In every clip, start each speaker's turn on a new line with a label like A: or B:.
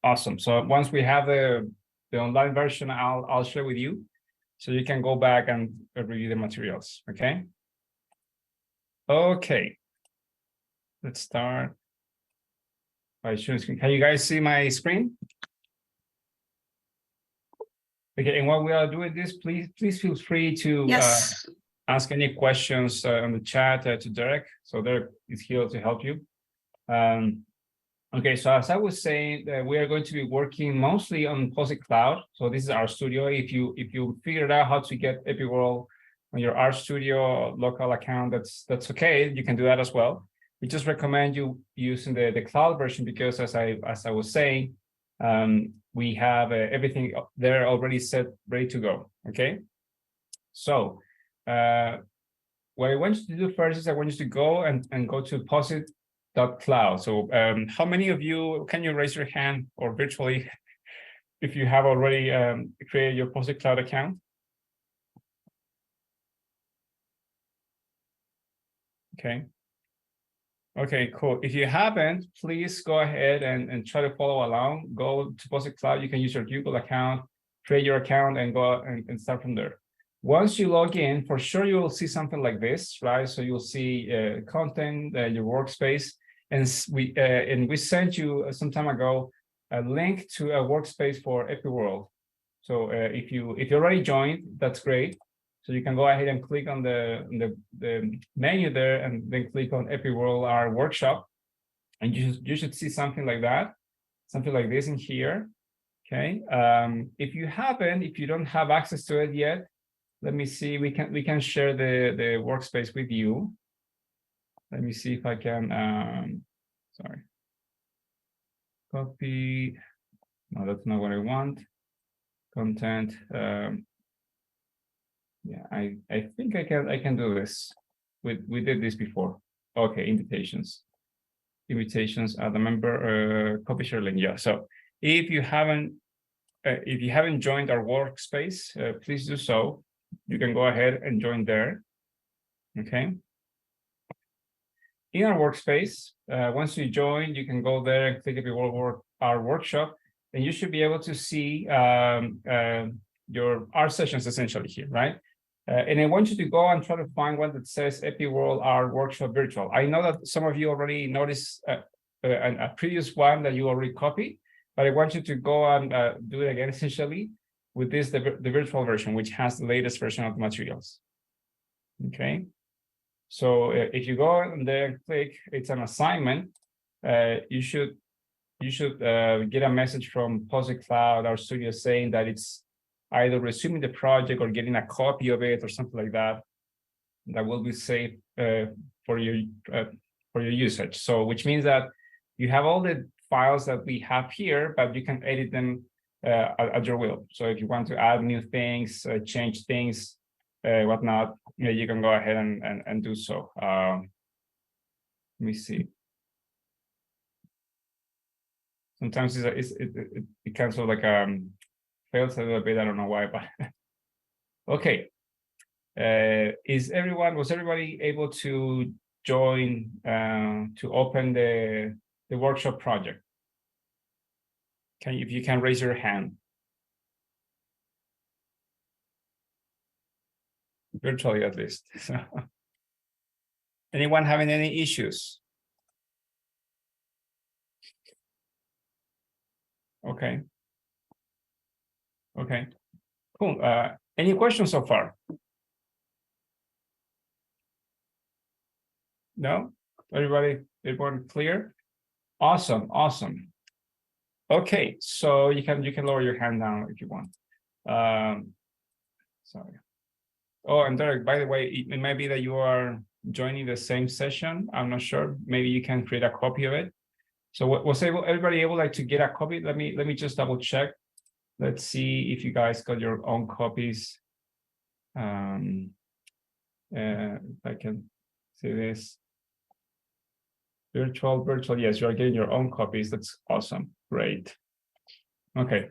A: Awesome. So once we have the online version, I'll share with you, so you can go back and review the materials. Okay. Okay. Let's start by sharing screen. Can you guys see my screen? Okay. And while we are doing this, please feel free to ask any questions on the chat to Derek. So Derek is here to help you. Okay, so as I was saying, we are going to be working mostly on POSIT Cloud. So this is our studio. If you figured out how to get epiworld on your R Studio local account, that's okay. You can do that as well. We just recommend you using the cloud version because, as I was saying, we have everything there already set, ready to go. Okay, so what I want you to do first is I want you to go and go to POSIT.cloud. So how many of you, can you raise your hand or virtually if you have already created your POSIT Cloud account? Okay. Okay, cool. If you haven't, please go ahead and try to follow along. Go to POSIT Cloud. You can use your Google account, create your account, and go and start from there. Once you log in, for sure you will see something like this, right? So you'll see content, your workspace, and we sent you some time ago a link to a workspace for epiworld. So if you already joined, that's great. So you can go ahead and click on the menu there, and then click on epiworldR workshop, and you should see something like that, something like this in here. Okay. If you don't have access to it yet, let me see. We can share the workspace with you. Let me see if I can. Sorry. Copy. No, that's not what I want. Content. Yeah, I think I can do this. We did this before. Okay, invitations. Invitations are the member copy share link. Yeah. So if you haven't joined our workspace, please do so. You can go ahead and join there. Okay. In our workspace, once you join, you can go there and click epiworldR workshop, and you should be able to see your R sessions essentially here, right? And I want you to go and try to find one that says epiworldR workshop virtual. I know that some of you already noticed a previous one that you already copied, but I want you to go and do it again essentially with this, the virtual version, which has the latest version of the materials. Okay. So if you go and then click, it's an assignment. You should get a message from POSIT Cloud, our studio, saying that it's either resuming the project or getting a copy of it or something like that. That will be saved for your usage. So which means that you have all the files that we have here, but you can edit them at your will. So if you want to add new things, change things, whatnot, you can go ahead and do so. Let me see. Sometimes it kind of like fails a little bit. I don't know why, but okay. Was everybody able to join to open the workshop project? If you can raise your hand. Virtually at least. Anyone having any issues? Okay. Okay, cool. Any questions so far? No? Everyone clear? Awesome, awesome. Okay, so you can lower your hand down if you want. Sorry. Oh, and Derek, by the way, it might be that you are joining the same session. I'm not sure. Maybe you can create a copy of it. So was everybody able to get a copy? Let me just double check. Let's see if you guys got your own copies. If I can see this. Virtual, yes, you are getting your own copies. That's awesome. Great. Okay.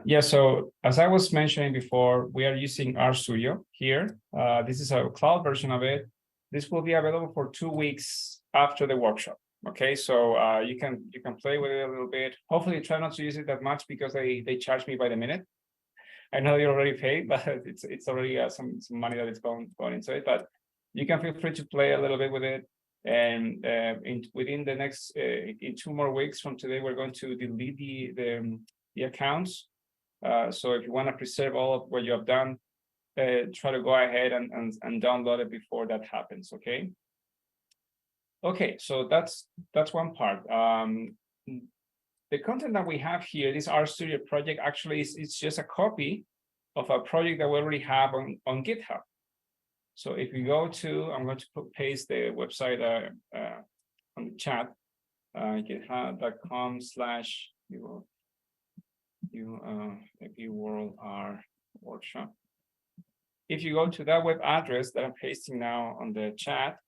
A: Yeah, so as I was mentioning before, we are using R Studio here. This is a cloud version of it. This will be available for 2 weeks after the workshop. Okay, so you can play with it a little bit. Hopefully, try not to use it that much because they charge me by the minute. I know you already paid, but it's already some money that is going into it. But you can feel free to play a little bit with it. And within the next in 2 more weeks from today, we're going to delete the accounts. So if you want to preserve all of what you have done, try to go ahead and download it before that happens. Okay. Okay, so that's one part. The content that we have here, this RStudio project, actually it's just a copy of a project that we already have on GitHub. So if we go to, I'm going to paste the website on the chat, github.com/epiworldR workshop. If you go to that web address that I'm pasting now on the chat,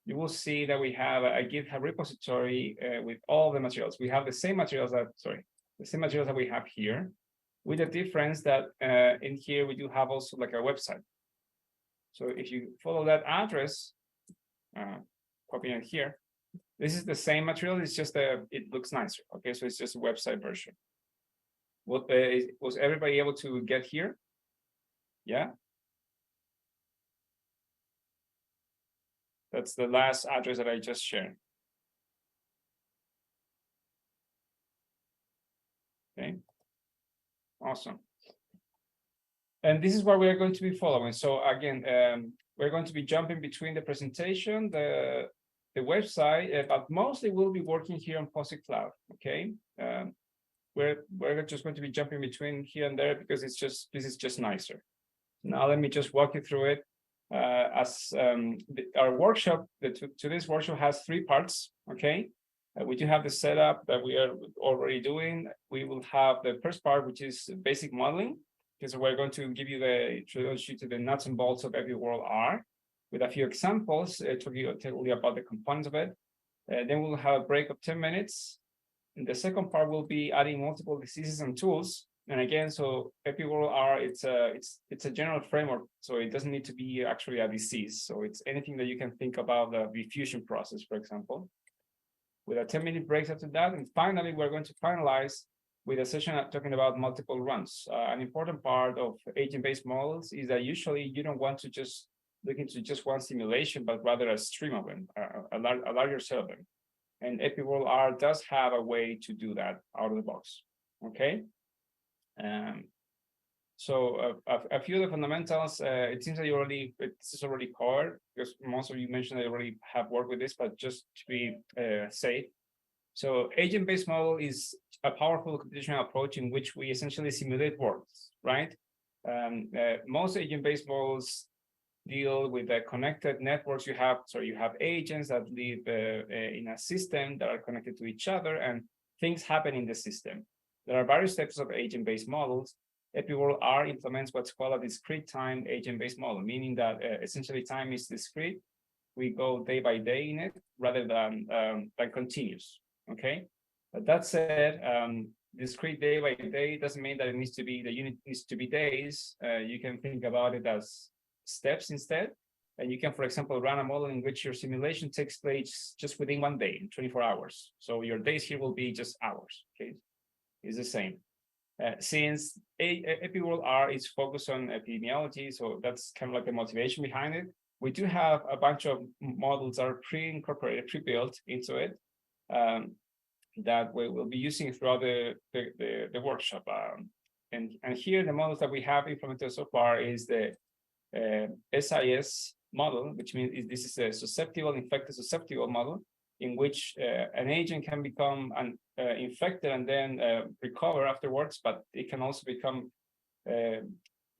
A: you will see that we have a GitHub repository with all the materials. We have the same materials that we have here, with the difference that in here we do have also like a website. So if you follow that address, copy it here, this is the same material. It's just it looks nicer. Okay, so it's just a website version. Was everybody able to get here? Yeah. That's the last address that I just shared. Okay, awesome. And this is what we are going to be following. So again, we're going to be jumping between the presentation, the website, but mostly we'll be working here on POSIT Cloud. Okay, we're just going to be jumping between here and there because this is just nicer. Now let me just walk you through it. Our workshop, today's workshop has 3 parts. Okay, we do have the setup that we are already doing. We will have the first part, which is basic modeling, because we're going to give you introduce you to the nuts and bolts of epiworldR with a few examples, tell you about the components of it. Then we'll have a break of 10 minutes. And the second part will be adding multiple diseases and tools. And again, so epiworldR, it's a general framework, so it doesn't need to be actually a disease. So it's anything that you can think about the diffusion process, for example, with a 10-minute break after that. And finally, we're going to finalize with a session talking about multiple runs. An important part of agent-based models is that usually you don't want to just look into just one simulation, but rather a stream of them, a larger set of them. And epiworldR does have a way to do that out of the box. Okay. So a few of the fundamentals, it seems that this is already covered because most of you mentioned that you already have worked with this, but just to be safe. So agent-based model is a powerful computational approach in which we essentially simulate worlds, right? Most agent-based models deal with the connected networks. You have agents that live in a system that are connected to each other, and things happen in the system. There are various types of agent-based models. epiworldR implements what's called a discrete time agent-based model, meaning that essentially time is discrete. We go day by day in it rather than continuous. Okay, but that said, discrete day by day doesn't mean that the unit needs to be days. You can think about it as steps instead. And you can, for example, run a model in which your simulation takes place just within 1 day, in 24 hours. So your days here will be just hours. Okay, it's the same. Since epiworldR is focused on epidemiology, so that's kind of like the motivation behind it. We do have a bunch of models that are pre-incorporated, pre-built into it, that we will be using throughout the workshop. And here, the models that we have implemented so far is the SIS model, which means this is a susceptible, infected, susceptible model, in which an agent can become infected and then recover afterwards, but it can also become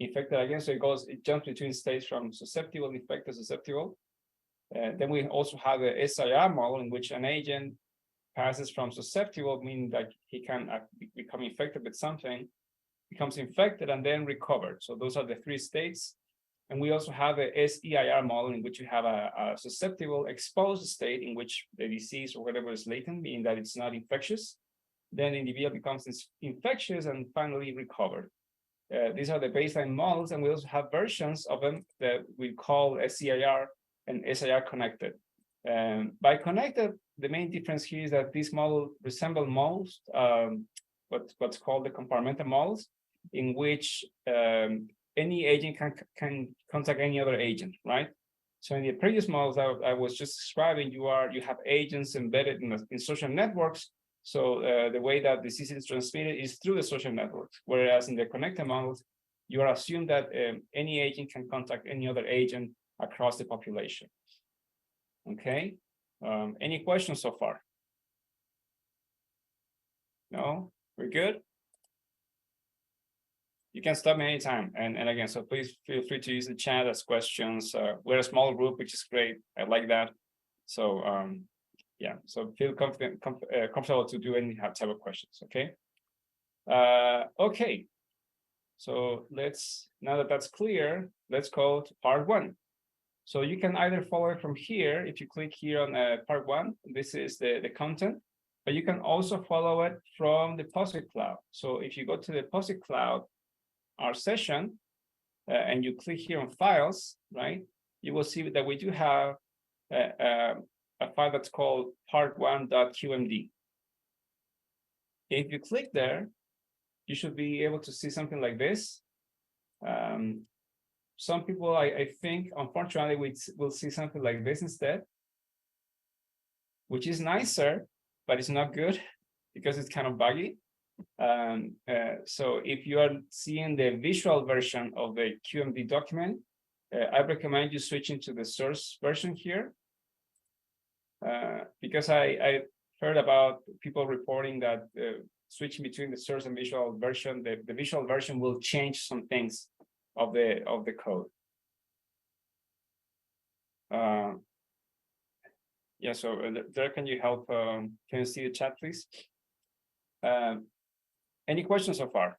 A: infected again. So it jumps between states from susceptible, infected, susceptible. Then we also have the SIR model, in which an agent passes from susceptible, meaning that he can become infected with something, becomes infected, and then recovered. So those are the 3 states. And we also have a SEIR model, in which you have a susceptible exposed state in which the disease or whatever is latent, meaning that it's not infectious. Then the individual becomes infectious and finally recovered. These are the baseline models, and we also have versions of them that we call SEIR and SIR connected. By connected, the main difference here is that this model resembles most what's called the compartmental models, in which any agent can contact any other agent, right? So in the previous models I was just describing, you have agents embedded in social networks. So the way that the disease is transmitted is through the social networks, whereas in the connected models, you are assumed that any agent can contact any other agent across the population. Okay, any questions so far? No, we're good. You can stop me anytime. And again, so please feel free to use the chat as questions. We're a small group, which is great. I like that. So yeah, so feel comfortable to do any type of questions, okay? Okay, so now that that's clear, let's go to part one. So you can either follow it from here. If you click here on part one, this is the content, but you can also follow it from the POSIT Cloud. So if you go to the POSIT Cloud, our session, and you click here on files, right? You will see that we do have a file that's called part1.qmd. If you click there, you should be able to see something like this. Some people, I think, unfortunately, will see something like this instead, which is nicer, but it's not good because it's kind of buggy. So if you are seeing the visual version of the QMD document, I recommend you switching to the source version here, because I heard about people reporting that switching between the source and visual version, the visual version will change some things of the code. Yeah, so there, can you help? Can you see the chat, please? Any questions so far?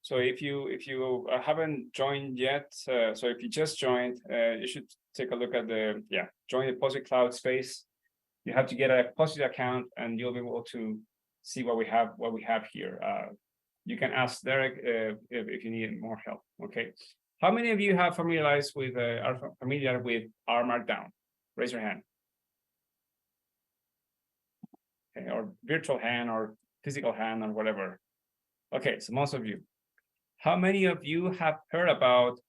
A: So if you haven't joined yet, so if you just joined, you should take a look at join the POSIT Cloud space. You have to get a POSIT account, and you'll be able to see what we have here. You can ask Derek if you need more help. Okay. How many of you have are familiar with R Markdown? Raise your hand. Okay, or virtual hand or physical hand or whatever. Okay, so most of you. How many of you have heard about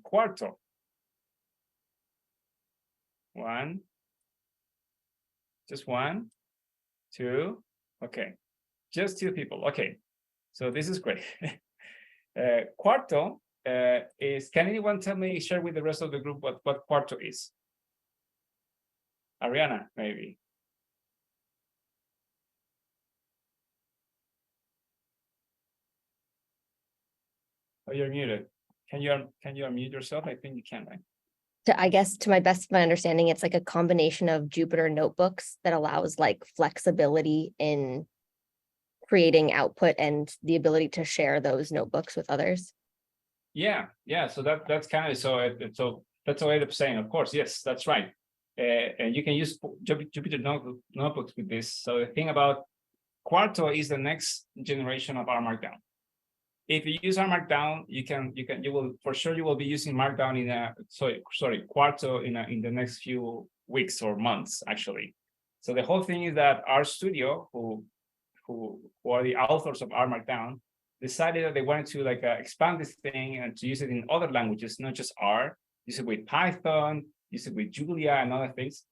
A: Quarto? One. Just one, two. Okay, just two people. Okay, so this is great. Quarto is. Can anyone share with the rest of the group what Quarto is? Ariana, maybe. Oh, you're muted. Can you unmute yourself? I think you can, right?
B: I guess to my best of my understanding, it's like a combination of Jupyter notebooks that allows like flexibility in creating output and the ability to share those notebooks with others.
A: Yeah. So that's kind of so that's a way of saying, of course, yes, that's right. And you can use Jupyter notebooks with this. So the thing about Quarto is the next generation of R Markdown. If you use R Markdown, you will be using Markdown Quarto in the next few weeks or months, actually. So the whole thing is that RStudio, who are the authors of R Markdown, decided that they wanted to expand this thing and to use it in other languages, not just R. Use it with Python, use it with Julia and other things.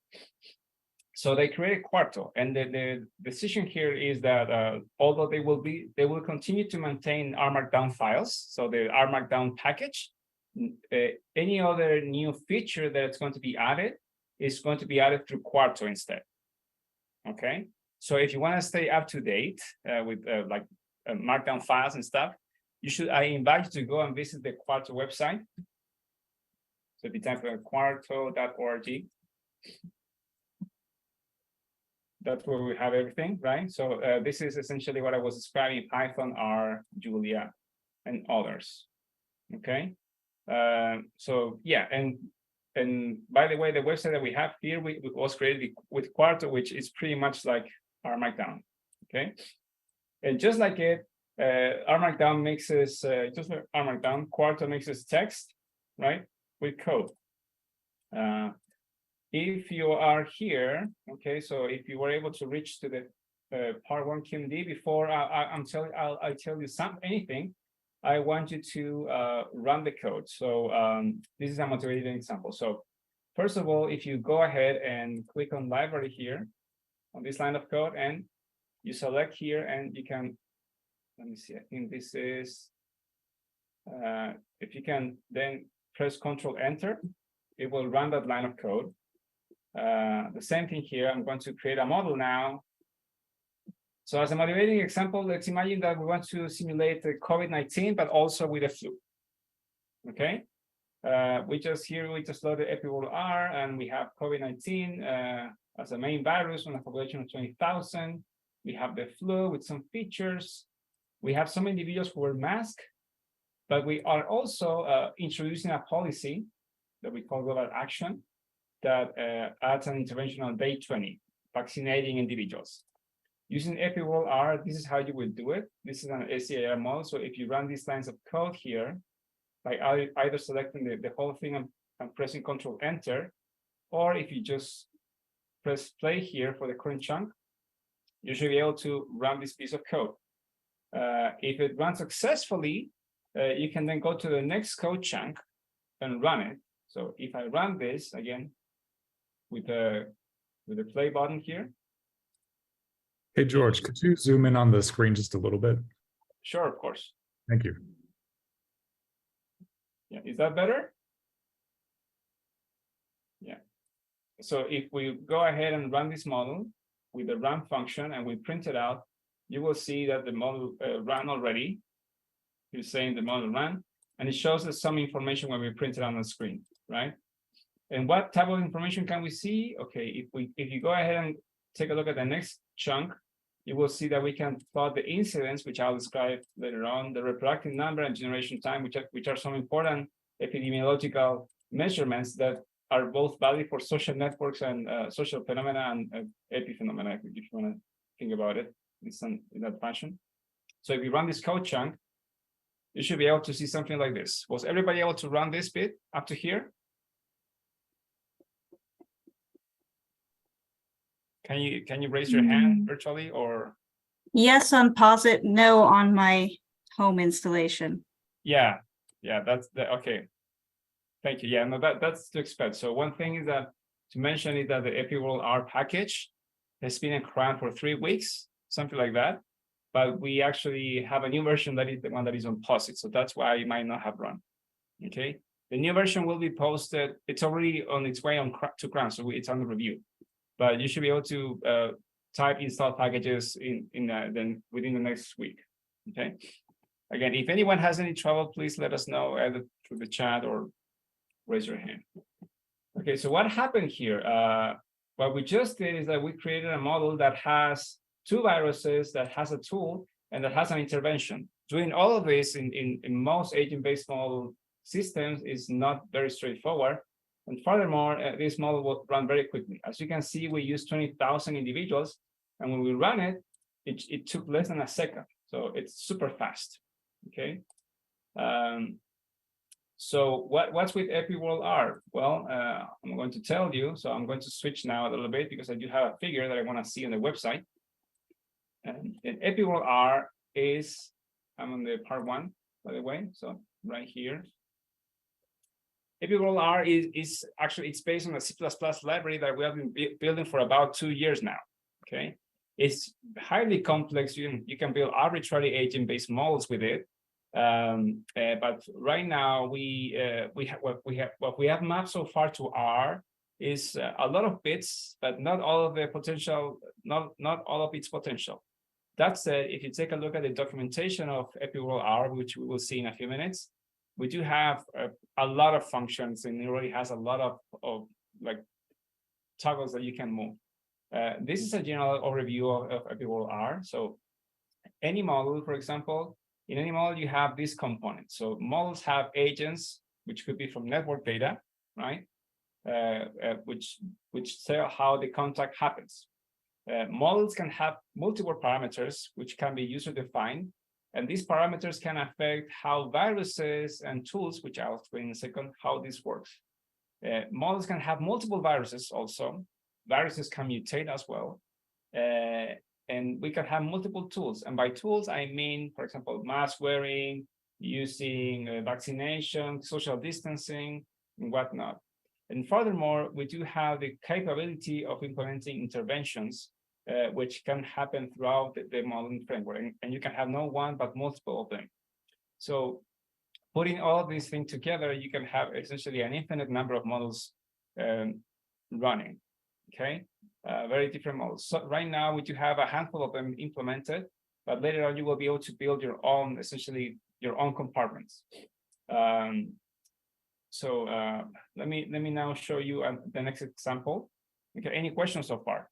A: So they created Quarto, and the decision here is that although they will continue to maintain R Markdown files, so the R Markdown package, any other new feature that's going to be added is going to be added through Quarto instead. Okay, so if you want to stay up to date with Markdown files and stuff, I invite you to go and visit the Quarto website. So if you type quarto.org. That's where we have everything, right? So this is essentially what I was describing: Python, R, Julia, and others. Okay. So yeah, and by the way, the website that we have here was created with Quarto, which is pretty much like R Markdown. Okay. And just like it, R Markdown mixes just like R Markdown, Quarto mixes text, right? with code. If you are here, okay, so if you were able to reach to the part 1 QMD before I'll tell you anything, I want you to run the code. So this is a motivating example. So first of all, if you go ahead and click on library here on this line of code, and you select here, and you can, let me see, I think this is, if you can then press Control Enter, it will run that line of code. The same thing here, I'm going to create a model now. So as a motivating example, let's imagine that we want to simulate the COVID-19, but also with the flu. Okay, we just loaded epiworldR, and we have COVID-19 as a main virus on a population of 20,000. We have the flu with some features. We have some individuals who wear masks, but we are also introducing a policy that we call global action that adds an intervention on day 20, vaccinating individuals. Using epiworldR, this is how you would do it. This is an SCIR model. So if you run these lines of code here, by either selecting the whole thing and pressing Control Enter, or if you just press play here for the current chunk, you should be able to run this piece of code. If it runs successfully, you can then go to the next code chunk and run it. So if I run this again with the play button here.
C: Hey, George, could you zoom in on the screen just a little bit?
A: Sure, of course.
C: Thank you.
A: Yeah, is that better? Yeah. So if we go ahead and run this model with the run function and we print it out, you will see that the model ran already. You're saying the model ran, and it shows us some information when we print it on the screen, right? And what type of information can we see? Okay, if you go ahead and take a look at the next chunk, you will see that we can plot the incidence, which I'll describe later on, the reproductive number and generation time, which are some important epidemiological measurements that are both valid for social networks and social phenomena and epiphenomena, if you want to think about it in that fashion. So if you run this code chunk, you should be able to see something like this. Was everybody able to run this bit up to here? Can you raise your hand virtually, or?
D: Yes on posit, no on my home installation.
A: Yeah, that's okay. Thank you. Yeah, no, that's to expect. So one thing is that to mention is that the epiworldR package has been around for 3 weeks, something like that. But we actually have a new version that is the one that is on POSIT. So that's why it might not have run. Okay. The new version will be posted. It's already on its way to CRAN, so it's under review. But you should be able to type install packages then within the next week. Okay. Again, if anyone has any trouble, please let us know either through the chat or raise your hand. Okay, so what happened here? What we just did is that we created a model that has 2 viruses, that has a tool, and that has an intervention. Doing all of this in most agent-based model systems is not very straightforward. And furthermore, this model will run very quickly. As you can see, we use 20,000 individuals, and when we run it, it took less than a second. So it's super fast. Okay. So what's with epiworldR? Well, I'm going to tell you. So I'm going to switch now a little bit because I do have a figure that I want to see on the website. And epiworldR is, I'm on the part 1, by the way. So right here. epiworldR is actually, it's based on a C++ library that we have been building for about 2 years now. Okay. It's highly complex. You can build arbitrary agent-based models with it. But right now what we have mapped so far to R is a lot of bits, but not all of the potential, not all of its potential. That said, if you take a look at the documentation of epiworldR, which we will see in a few minutes, we do have a lot of functions, and it already has a lot of like toggles that you can move. This is a general overview of epiworldR. So any model, for example, in any model, you have these components. So models have agents, which could be from network data, right? Which tell how the contact happens. Models can have multiple parameters, which can be user-defined, And these parameters can affect how viruses and tools, which I'll explain in a second, how this works. Models can have multiple viruses also. Viruses can mutate as well. And we can have multiple tools. And by tools, I mean, for example, mask wearing, using vaccination, social distancing, and whatnot. And furthermore, we do have the capability of implementing interventions, which can happen throughout the modeling framework. And you can have not one, but multiple of them. So putting all of these things together, you can have essentially an infinite number of models running, okay? Very different models. So right now, we do have a handful of them implemented, but later on, you will be able to build your own, essentially, your own compartments. So let me now show you the next example. Okay, any questions so far?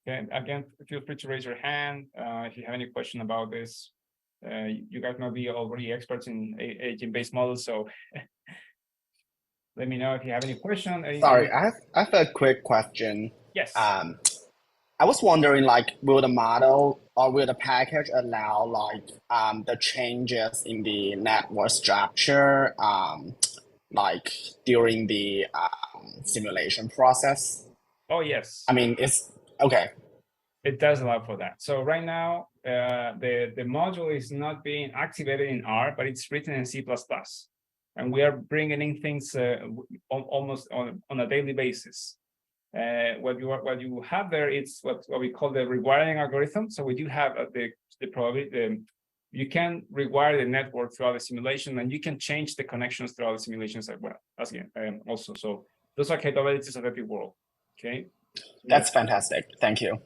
A: Okay, again, feel free to raise your hand if you have any question about this. You guys might be already experts in agent-based models, so let me know if you have any question.
E: Sorry, I have a quick question.
A: Yes.
E: I was wondering, like, will the model or will the package allow like the changes in the network structure like during the simulation process?
A: Oh, yes.
E: I mean, it's okay.
A: It does allow for that. So right now, the module is not being activated in R, but it's written in C++. And we are bringing in things almost on a daily basis. What you have there, it's what we call the rewiring algorithm. So we do have the probability. You can rewire the network throughout the simulation, and you can change the connections throughout the simulations as well. Also, so those are capabilities of epiworld. Okay.
E: That's fantastic. Thank you.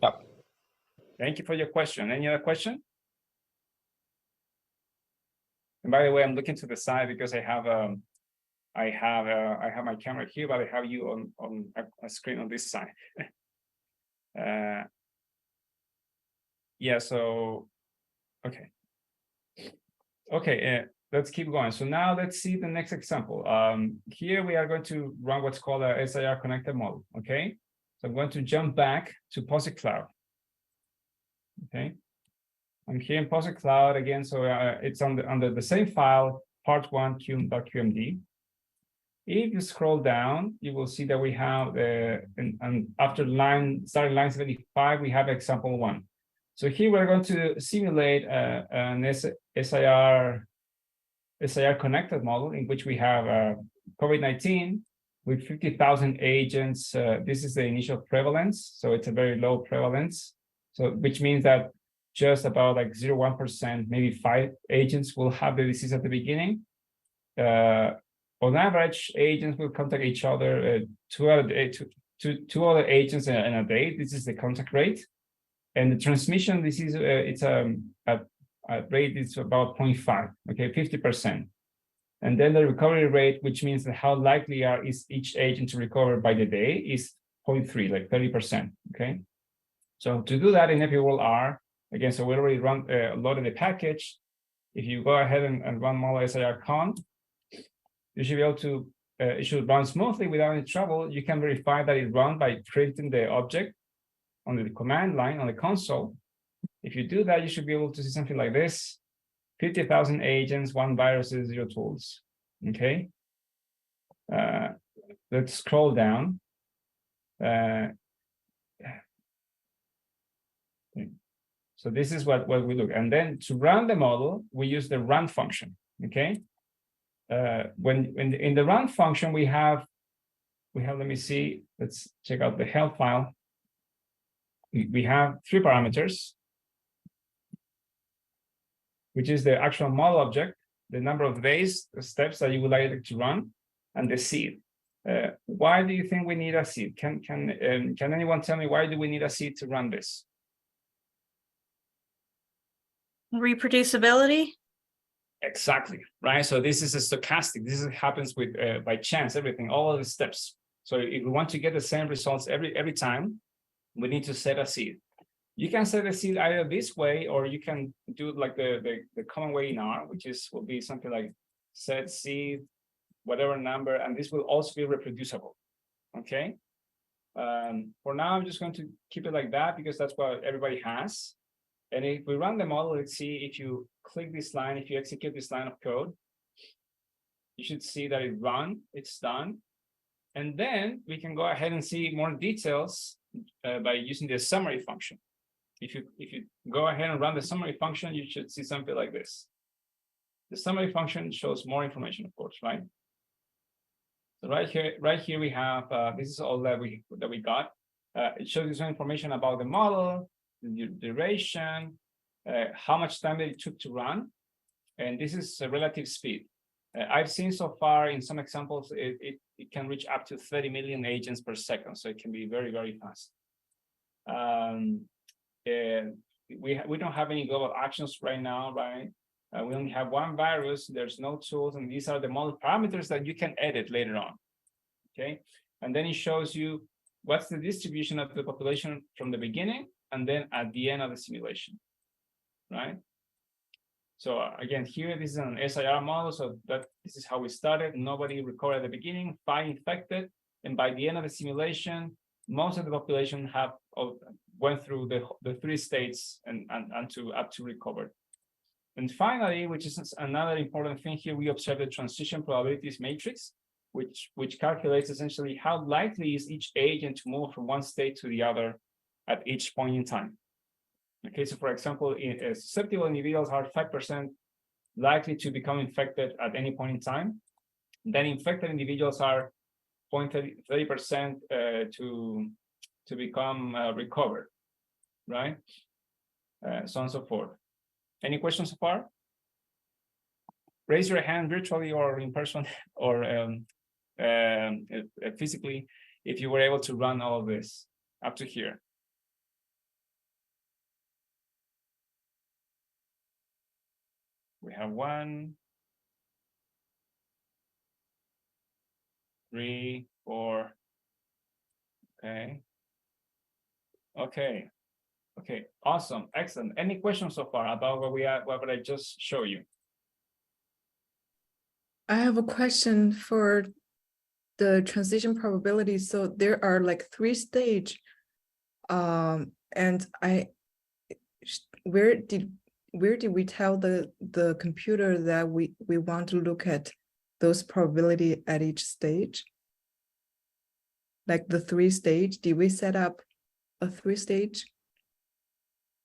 E: Yep.
A: Thank you for your question. Any other question? And by the way, I'm looking to the side because I have my camera here, but I have you on a screen on this side. Yeah. So, okay. Okay. Let's keep going. So now let's see the next example. Here we are going to run what's called a SIR connected model. Okay. So I'm going to jump back to POSIT Cloud. Okay. I'm here in POSIT Cloud again, so it's under the same file, part1 qm.qmd. If you scroll down, you will see that we have and after starting line 75, we have example 1. So here we're going to simulate an SIR connected model in which we have COVID-19 with 50,000 agents. This is the initial prevalence, so it's a very low prevalence. So which means that just about like 0.1%, maybe 5 agents will have the disease at the beginning. On average, agents will contact each other two other agents in a day. This is the contact rate, and the transmission. This is it's a rate is about 0.5. Okay, 50%, and then the recovery rate, which means that how likely is each agent to recover by the day, is 0.3, like 30%. Okay, so to do that in epiworldR, again, so we already loaded the package. If you go ahead and run model SIR con, you should be able to, it should run smoothly without any trouble. You can verify that it runs by printing the object on the command line on the console. If you do that, you should be able to see something like this: 50,000 agents, 1 virus, 0 tools. Okay. Let's scroll down. So this is what we look. And then to run the model, we use the run function. Okay. When in the run function, we have, let me see, let's check out the help file. We have 3 parameters, which is the actual model object, the number of days, the steps that you would like it to run, and the seed. Why do you think we need a seed? Can anyone tell me why do we need a seed to run this?
D: Reproducibility.
A: Exactly, right? So this is a stochastic. This happens with by chance, everything, all of the steps. So if we want to get the same results every time, we need to set a seed. You can set a seed either this way, or you can do it like the common way in R, which will be something like set seed, whatever number, and this will also be reproducible. Okay. For now, I'm just going to keep it like that because that's what everybody has. And if we run the model, let's see if you click this line, if you execute this line of code, you should see that it's done. And then we can go ahead and see more details by using the summary function. If you go ahead and run the summary function, you should see something like this. The summary function shows more information, of course, right? So right here we have this is all that we got. It shows you some information about the model, the duration, how much time it took to run, and this is a relative speed. I've seen so far in some examples it can reach up to 30 million agents per second, so it can be very, very fast. We don't have any global actions right now, right? We only have one virus, there's no tools, and these are the model parameters that you can edit later on, okay? And then it shows you what's the distribution of the population from the beginning and then at the end of the simulation, right? So again, here, this is an SIR model, so this is how we started. Nobody recovered at the beginning, 5 infected, and by the end of the simulation, most of the population went through the 3 states and up to recovered. And finally, which is another important thing here, we observe the transition probabilities matrix, which calculates essentially how likely is each agent to move from one state to the other at each point in time. Okay, so for example, susceptible individuals are 5% likely to become infected at any point in time. Then infected individuals are 0.30% to become recovered, right? So on and so forth. Any questions so far? Raise your hand virtually or in person or physically if you were able to run all of this up to here. We have 1, 3, 4. Okay. Okay, awesome, excellent. Any questions so far about what I just showed you?
F: I have a question for the transition probability. So there are like 3 stages, and where did we tell the computer that we want to look at those probability at each stage? Like the 3 stage, did we set up a 3 stage?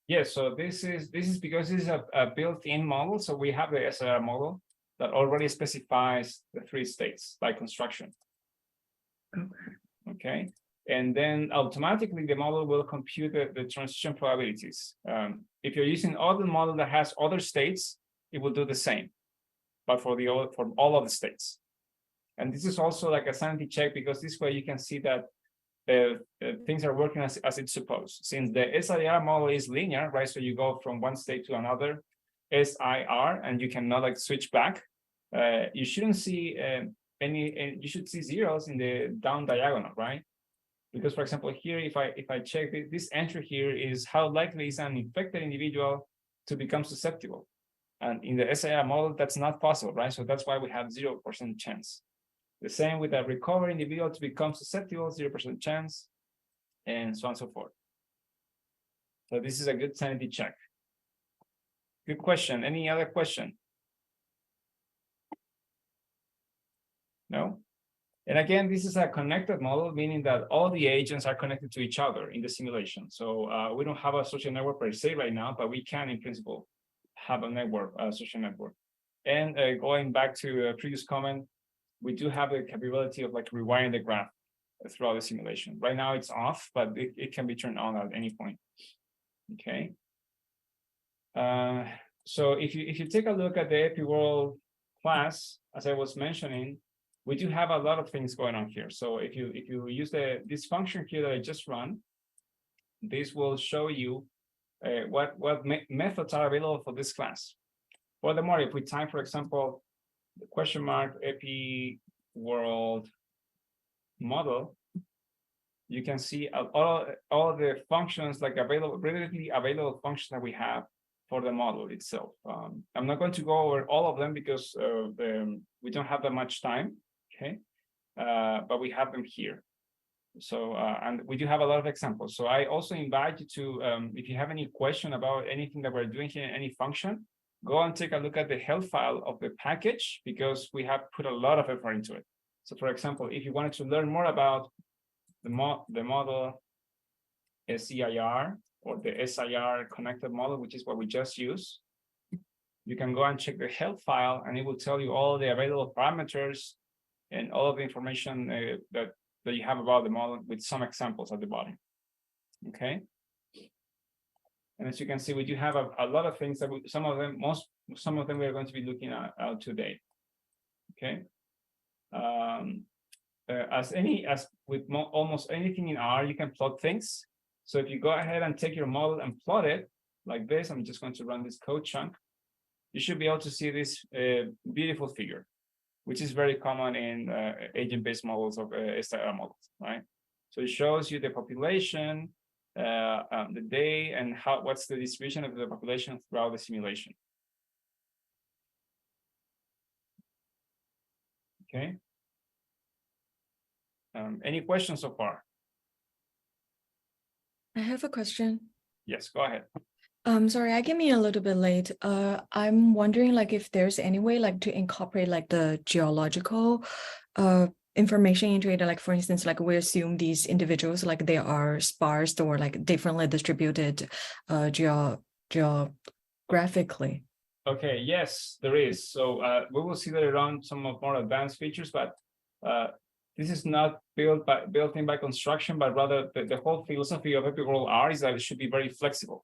A: Yes, so this is because this is a built-in model. So we have the SIR model that already specifies the 3 states by construction. Okay. And then automatically the model will compute the transition probabilities. If you're using other model that has other states, it will do the same, but for all of the states. And this is also like a sanity check because this way you can see that things are working as it's supposed. Since the SIR model is linear, right? So you go from one state to another SIR, and you cannot like switch back. You shouldn't see you should see zeros in the down diagonal, right? Because for example, here, if I check this entry here is how likely is an infected individual to become susceptible, and in the SIR model that's not possible, right? So that's why we have 0% chance. The same with a recovered individual to become susceptible, 0% chance, and so on and so forth. So this is a good sanity check. Good question. Any other question? No? And again, this is a connected model, meaning that all the agents are connected to each other in the simulation. So we don't have a social network per se right now, but we can, in principle, have a network, a social network. And going back to a previous comment, we do have the capability of like rewiring the graph throughout the simulation. Right now it's off, but it can be turned on at any point. Okay. So if you take a look at the epiworld class, as I was mentioning, we do have a lot of things going on here. So if you use this function here that I just run, this will show you what methods are available for this class. Furthermore, if we type, for example, the question mark epiworld model, you can see all the functions like readily available functions that we have for the model itself. I'm not going to go over all of them because we don't have that much time, okay? But we have them here. So, and we do have a lot of examples. So I also invite you to, if you have any question about anything that we're doing here, any function, go and take a look at the health file of the package, because we have put a lot of effort into it. So for example, if you wanted to learn more about the model SEIR or the SIR connected model, which is what we just used, you can go and check the health file, and it will tell you all the available parameters and all of the information that you have about the model, with some examples at the bottom. Okay. And as you can see, we do have a lot of things that some of them we are going to be looking at today. Okay. As with almost anything in R, you can plot things. So if you go ahead and take your model and plot it like this, I'm just going to run this code chunk. You should be able to see this beautiful figure, which is very common in agent-based models of SIR models, right? So it shows you the population, the day, and what's the distribution of the population throughout the simulation. Okay. Any questions so far?
G: I have a question.
A: Yes, go ahead.
G: Sorry, I came in a little bit late. I'm wondering like if there's any way like to incorporate like the geological information into it. Like for instance, like we assume these individuals like they are sparse or like differently distributed geographically.
A: Okay, yes, there is. So we will see later on some of more advanced features, but this is not built in by construction, but rather the whole philosophy of epiworldR is that it should be very flexible.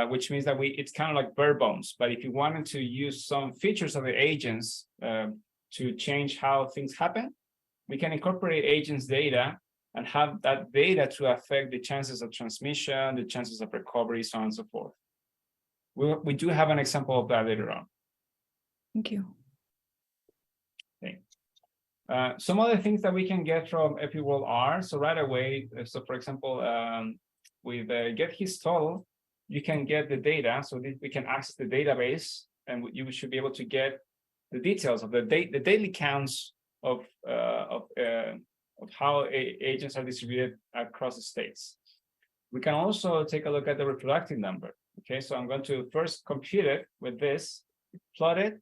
A: Which means that it's kind of like bare bones. But if you wanted to use some features of the agents to change how things happen, we can incorporate agents data and have that data to affect the chances of transmission, the chances of recovery, so on and so forth. We do have an example of that later on.
G: Thank you.
A: Okay. Some other things that we can get from epiworldR. So right away, so for example, with get his total, you can get the data, so we can access the database, and you should be able to get the details of the daily counts of how agents are distributed across the states. We can also take a look at the reproductive number. Okay, so I'm going to first compute it with this, plot it,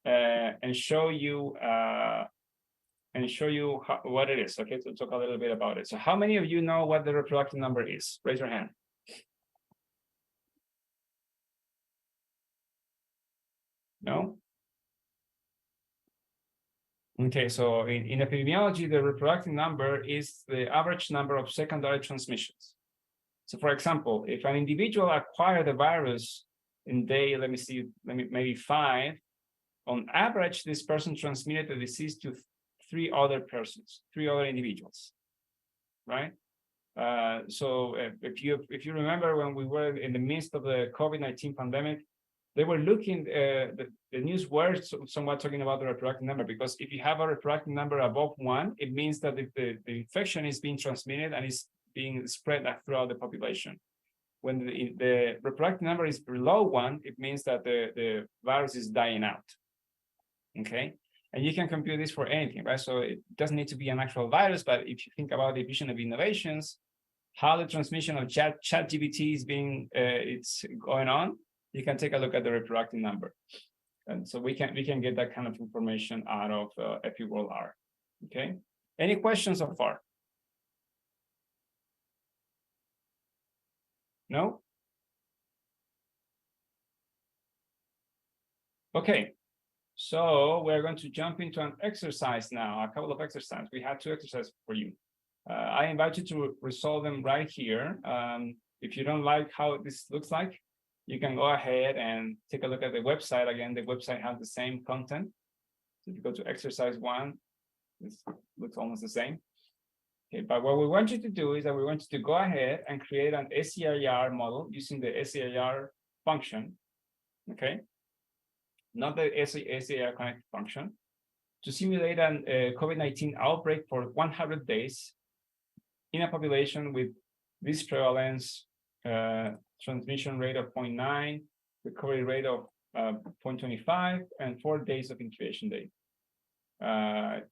A: and show you what it is. Okay, so talk a little bit about it. So how many of you know what the reproductive number is? Raise your hand. No? Okay, so in epidemiology, the reproductive number is the average number of secondary transmissions. So for example, if an individual acquired the virus in day, maybe 5, on average, this person transmitted the disease to 3 other persons, 3 other individuals, right? So if you remember when we were in the midst of the COVID-19 pandemic, they were looking, the news were somewhat talking about the reproductive number, because if you have a reproductive number above 1, it means that the infection is being transmitted and is being spread throughout the population. When the reproductive number is below 1, it means that the virus is dying out. Okay, and you can compute this for anything, right? So it doesn't need to be an actual virus, but if you think about the diffusion of innovations, how the transmission of ChatGPT is it's going on, you can take a look at the reproductive number. And so we can get that kind of information out of epiworldR. Okay, any questions so far? No? Okay, so we're going to jump into an exercise now, a couple of exercises. We have 2 exercises for you. I invite you to resolve them right here. If you don't like how this looks like, you can go ahead and take a look at the website. Again, the website has the same content. So if you go to exercise 1, this looks almost the same. Okay, but what we want you to do is that we want you to go ahead and create an SEIR model using the SEIR function, okay? Not the SEIR connect function, to simulate an COVID-19 outbreak for 100 days in a population with this prevalence, transmission rate of 0.9, recovery rate of 0.25, and 4 days of incubation day.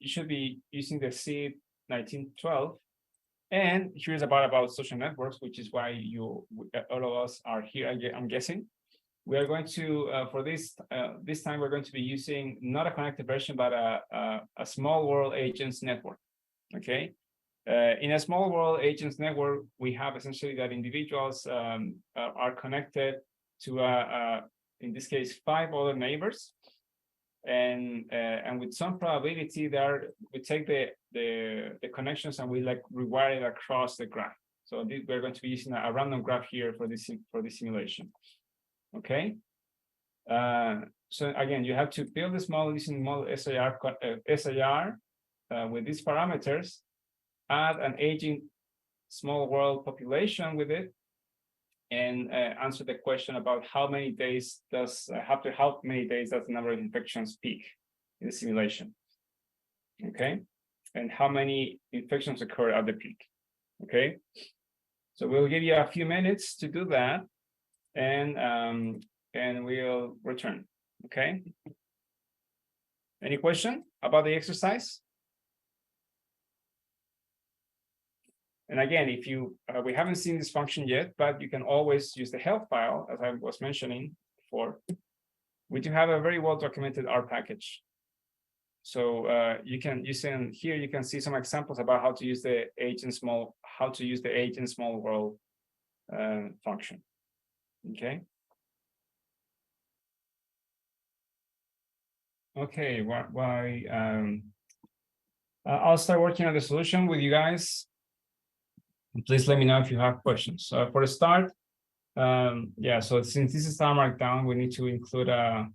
A: You should be using the seed 1912 And here's about social networks, which is why all of us are here, I'm guessing. We are going to, for this time, we're going to be using not a connected version, but a small world agents network, okay? In a small world agents network, we have essentially that individuals are connected to, in this case, 5 other neighbors. And with some probability there, we take the connections and we like rewire it across the graph. So we're going to be using a random graph here for this simulation. Okay. So again, you have to build this model using model SIR with these parameters, add an aging small world population with it, and answer the question about how many days does how many days does the number of infections peak in the simulation, okay, and how many infections occur at the peak, okay. So we'll give you a few minutes to do that, and we'll return, okay. Any question about the exercise? And again, if you, we haven't seen this function yet, but you can always use the help file, as I was mentioning before. We do have a very well documented R package. So you can here, you can see some examples about how to use the agent small world function. Okay. Okay, I'll start working on the solution with you guys. Please let me know if you have questions. So for the start, yeah, so since this is time markdown, we need to include a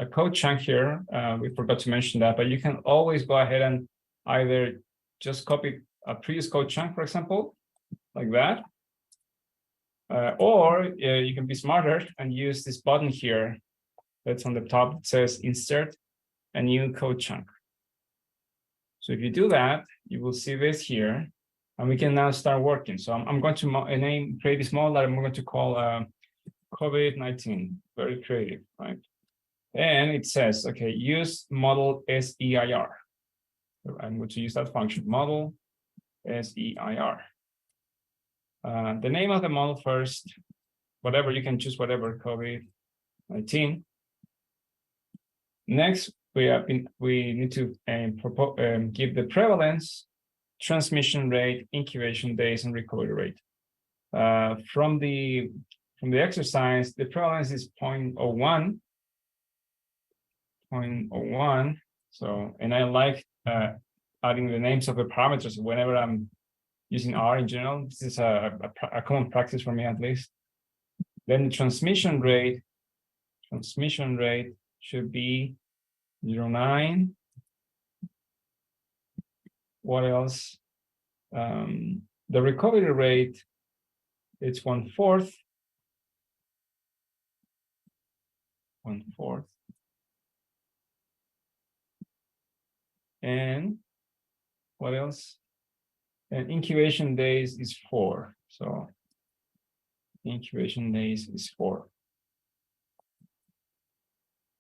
A: code chunk here. We forgot to mention that, but you can always go ahead and either just copy a previous code chunk, for example, like that. Or you can be smarter and use this button here that's on the top that says insert a new code chunk. So if you do that, you will see this here, and we can now start working. So I'm going to create this model that I'm going to call COVID-19. Very creative, right? And it says, okay, use model SEIR. I'm going to use that function, model SEIR. The name of the model first, whatever, you can choose whatever, COVID-19. Next, we need to give the prevalence, transmission rate, incubation days, and recovery rate. From the exercise, the prevalence is 0.01. 0.01. So, and I like adding the names of the parameters whenever I'm using R in general. This is a common practice for me, at least. Then the transmission rate should be 0.9. What else? The recovery rate, it's 1/4. 1/4. And what else? And incubation days is 4. So incubation days is 4.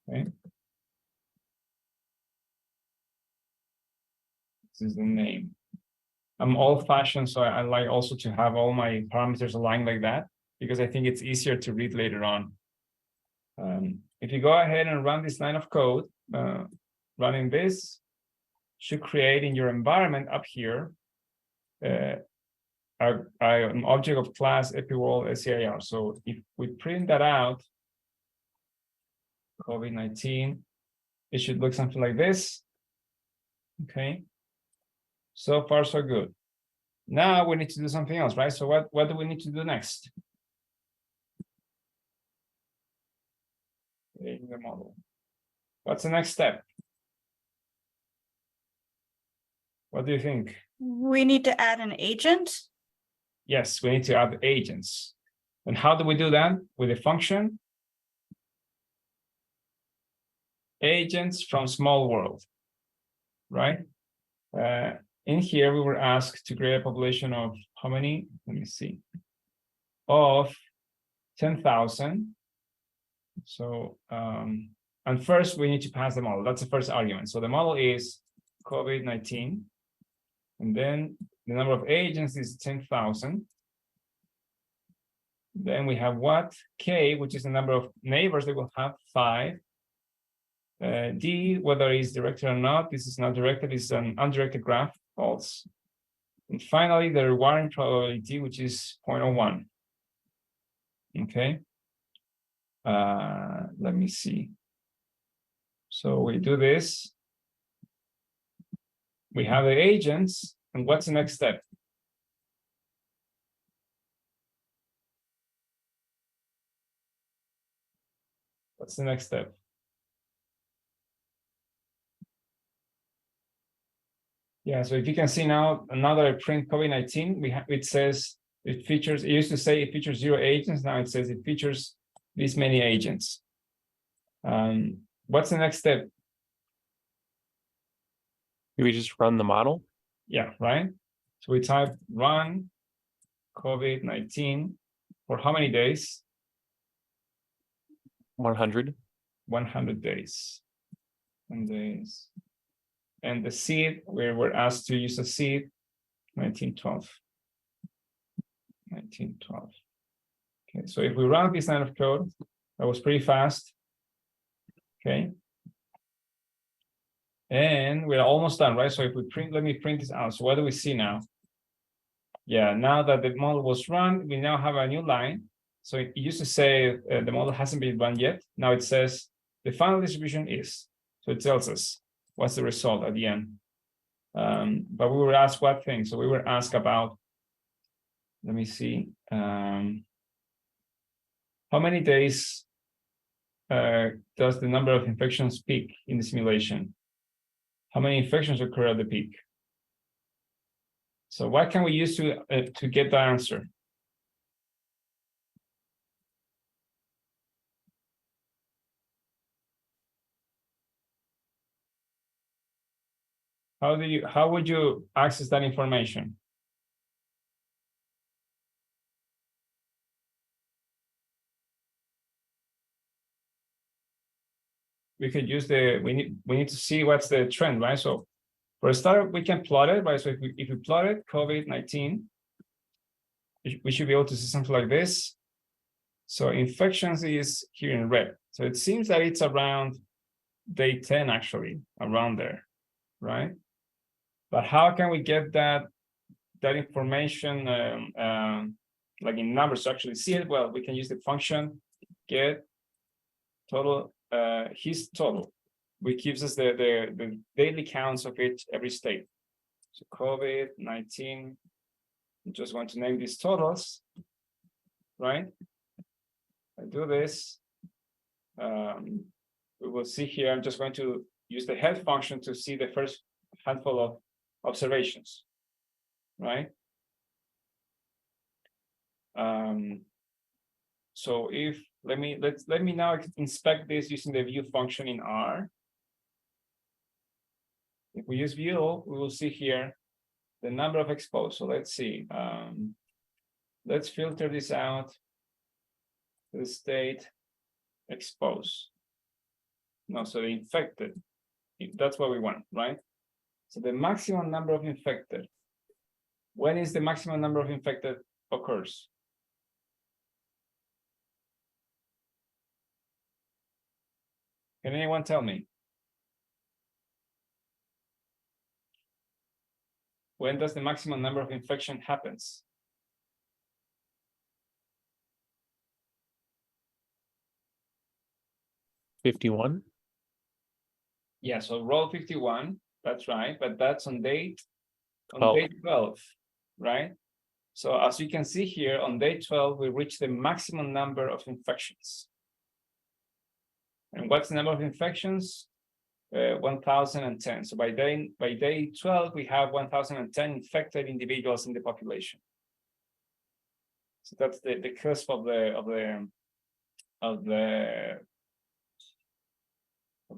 A: Okay. This is the name. I'm old-fashioned, so I like also to have all my parameters aligned like that, because I think it's easier to read later on. If you go ahead and run this line of code, running this should create in your environment up here an object of class epiworld SEIR. So if we print that out, COVID-19, it should look something like this. Okay. So far, so good. Now we need to do something else, right? So what do we need to do next? Creating the model. What's the next step? What do you think?
D: We need to add an agent.
A: Yes, we need to add agents. And how do we do that? With a function. Agents from small world, right? In here, we were asked to create a population of how many? Let me see. Of 10,000. So, and first we need to pass the model. That's the first argument. So the model is COVID-19. And then the number of agents is 10,000. Then we have what? K, which is the number of neighbors that will have 5. D, whether it's directed or not. This is not directed, it's an undirected graph, false. And finally, the rewiring probability, which is 0.01. Okay. Let me see. So we do this. We have the agents, and what's the next step? What's the next step? Yeah, so if you can see now, another print COVID-19, it says it features, it used to say it features 0 agents, now it says it features this many agents. What's the next step?
H: Do we just run the model?
A: Yeah, right. So we type run COVID-19 for how many days?
H: 100.
A: 100 days. 100 days. And the seed, we were asked to use a seed, 1912. 1912. Okay, so if we run this line of code, that was pretty fast. Okay. And we're almost done, right? So if we print, let me print this out. So what do we see now? Yeah, now that the model was run, we now have a new line. So it used to say the model hasn't been run yet. Now it says the final distribution is. So it tells us what's the result at the end. But we were asked what thing? So we were asked about, let me see, how many days does the number of infections peak in the simulation? How many infections occur at the peak? So what can we use to get the answer? How would you access that information? We could use we need to see what's the trend, right? So for a start, we can plot it, right? So if we plot it, COVID-19, we should be able to see something like this. So infections is here in red. So it seems that it's around day 10, actually, around there, right? But how can we get that information like in numbers to actually see it? Well, we can use the function get total his total, which gives us the daily counts of every state. So COVID-19, I just want to name these totals, right? I do this. We will see here, I'm just going to use the head function to see the first handful of observations, right? So if let me now inspect this using the view function in R. If we use view, we will see here the number of exposed. So let's see. Let's filter this out. The state exposed. No, so the infected. That's what we want, right? So the maximum number of infected. When is the maximum number of infected occurs? Can anyone tell me? When does the maximum number of infection happens?
H: $51.
A: Yeah, so roll 51, that's right, but that's on day 12, right? So as you can see here, on day 12, we reach the maximum number of infections. And what's the number of infections? 1,010. So by day 12, we have 1,010 infected individuals in the population. So that's the cusp of the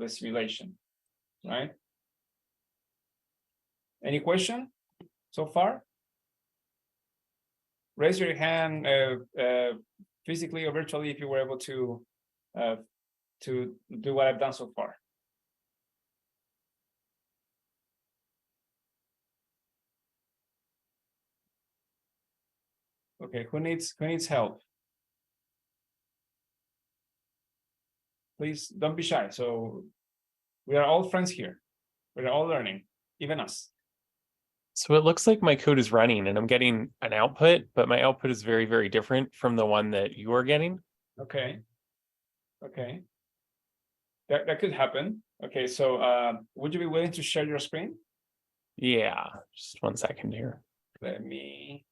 A: simulation, right? Any question so far? Raise your hand physically or virtually if you were able to do what I've done so far. Okay, who needs help? Please don't be shy. So we are all friends here. We're all learning, even us.
H: So it looks like my code is running and I'm getting an output, but my output is very, very different from the one that you are getting.
A: Okay. Okay. That could happen. Okay, so would you be willing to share your screen?
H: Yeah, just 1 second here.
A: Let me.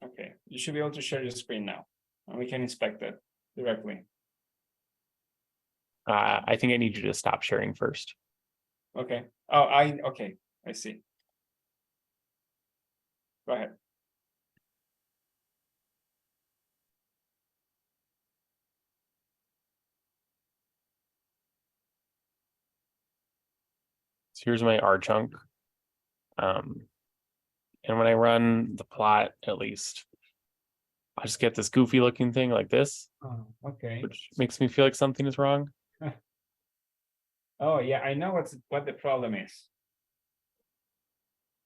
A: Okay, you should be able to share your screen now, and we can inspect it directly.
H: I think I need you to stop sharing first.
A: Okay. Oh, okay. I see. Go ahead.
H: So here's my R chunk. And when I run the plot, at least, I just get this goofy looking thing like this,
A: Oh, okay.
H: which makes me feel like something is wrong.
A: Oh yeah, I know what the problem is.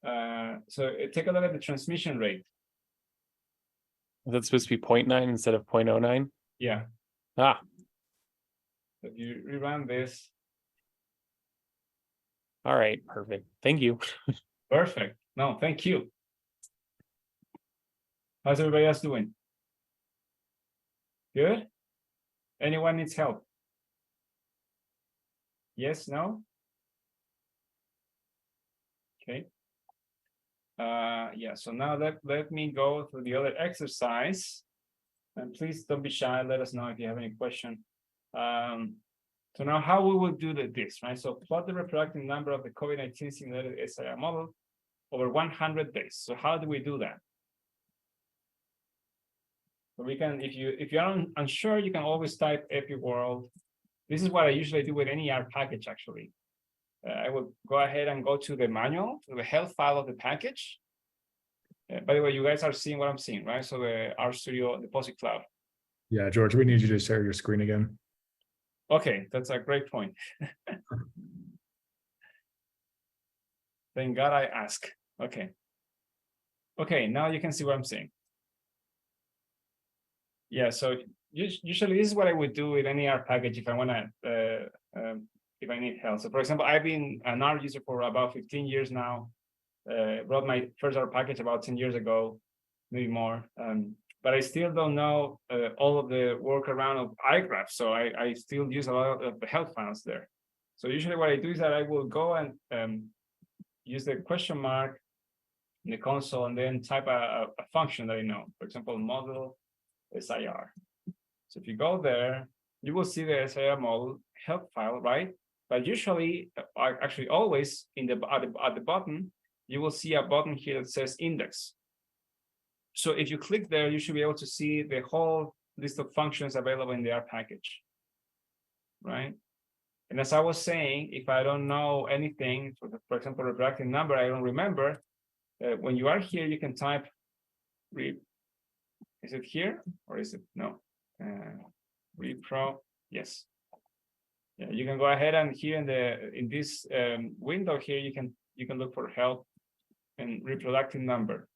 A: So take a look at the transmission rate.
H: That's supposed to be 0.9 instead of 0.09.
A: Yeah.
H: Ah,
A: If you rerun this,
H: all right, perfect. Thank you.
A: perfect. No, thank you. How's everybody else doing? Good? Anyone needs help? Yes, no? Okay. Yeah, so now let me go through the other exercise. And please don't be shy. Let us know if you have any question. So now how we will do this, right? So plot the reproductive number of the COVID-19 simulated SIR model over 100 days. So how do we do that? So we can, if you're unsure, you can always type epiworld. This is what I usually do with any R package, actually. I will go ahead and go to the manual, to the health file of the package. By the way, you guys are seeing what I'm seeing, right? So the RStudio, the POSIX Cloud.
C: Yeah, George, we need you to share your screen again.
A: Okay, that's a great point. Thank God I asked. Okay. Okay, now you can see what I'm saying. Yeah, so usually this is what I would do with any R package if I want to, if I need help. So for example, I've been an R user for about 15 years now. Wrote my first R package about 10 years ago, maybe more. But I still don't know all of the workaround of iGraph. So I still use a lot of the health files there. So usually what I do is that I will go and use the question mark in the console and then type a function that I know. For example, model SIR. So if you go there, you will see the SIR model help file, right? But usually, actually always at the bottom, you will see a button here that says index. So if you click there, you should be able to see the whole list of functions available in the R package, right? And as I was saying, if I don't know anything, for example, reproductive number, I don't remember, when you are here, you can type, is it here or is it, no, repro, yes. Yeah, you can go ahead and here in this window here, you can look for help and reproductive number.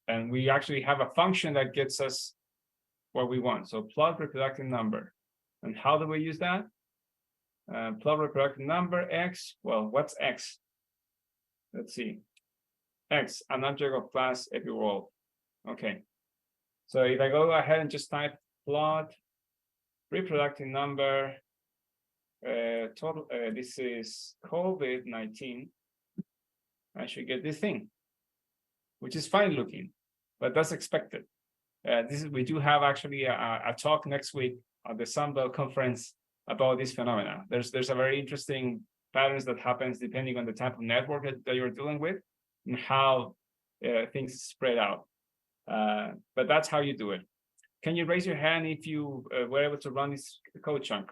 A: And we actually have a function that gets us what we want. So plot reproductive number. And how do we use that? Plot reproductive number X. Well, what's X? Let's see. X, an object of class epiworld. Okay. So if I go ahead and just type plot reproductive number total, this is COVID-19, I should get this thing, which is fine looking, but that's expected. We do have actually a talk next week at the Sunbelt conference about this phenomena. There's a very interesting patterns that happens depending on the type of network that you're dealing with and how things spread out. But that's how you do it. Can you raise your hand if you were able to run this code chunk?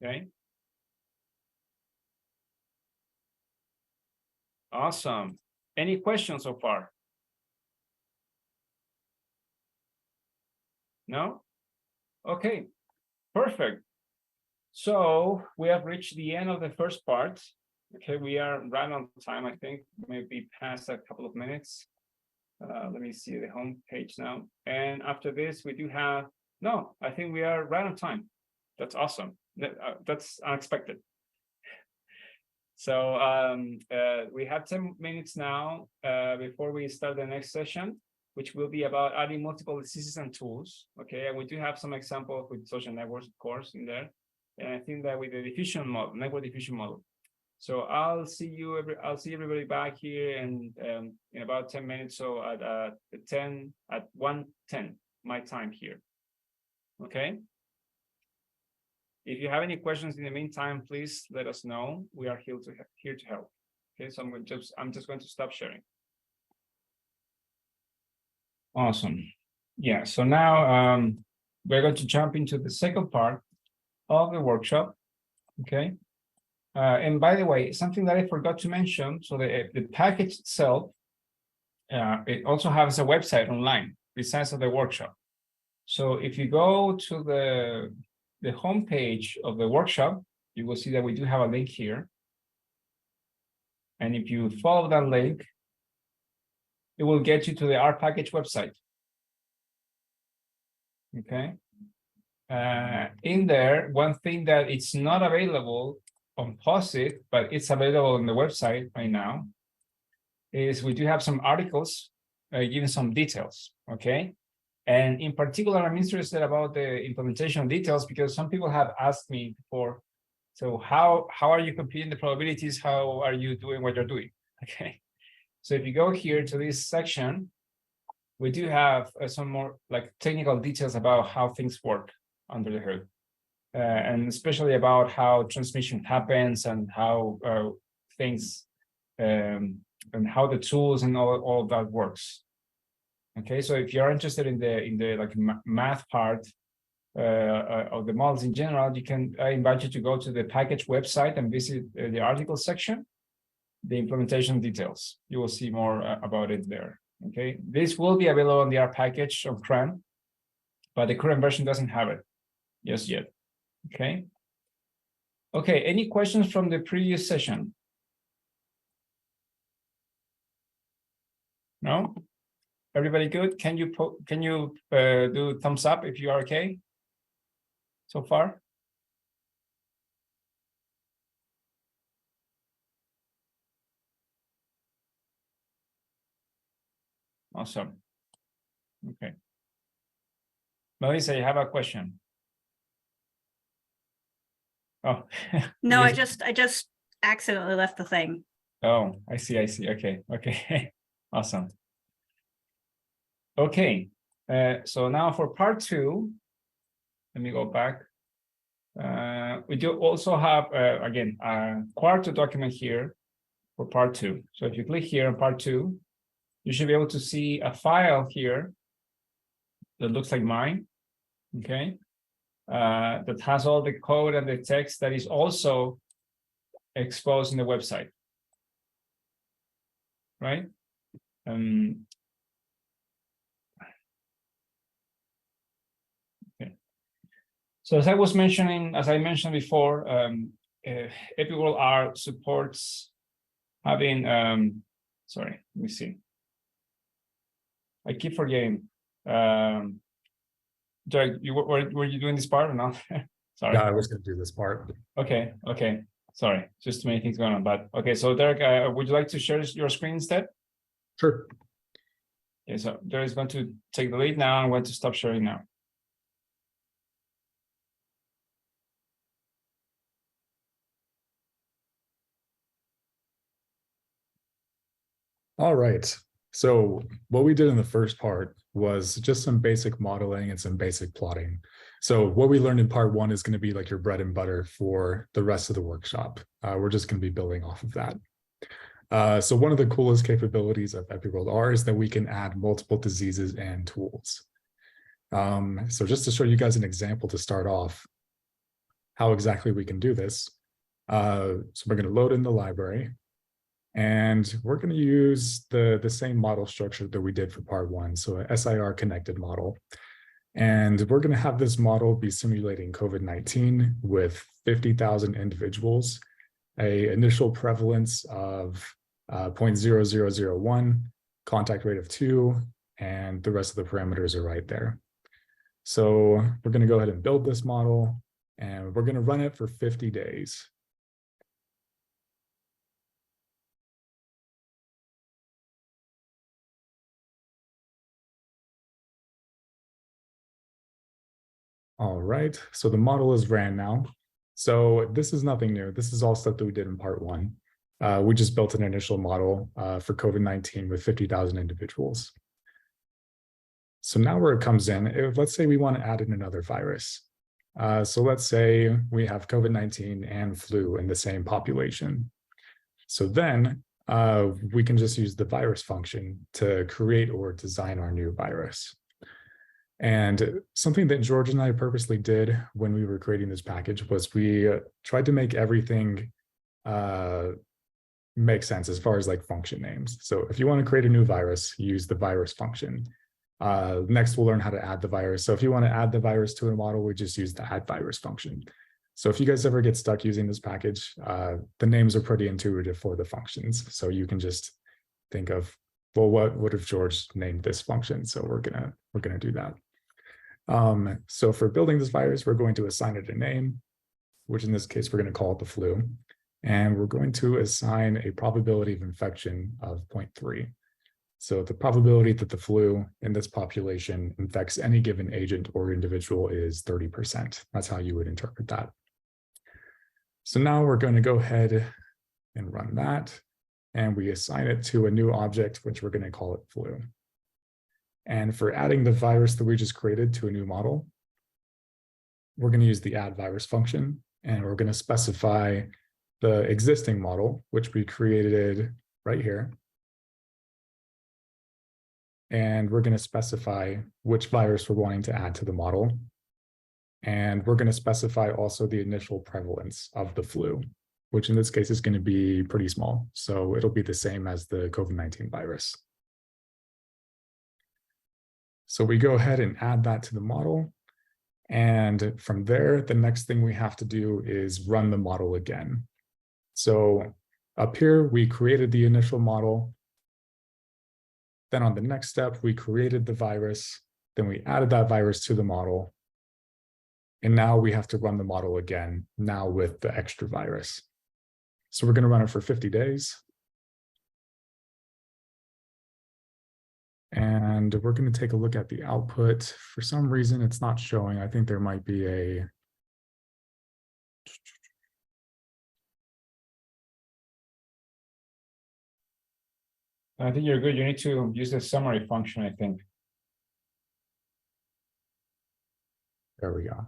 A: Okay. Awesome. Any questions so far? No? Okay, perfect. So we have reached the end of the first part. Okay, we are right on time, I think, maybe past a couple of minutes. Let me see the home page now. And after this, we do have, no, I think we are right on time. That's awesome. That's unexpected. So we have 10 minutes now before we start the next session, which will be about adding multiple diseases and tools. Okay, and we do have some examples with social networks, of course, in there. And I think that with the diffusion model, network diffusion model. So I'll see everybody back here in about 10 minutes. So at 1:10 my time here. Okay. If you have any questions in the meantime, please let us know. We are here to help. Okay, so I'm just going to stop sharing. Awesome. Yeah. So now we're going to jump into the second part of the workshop. Okay. And by the way, something that I forgot to mention, so the package itself, it also has a website online besides of the workshop. So if you go to the homepage of the workshop, you will see that we do have a link here. And if you follow that link, it will get you to the R package website. Okay. In there, one thing that it's not available on POSIT, but it's available on the website right now, is we do have some articles giving some details, okay? And in particular, I'm interested about the implementation details because some people have asked me before, so how are you computing the probabilities? How are you doing what you're doing, okay? So if you go here to this section, we do have some more like technical details about how things work under the hood. And especially about how transmission happens and how things and how the tools and all of that works. Okay, so if you're interested in the like math part of the models in general, I invite you to go to the package website and visit the article section, the implementation details. You will see more about it there. Okay, this will be available on the R package of CRAN, but the current version doesn't have it just yet. Okay. Okay, any questions from the previous session? No? Everybody good? Can you do thumbs up if you are okay so far? Awesome. Okay. Melissa, you have a question? Oh.
D: No, I
A: Yes.
D: just accidentally left the thing.
A: Oh, I see. Okay. Awesome. Okay. So now for part 2, let me go back. We do also have, again, a quarter document here for part 2. So if you click here on part 2, you should be able to see a file here that looks like mine, okay? That has all the code and the text that is also exposed in the website, right? Okay. So as I mentioned before, epiworldR supports having, sorry, let me see. I keep forgetting. Derek, were you doing this part or not? Sorry.
C: Yeah, I was going to do this part.
A: Okay. Sorry, just too many things going on. But okay, so Derek, would you like to share your screen instead?
C: Sure.
A: Okay, so Derek is going to take the lead now. I'm going to stop sharing now.
C: All right. So what we did in the first part was just some basic modeling and some basic plotting. So what we learned in part 1 is going to be like your bread and butter for the rest of the workshop. We're just going to be building off of that. So one of the coolest capabilities of epiworldR is that we can add multiple diseases and tools. So just to show you guys an example to start off, how exactly we can do this. So we're going to load in the library. And we're going to use the same model structure that we did for part 1, so a SIR connected model. And we're going to have this model be simulating COVID-19 with 50,000 individuals, a initial prevalence of 0.0001, contact rate of 2, and the rest of the parameters are right there. So we're going to go ahead and build this model, and we're going to run it for 50 days. All right, so the model is ran now. So this is nothing new. This is all stuff that we did in part 1. We just built an initial model for COVID-19 with 50,000 individuals. So now where it comes in, let's say we want to add in another virus. So let's say we have COVID-19 and flu in the same population. So then we can just use the virus function to create or design our new virus. And something that George and I purposely did when we were creating this package was we tried to make everything make sense as far as like function names. So if you want to create a new virus, use the virus function. Next, we'll learn how to add the virus. So if you want to add the virus to a model, we just use the add virus function. So if you guys ever get stuck using this package, the names are pretty intuitive for the functions. So you can just think of, well, what if George named this function? So we're gonna do that. So for building this virus, we're going to assign it a name, which in this case, we're going to call it the flu. And we're going to assign a probability of infection of 0.3. So the probability that the flu in this population infects any given agent or individual is 30%. That's how you would interpret that. So now we're going to go ahead and run that. And we assign it to a new object, which we're going to call it flu. And for adding the virus that we just created to a new model, we're going to use the add virus function, and we're going to specify the existing model, which we created right here. And we're going to specify which virus we're wanting to add to the model. And we're going to specify also the initial prevalence of the flu, which in this case is going to be pretty small. So it'll be the same as the COVID-19 virus. So we go ahead and add that to the model. And from there, the next thing we have to do is run the model again. So up here, we created the initial model. Then on the next step, we created the virus. Then we added that virus to the model. And now we have to run the model again, now with the extra virus. So we're going to run it for 50 days. And we're going to take a look at the output. For some reason, it's not showing. I think there might be a...
A: I think you're good. You need to use the summary function, I think.
C: There we go.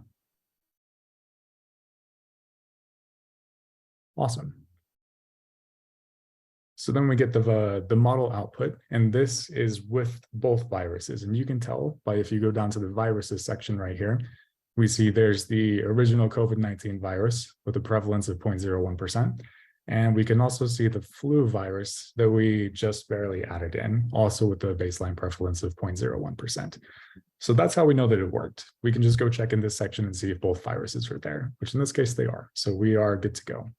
C: Awesome. So then we get the model output, and this is with both viruses. And you can tell by if you go down to the viruses section right here, we see there's the original COVID-19 virus with a prevalence of 0.01%. And we can also see the flu virus that we just barely added in, also with the baseline prevalence of 0.01%. So that's how we know that it worked. We can just go check in this section and see if both viruses are there, which in this case they are. So we are good to go.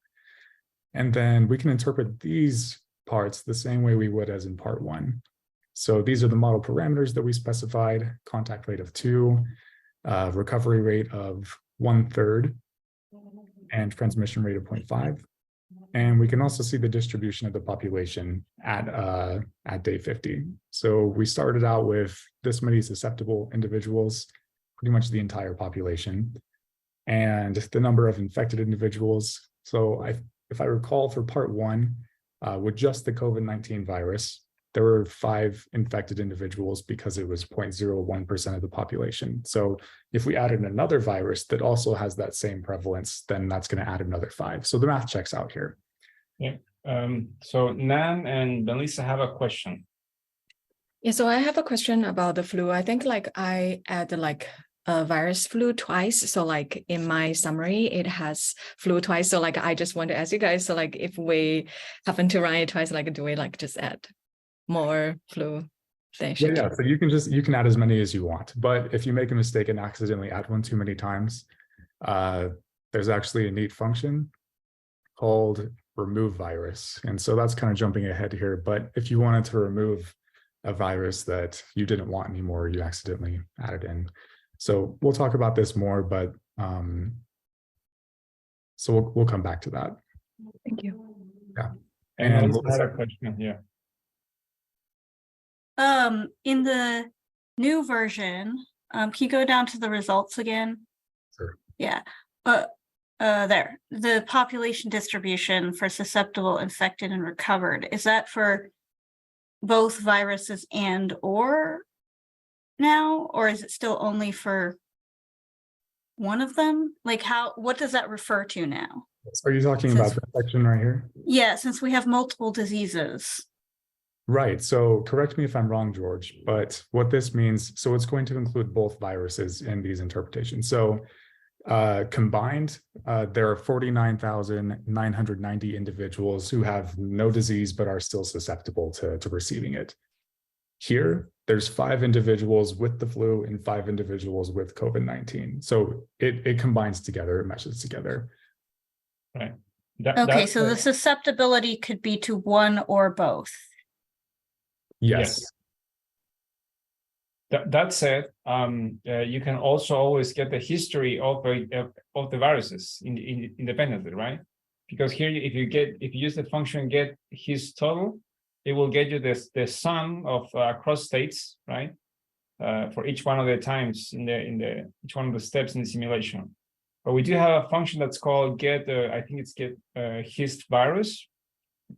C: And then we can interpret these parts the same way we would as in part 1. So these are the model parameters that we specified: contact rate of 2, recovery rate of 1/3, and transmission rate of 0.5. And we can also see the distribution of the population at day 50. So we started out with this many susceptible individuals, pretty much the entire population, and the number of infected individuals. So if I recall, for part 1, with just the COVID-19 virus, there were 5 infected individuals because it was 0.01% of the population. So if we added another virus that also has that same prevalence, then that's going to add another 5. So the math checks out here.
A: Yeah. So Nan and Melissa have a question.
G: Yeah, so I have a question about the flu. I think like I add like a virus flu twice. So like in my summary, it has flu twice. So like I just want to ask you guys, so like if we happen to run it twice, like do we like just add more flu?
C: Yeah, so you can add as many as you want. But if you make a mistake and accidentally add one too many times, there's actually a neat function called remove virus. And so that's kind of jumping ahead here. But if you wanted to remove a virus that you didn't want anymore, you accidentally added in. So we'll talk about this more, but so we'll come back to that.
G: Thank you.
C: Yeah.
A: And
C: And
A: Melissa had a question. Yeah.
D: In the new version, can you go down to the results again?
C: Sure.
D: Yeah. There, the population distribution for susceptible, infected, and recovered. Is that for both viruses and or now, or is it still only for one of them? Like what does that refer to now?
C: are you talking about the section right here?
D: Yeah, since we have multiple diseases.
C: Right. So correct me if I'm wrong, George, but what this means, so it's going to include both viruses in these interpretations. So combined, there are 49,990 individuals who have no disease but are still susceptible to receiving it. Here, there's 5 individuals with the flu and 5 individuals with COVID-19. So it combines together, it meshes together.
A: Right.
D: Okay, so the susceptibility could be to one or both.
C: Yes.
A: That said, you can also always get the history of the viruses independently, right? Because here, if you use the function get his total, it will get you the sum of across states, right? For each one of the times in each one of the steps in the simulation. But we do have a function that's called get. I think it's get his virus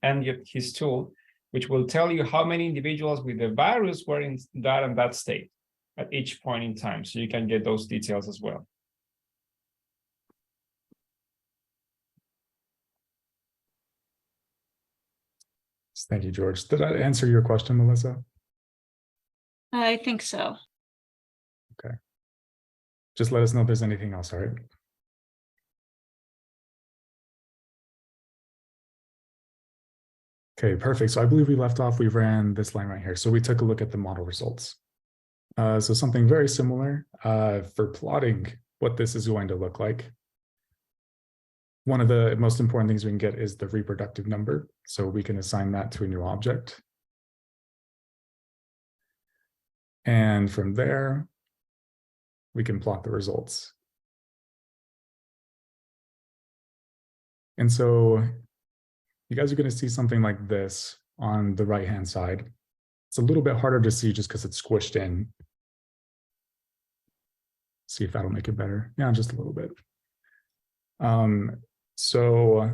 A: and get his tool, which will tell you how many individuals with the virus were in that and that state at each point in time. So you can get those details as well.
C: Thank you, George. Did that answer your question, Melissa?
D: I think so.
C: Okay. Just let us know if there's anything else, all right? Okay, perfect. So I believe we left off, we ran this line right here. So we took a look at the model results. So something very similar for plotting what this is going to look like. One of the most important things we can get is the reproductive number. So we can assign that to a new object. And from there, we can plot the results. And so you guys are going to see something like this on the right-hand side. It's a little bit harder to see just because it's squished in. See if that'll make it better. Yeah, just a little bit. So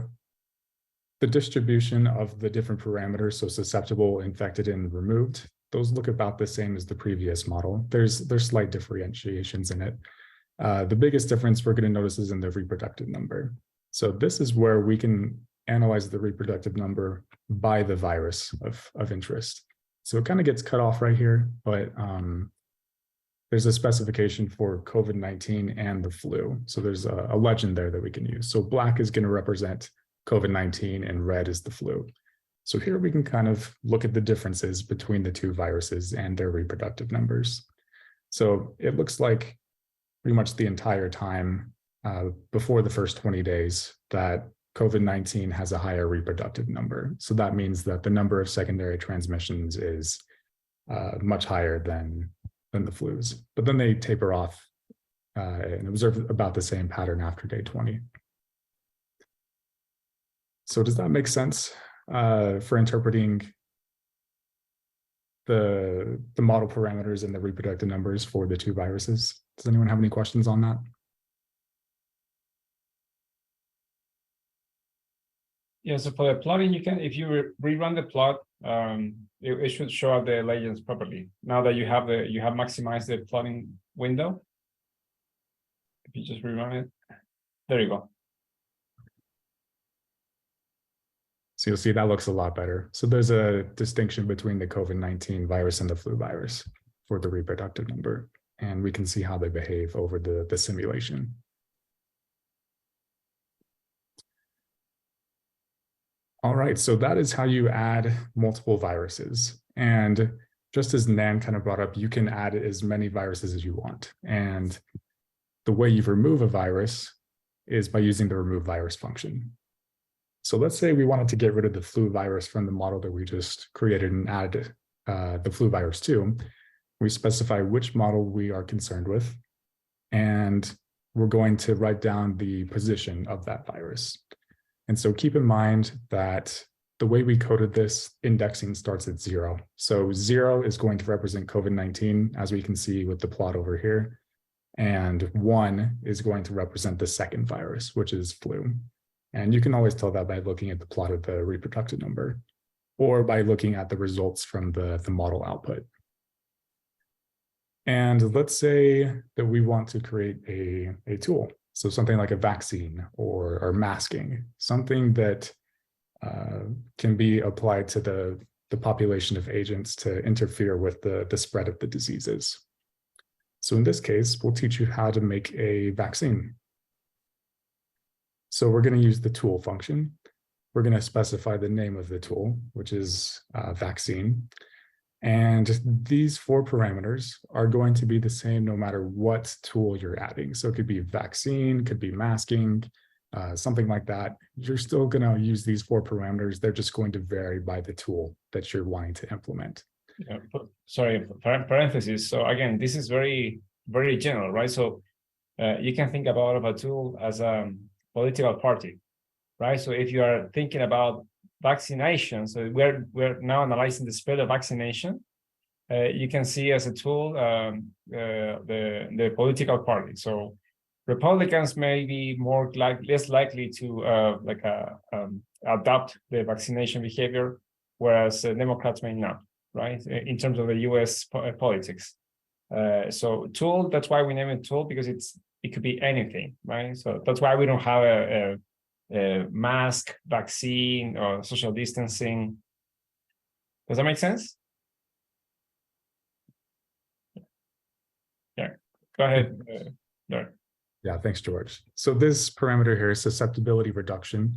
C: the distribution of the different parameters, so susceptible, infected, and removed, those look about the same as the previous model. There's slight differentiations in it. The biggest difference we're going to notice is in the reproductive number. So this is where we can analyze the reproductive number by the virus of interest. So it kind of gets cut off right here, but there's a specification for COVID-19 and the flu. So there's a legend there that we can use. So black is going to represent COVID-19 and red is the flu. So here we can kind of look at the differences between the two viruses and their reproductive numbers. So it looks like pretty much the entire time before the first 20 days that COVID-19 has a higher reproductive number. So that means that the number of secondary transmissions is much higher than the flus, but then they taper off and observe about the same pattern after day 20. So does that make sense for interpreting the model parameters and the reproductive numbers for the two viruses? Does anyone have any questions on that?
A: Yeah, so for the plotting, you can, if you rerun the plot, it should show up the legends properly. Now that you have maximized the plotting window, if you just rerun it, there you go.
C: So you'll see that looks a lot better. So there's a distinction between the COVID-19 virus and the flu virus for the reproductive number, and we can see how they behave over the simulation. All right, so that is how you add multiple viruses. And just as Nan kind of brought up, you can add as many viruses as you want. And the way you remove a virus is by using the remove virus function. So let's say we wanted to get rid of the flu virus from the model that we just created and add the flu virus to. We specify which model we are concerned with, and we're going to write down the position of that virus. And so keep in mind that the way we coded this, indexing starts at 0. So 0 is going to represent COVID-19, as we can see with the plot over here. And 1 is going to represent the second virus, which is flu. And you can always tell that by looking at the plot of the reproductive number, or by looking at the results from the model output. And let's say that we want to create a tool. So something like a vaccine or masking, something that can be applied to the population of agents to interfere with the spread of the diseases. So in this case, we'll teach you how to make a vaccine. So we're going to use the tool function. We're going to specify the name of the tool, which is vaccine. And these 4 parameters are going to be the same no matter what tool you're adding. So it could be vaccine, could be masking, something like that. You're still going to use these 4 parameters. They're just going to vary by the tool that you're wanting to implement.
A: Yeah, sorry, parenthesis. So again, this is very, very general, right? So you can think about a tool as a political party, right? So if you are thinking about vaccination, so we're now analyzing the spread of vaccination. You can see as a tool the political party. So Republicans may be less likely to adopt the vaccination behavior, whereas Democrats may not, right? In terms of the U.S. politics. So tool, that's why we name it tool, because it could be anything, right? So that's why we don't have a mask, vaccine, or social distancing. Does that make sense? Yeah, go ahead, Derek.
C: Yeah, thanks, George. So this parameter here is susceptibility reduction.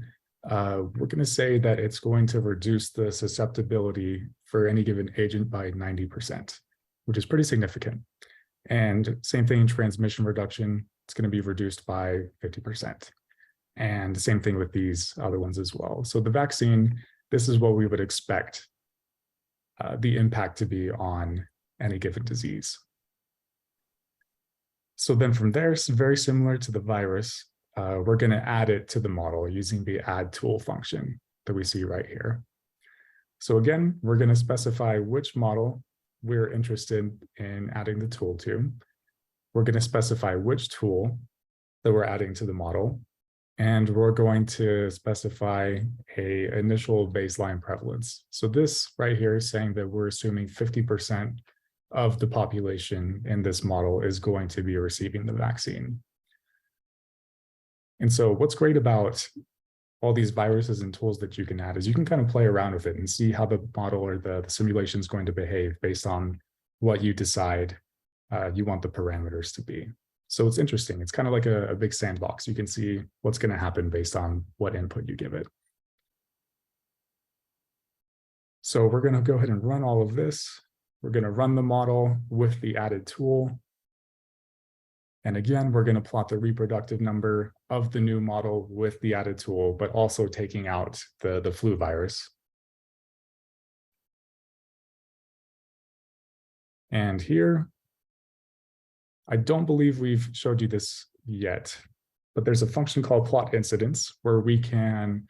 C: We're going to say that it's going to reduce the susceptibility for any given agent by 90%, which is pretty significant. And same thing, transmission reduction, it's going to be reduced by 50%. And same thing with these other ones as well. So the vaccine, this is what we would expect the impact to be on any given disease. So then from there, it's very similar to the virus. We're going to add it to the model using the add tool function that we see right here. So again, we're going to specify which model we're interested in adding the tool to. We're going to specify which tool that we're adding to the model. And we're going to specify an initial baseline prevalence. So this right here is saying that we're assuming 50% of the population in this model is going to be receiving the vaccine. And so what's great about all these viruses and tools that you can add is you can kind of play around with it and see how the model or the simulation is going to behave based on what you decide you want the parameters to be. So it's interesting. It's kind of like a big sandbox. You can see what's going to happen based on what input you give it. So we're going to go ahead and run all of this. We're going to run the model with the added tool. And again, we're going to plot the reproductive number of the new model with the added tool, but also taking out the flu virus. And here, I don't believe we've showed you this yet, but there's a function called plot incidence where we can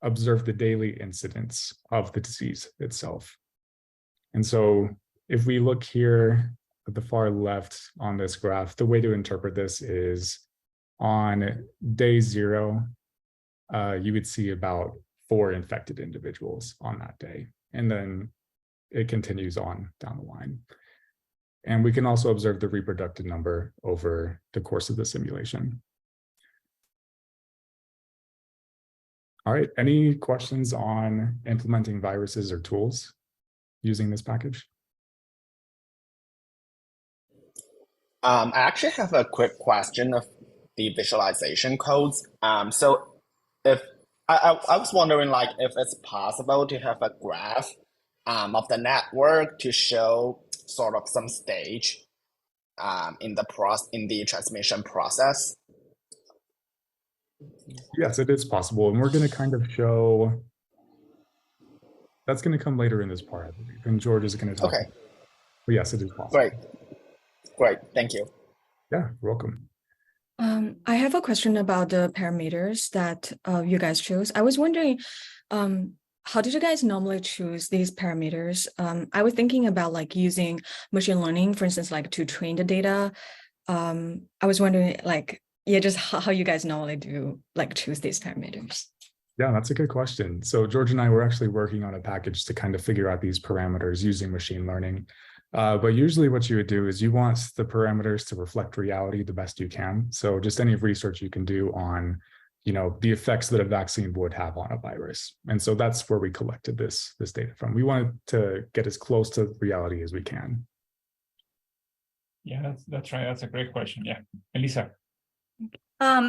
C: observe the daily incidence of the disease itself. And so if we look here at the far left on this graph, the way to interpret this is on day 0, you would see about 4 infected individuals on that day. And then it continues on down the line. And we can also observe the reproductive number over the course of the simulation. All right, any questions on implementing viruses or tools using this package?
E: I actually have a quick question of the visualization codes. So if I was wondering, like, if it's possible to have a graph of the network to show sort of some stage in the transmission process.
C: Yes, it is possible. And we're going to kind of show, that's going to come later in this part, I believe. And George is going to talk.
E: Okay,
C: But yes, it is possible.
E: great. Great, thank you.
C: Yeah, you're welcome.
G: I have a question about the parameters that you guys chose. I was wondering, how did you guys normally choose these parameters? I was thinking about like using machine learning, for instance, like to train the data. I was wondering, like, yeah, just how you guys normally do like choose these parameters.
C: Yeah, that's a good question. So George and I were actually working on a package to kind of figure out these parameters using machine learning. But usually what you would do is you want the parameters to reflect reality the best you can. So just any research you can do on, the effects that a vaccine would have on a virus. And so that's where we collected this data from. We wanted to get as close to reality as we can.
A: Yeah, that's right. That's a great question. Yeah, Elisa.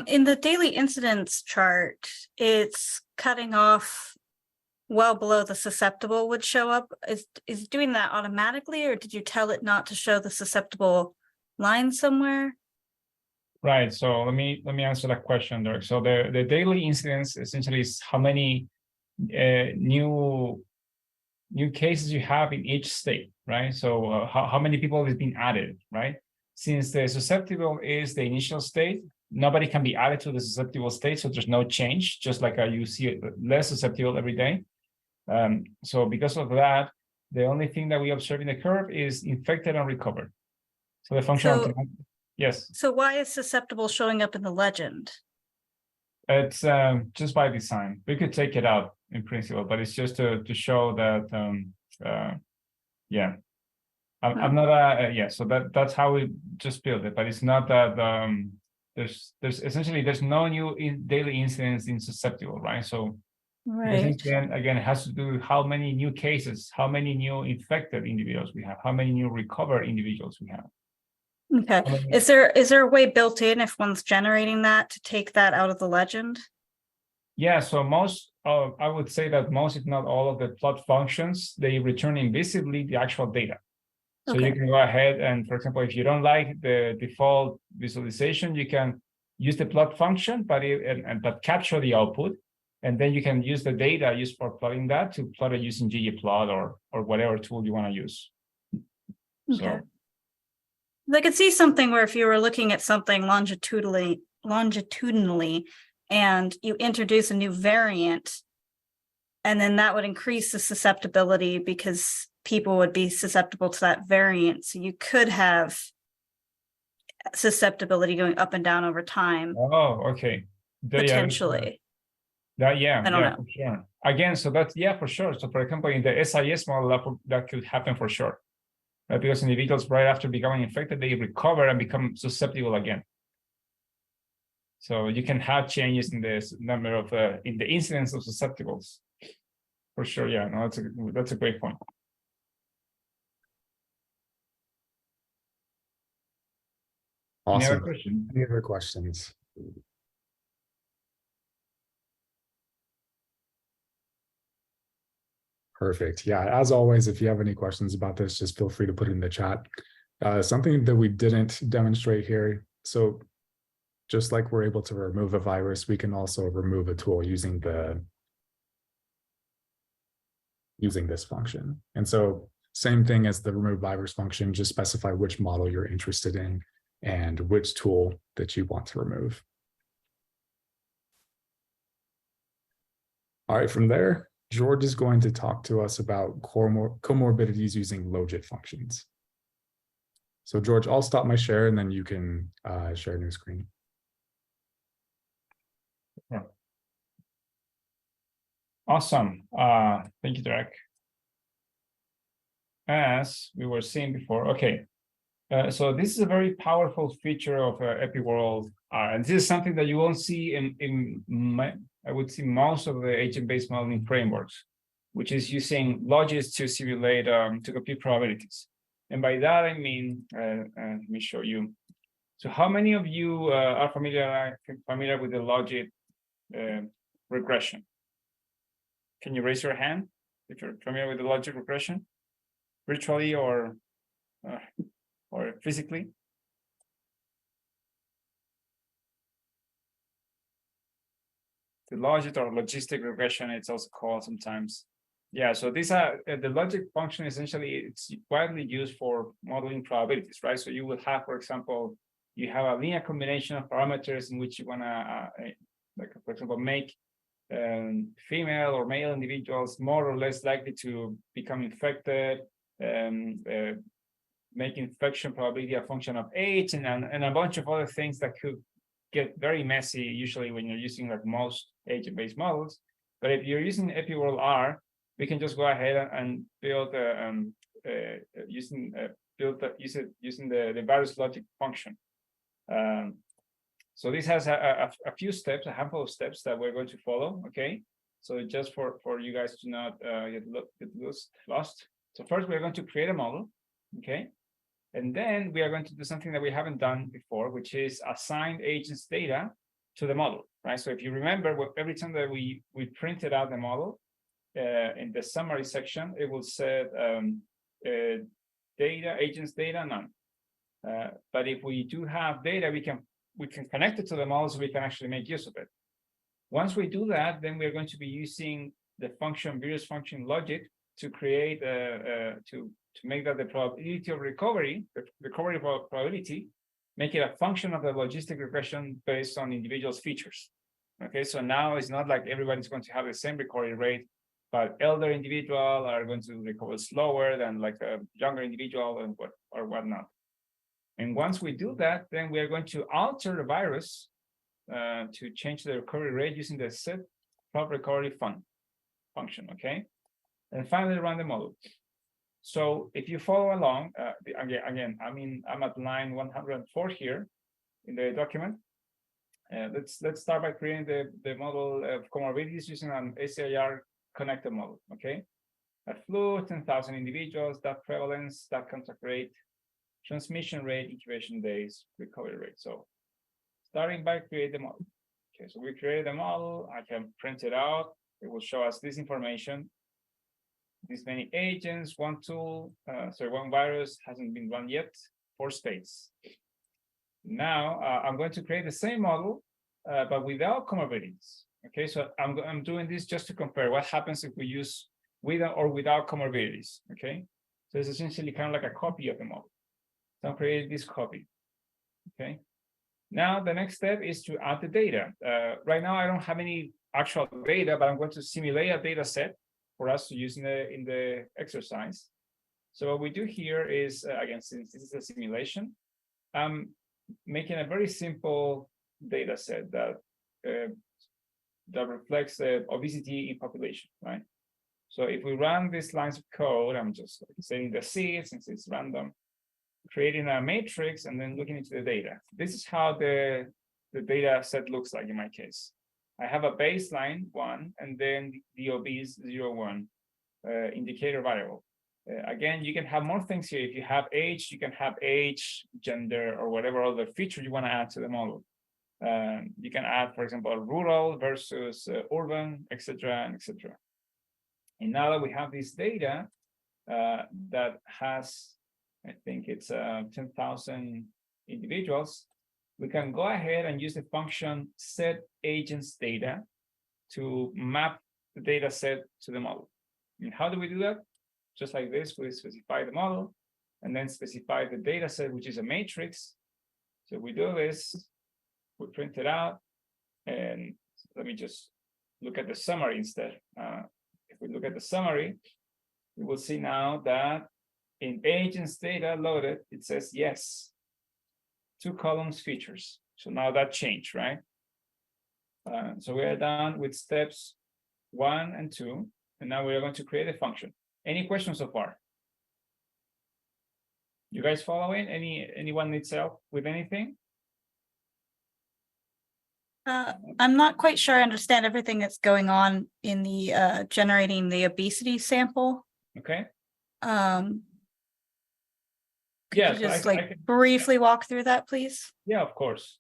D: In the daily incidence chart, it's cutting off well below the susceptible would show up. Is doing that automatically, or did you tell it not to show the susceptible line somewhere?
A: Right. So let me answer that question, Derek. So the daily incidence essentially is how many new cases you have in each state, right? So how many people have been added, right? Since the susceptible is the initial state, nobody can be added to the susceptible state, so there's no change. Just like you see less susceptible every day. So because of that, the only thing that we observe in the curve is infected and recovered. So the function, yes.
D: So why is susceptible showing up in the legend?
A: It's just by design. We could take it out in principle, but it's just to show that, yeah. I'm not yeah. So that's how we just build it, but it's not that there's essentially there's no new daily incidence in susceptible, right? So.
D: Right.
A: Again, it has to do with how many new cases, how many new infected individuals we have, how many new recovered individuals we have.
D: Okay. Is there a way built in if one's generating that to take that out of the legend?
A: Yeah, so I would say that most, if not all, of the plot functions, they return invisibly the actual data. So you can go ahead and, for example, if you don't like the default visualization, you can use the plot function, but capture the output. And then you can use the data used for plotting that to plot it using ggplot or whatever tool you want to use.
D: Okay. So I could see something where if you were looking at something longitudinally, and you introduce a new variant, and then that would increase the susceptibility because people would be susceptible to that variant. So you could have susceptibility going up and down over time.
A: Oh, okay.
D: Potentially.
A: I don't know. For sure. Again, so that's for sure. So for example, in the SIS model, that could happen for sure. Right? Because individuals right after becoming infected, they recover and become susceptible again. So you can have changes in the number of in the incidence of susceptibles. For sure, yeah. No, that's a great point.
C: Awesome.
A: Any other questions?
C: Any other questions? Perfect. Yeah, as always, if you have any questions about this, just feel free to put it in the chat. Something that we didn't demonstrate here. So just like we're able to remove a virus, we can also remove a tool using this function. And so same thing as the remove virus function, just specify which model you're interested in and which tool that you want to remove. All right, from there, George is going to talk to us about comorbidities using logit functions. So George, I'll stop my share and then you can share a new screen.
A: Awesome. Thank you, Derek. As we were seeing before, okay. So this is a very powerful feature of epiworldR, and this is something that you won't see I would see most of the agent-based modeling frameworks, which is using logits to simulate to compute probabilities. And by that I mean, let me show you. So how many of you are familiar with the logit regression? Can you raise your hand if you're familiar with the logit regression, virtually or physically? the logic or logistic regression, it's also called sometimes. Yeah, so these are the logic function. Essentially, it's widely used for modeling probabilities, right? So you will have, for example, you have a linear combination of parameters in which you want to, like, for example, make female or male individuals more or less likely to become infected, make infection probability a function of age, and a bunch of other things that could get very messy usually when you're using like most agent-based models. But if you're using epiworldR, we can just go ahead and build using the virus logic function. So this has a few steps, a handful of steps that we're going to follow. Okay, so just for you guys to not get lost. So first we're going to create a model. Okay, and then we are going to do something that we haven't done before, which is assign agents data to the model, right? So if you remember, every time that we printed out the model, in the summary section, it will say data, agents data, none. But if we do have data, we can connect it to the model so we can actually make use of it. Once we do that, then we're going to be using the function virus function logic to create to make that the probability of recovery, the recovery probability, make it a function of the logistic regression based on individuals' features. Okay, so now it's not like everybody's going to have the same recovery rate, but elder individual are going to recover slower than like a younger individual and whatnot. And once we do that, then we are going to alter the virus to change the recovery rate using the set prop recovery function. Okay, and finally run the model. So if you follow along, again, I'm at line 104 here in the document. Let's start by creating the model of comorbidities using an ACIR connected model. Okay, a flu, 10,000 individuals, that prevalence, that contact rate, transmission rate, incubation days, recovery rate. So starting by create the model. Okay, so we created the model. I can print it out. It will show us this information. This many agents, one virus hasn't been run yet, 4 states. Now I'm going to create the same model, but without comorbidities. Okay, so I'm doing this just to compare what happens if we use with or without comorbidities. Okay, so it's essentially kind of like a copy of the model. So I'm creating this copy. Okay, now the next step is to add the data. Right now I don't have any actual data, but I'm going to simulate a data set for us to use in the exercise. So what we do here is, again, since this is a simulation, I'm making a very simple data set that reflects obesity in population, right? So if we run these lines of code, I'm just setting the seed since it's random, creating a matrix, and then looking into the data. This is how the data set looks like in my case. I have a baseline 1, and then the obese 0, 1 indicator variable. Again, you can have more things here. If you have age, you can have age, gender, or whatever other feature you want to add to the model. You can add, for example, rural versus urban, etc., etc. And now that we have this data that has, I think it's 10,000 individuals, we can go ahead and use the function set agents data to map the data set to the model. And how do we do that? Just like this, we specify the model and then specify the data set, which is a matrix. So we do this, we print it out, and let me just look at the summary instead. If we look at the summary, we will see now that in agents data loaded, it says yes, 2 columns features. So now that changed, right? So we are done with steps 1 and 2, and now we are going to create a function. Any questions so far? You guys following? Anyone needs help with anything?
D: I'm not quite sure I understand everything that's going on in the generating the obesity sample.
A: Okay.
D: Could you just briefly walk through that, please?
A: Yeah, of course.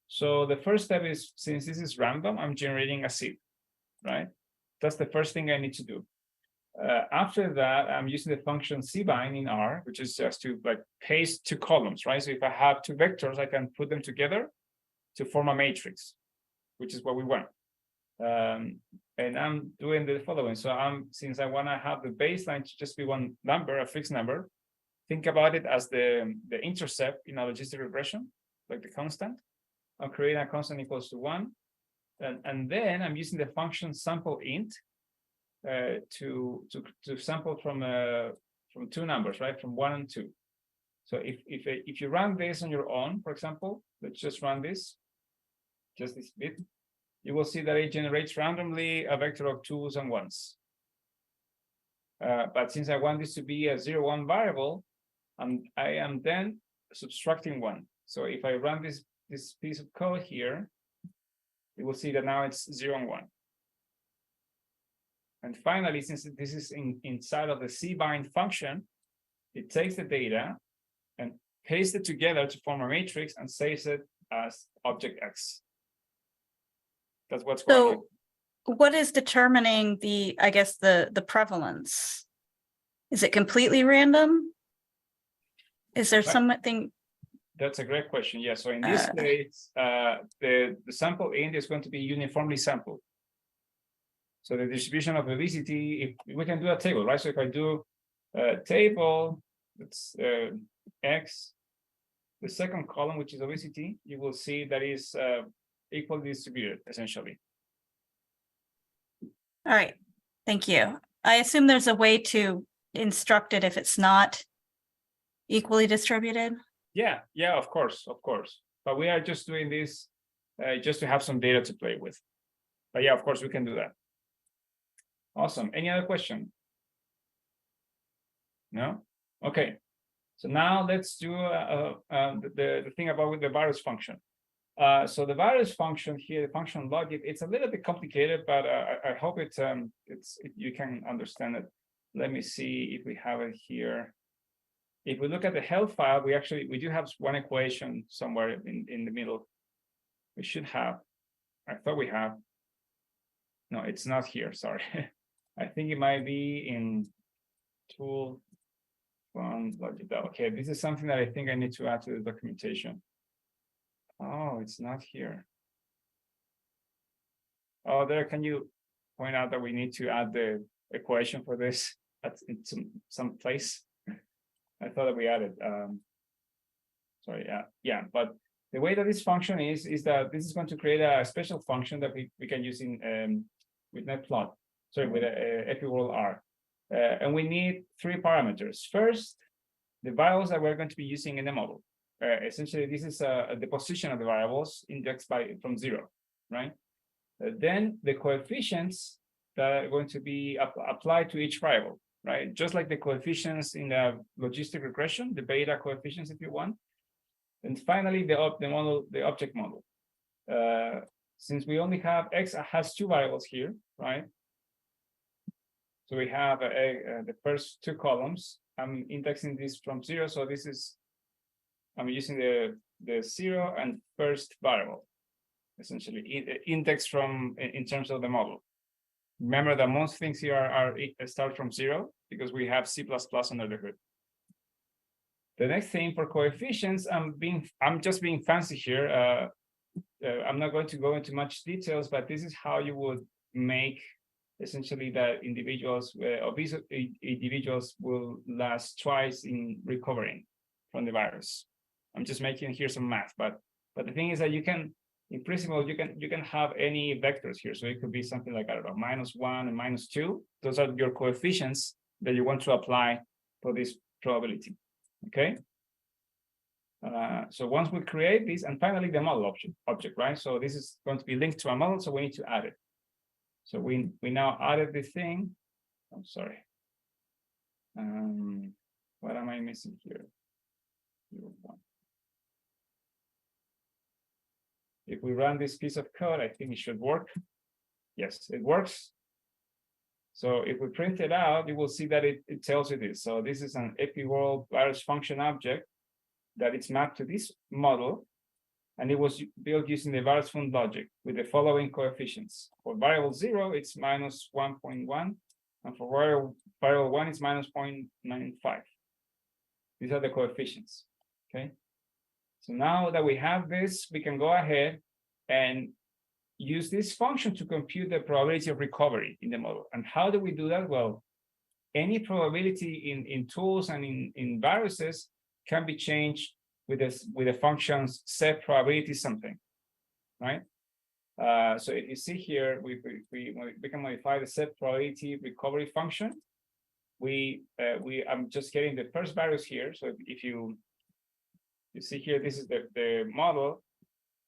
A: So the first step is, since this is random, I'm generating a seed, right? That's the first thing I need to do. After that, I'm using the function cbind in R, which is just to like paste 2 columns, right? So if I have 2 vectors, I can put them together to form a matrix, which is what we want. And I'm doing the following. So since I want to have the baseline to just be one number, a fixed number, think about it as the intercept in a logistic regression, like the constant. I'm creating a constant equals to 1. And then I'm using the function sample int to sample from 2 numbers, right? From 1 and 2. So if you run this on your own, for example, let's just run this, just this bit, you will see that it generates randomly a vector of 2s and 1s. But since I want this to be a 0, 1 variable, I am then subtracting 1. So if I run this piece of code here, you will see that now it's 0 and 1. And finally, since this is inside of the cbind function, it takes the data and pastes it together to form a matrix and saves it as object X. That's what's going on.
D: What is determining I guess the prevalence? Is it completely random? Is there something?
A: That's a great question. Yeah. So in this case, the sample int is going to be uniformly sampled. So the distribution of obesity, if we can do a table, right? So if I do a table, it's X, the second column, which is obesity, you will see that is equally distributed, essentially.
D: All right, thank you. I assume there's a way to instruct it if it's not equally distributed.
A: Yeah, of course. But we are just doing this just to have some data to play with. But yeah, of course, we can do that. Awesome. Any other question? No? Okay. So now let's do the thing about the virus function. So the virus function here, the function logic, it's a little bit complicated, but I hope you can understand it. Let me see if we have it here. If we look at the health file, we do have one equation somewhere in the middle. We should have. I thought we have. No, it's not here. Sorry. I think it might be in tool from logic. Okay, this is something that I think I need to add to the documentation. Oh, it's not here. Oh, there. Can you point out that we need to add the equation for this at some place? I thought that we added. Sorry. Yeah. But the way that this function is that this is going to create a special function that we can use in with Netplot. Sorry, with epiworldR. And we need 3 parameters. First, the variables that we're going to be using in the model. Essentially, this is the position of the variables indexed from 0, right? Then the coefficients that are going to be applied to each variable, right? Just like the coefficients in the logistic regression, the beta coefficients, if you want. And finally, the object model. Since we only have X has 2 variables here, right? So we have the first 2 columns. I'm indexing this from 0, so I'm using the 0 and first variable, essentially index in terms of the model. Remember that most things here start from 0 because we have C++ under the hood. The next thing for coefficients, I'm just being fancy here. I'm not going to go into much details, but this is how you would make essentially that obese individuals will last twice in recovering from the virus. I'm just making here some math, but the thing is that you can, in principle, you can have any vectors here. So it could be something like, I don't know, -1 and -2. Those are your coefficients that you want to apply for this probability. Okay. So once we create this, and finally the model object, right? So this is going to be linked to a model, so we need to add it. So we now added the thing. I'm sorry. What am I missing here? If we run this piece of code, I think it should work. Yes, it works. So if we print it out, you will see that it tells you this. So this is an epiworld virus function object that it's mapped to this model. And it was built using the virus fund logic with the following coefficients. For variable 0, it's -1.1. And for variable 1, it's -0.95. These are the coefficients. Okay. So now that we have this, we can go ahead and use this function to compute the probability of recovery in the model. And how do we do that? Well, any probability in tools and in viruses can be changed with the functions set probability something, right? So if you see here, we can modify the set probability recovery function. I'm just getting the first virus here. So if you see here, this is the model.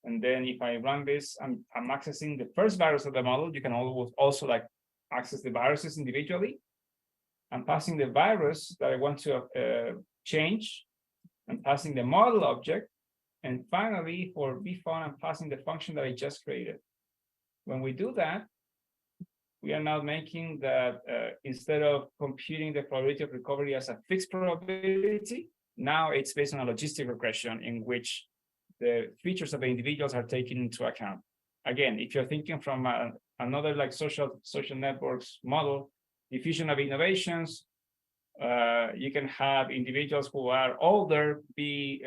A: And then if I run this, I'm accessing the first virus of the model. You can also like access the viruses individually. I'm passing the virus that I want to change. I'm passing the model object. And finally, for bfun, I'm passing the function that I just created. When we do that, we are now making that instead of computing the probability of recovery as a fixed probability, now it's based on a logistic regression in which the features of the individuals are taken into account. Again, if you're thinking from another like social networks model, diffusion of innovations, you can have individuals who are older be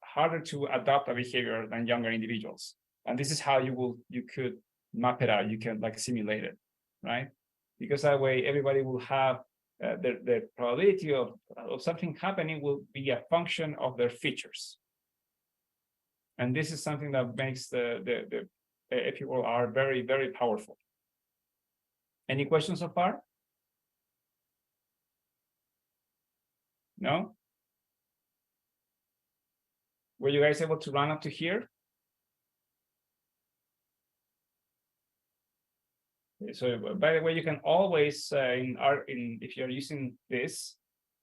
A: harder to adopt a behavior than younger individuals. And this is how you could map it out. You can like simulate it, right? Because that way everybody will have the probability of something happening will be a function of their features. And this is something that makes the epiworldR very, very powerful. Any questions so far? No? Were you guys able to run up to here? So by the way, you can always if you're using this,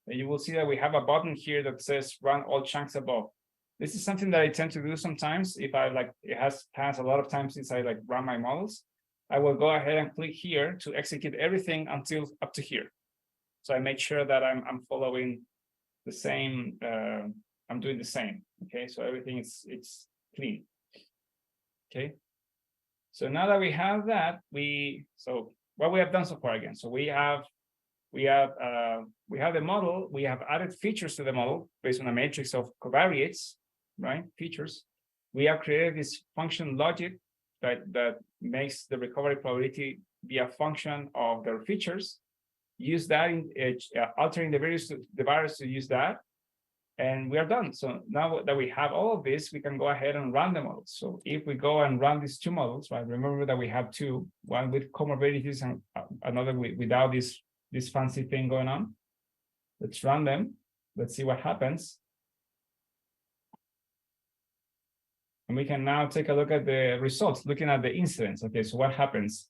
A: you will see that we have a button here that says run all chunks above. This is something that I tend to do sometimes. If I like, it has passed a lot of times since I like run my models, I will go ahead and click here to execute everything until up to here. So I make sure that I'm following the same. I'm doing the same. Okay, so everything it's clean. Okay. So now that we have that, so what we have done so far again. So we have the model. We have added features to the model based on a matrix of covariates, right? Features. We have created this function logic that makes the recovery probability be a function of their features. Use that in altering the virus to use that. And we are done. So now that we have all of this, we can go ahead and run the models. So if we go and run these two models, right? Remember that we have two, one with comorbidities and another without this fancy thing going on. Let's run them. Let's see what happens. And we can now take a look at the results, looking at the incidence. Okay, so what happens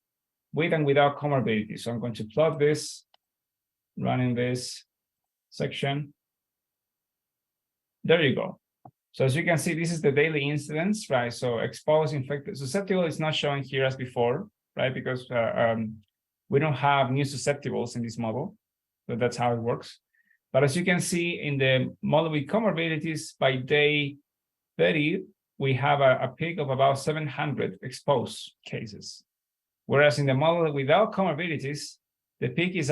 A: with and without comorbidity? So I'm going to plot this, running this section. There you go. So as you can see, this is the daily incidence, right? So exposed, infected, susceptible is not showing here as before, right? Because we don't have new susceptibles in this model. So that's how it works. But as you can see in the model with comorbidities, by day 30, we have a peak of about 700 exposed cases. Whereas in the model without comorbidities, the peak is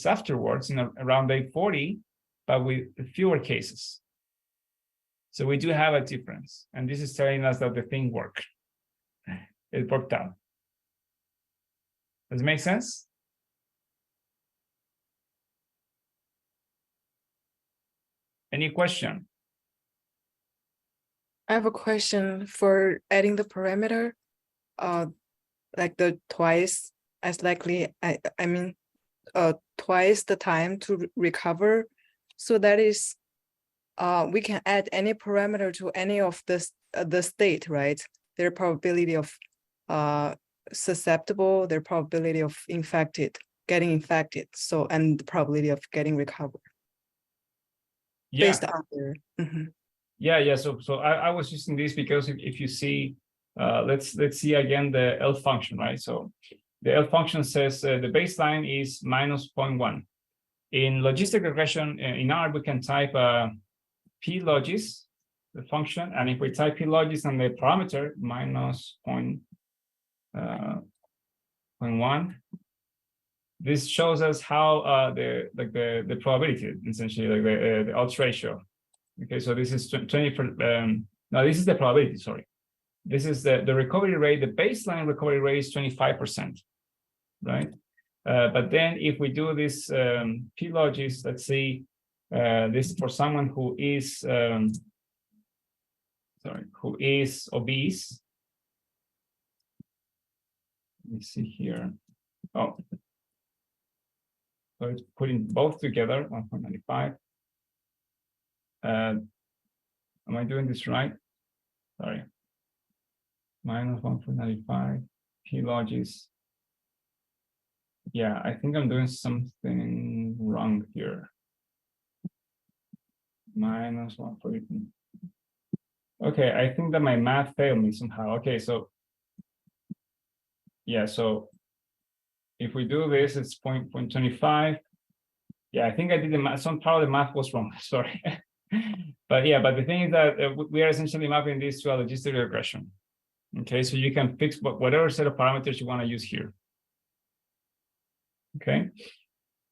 A: afterwards, around day 40, but with fewer cases. So we do have a difference. And this is telling us that the thing worked. It worked out. Does it make sense? Any question?
F: I have a question for adding the parameter, like the twice as likely, I mean, twice the time to recover. So that is, we can add any parameter to any of the state, right? Their probability of susceptible, their probability of getting infected. So, and the probability of getting recovered.
A: Yeah.
F: Based on their,
A: Yeah. So I was using this because if you see, let's see again the L function, right? So the L function says the baseline is -0.1. In logistic regression, in R, we can type p-logis, the function, and if we type p-logis and the parameter -0.1, this shows us how the probability, essentially, like the odds ratio. Okay, so this is 20 for, no, this is the probability, sorry. this is the recovery rate. The baseline recovery rate is 25%, right? But then if we do this p-logis, let's see, this for someone who is who is obese. Let me see here. Oh, so it's putting both together, 1.95. Am I doing this right? Sorry. Minus 1.95 p-logis. Yeah, I think I'm doing something wrong here. Minus 1.40. Okay, I think that my math failed me somehow. Okay, so yeah, so if we do this, it's 0.25. Yeah, I think I did the math. Some part of the math was wrong. Sorry. But yeah, but the thing is that we are essentially mapping this to a logistic regression. Okay, so you can fix whatever set of parameters you want to use here. Okay.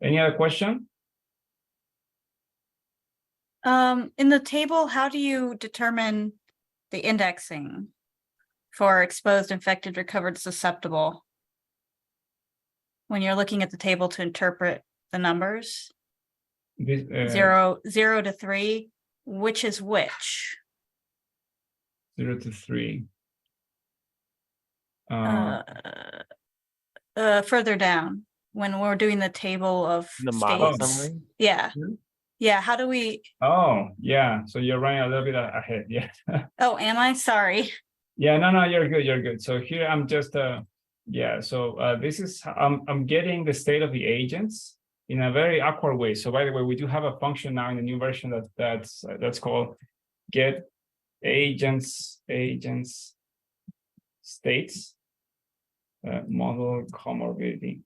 A: Any other question?
D: In the table, how do you determine the indexing for exposed, infected, recovered, susceptible? When you're looking at the table to interpret the numbers,
A: This,
D: 0 to 3, which is which?
A: 0 to 3.
D: Further down, when we're doing the table of
H: The model
D: states.
H: summary.
D: Yeah.
A: Hmm?
D: Yeah, how do we,
A: Oh, yeah. So you're running a little bit ahead. Yeah.
D: oh, am I? Sorry.
A: Yeah, no, you're good. You're good. So here I'm just yeah. So this is I'm getting the state of the agents in a very awkward way. So by the way, we do have a function now in the new version that's called get agents states model comorbidity.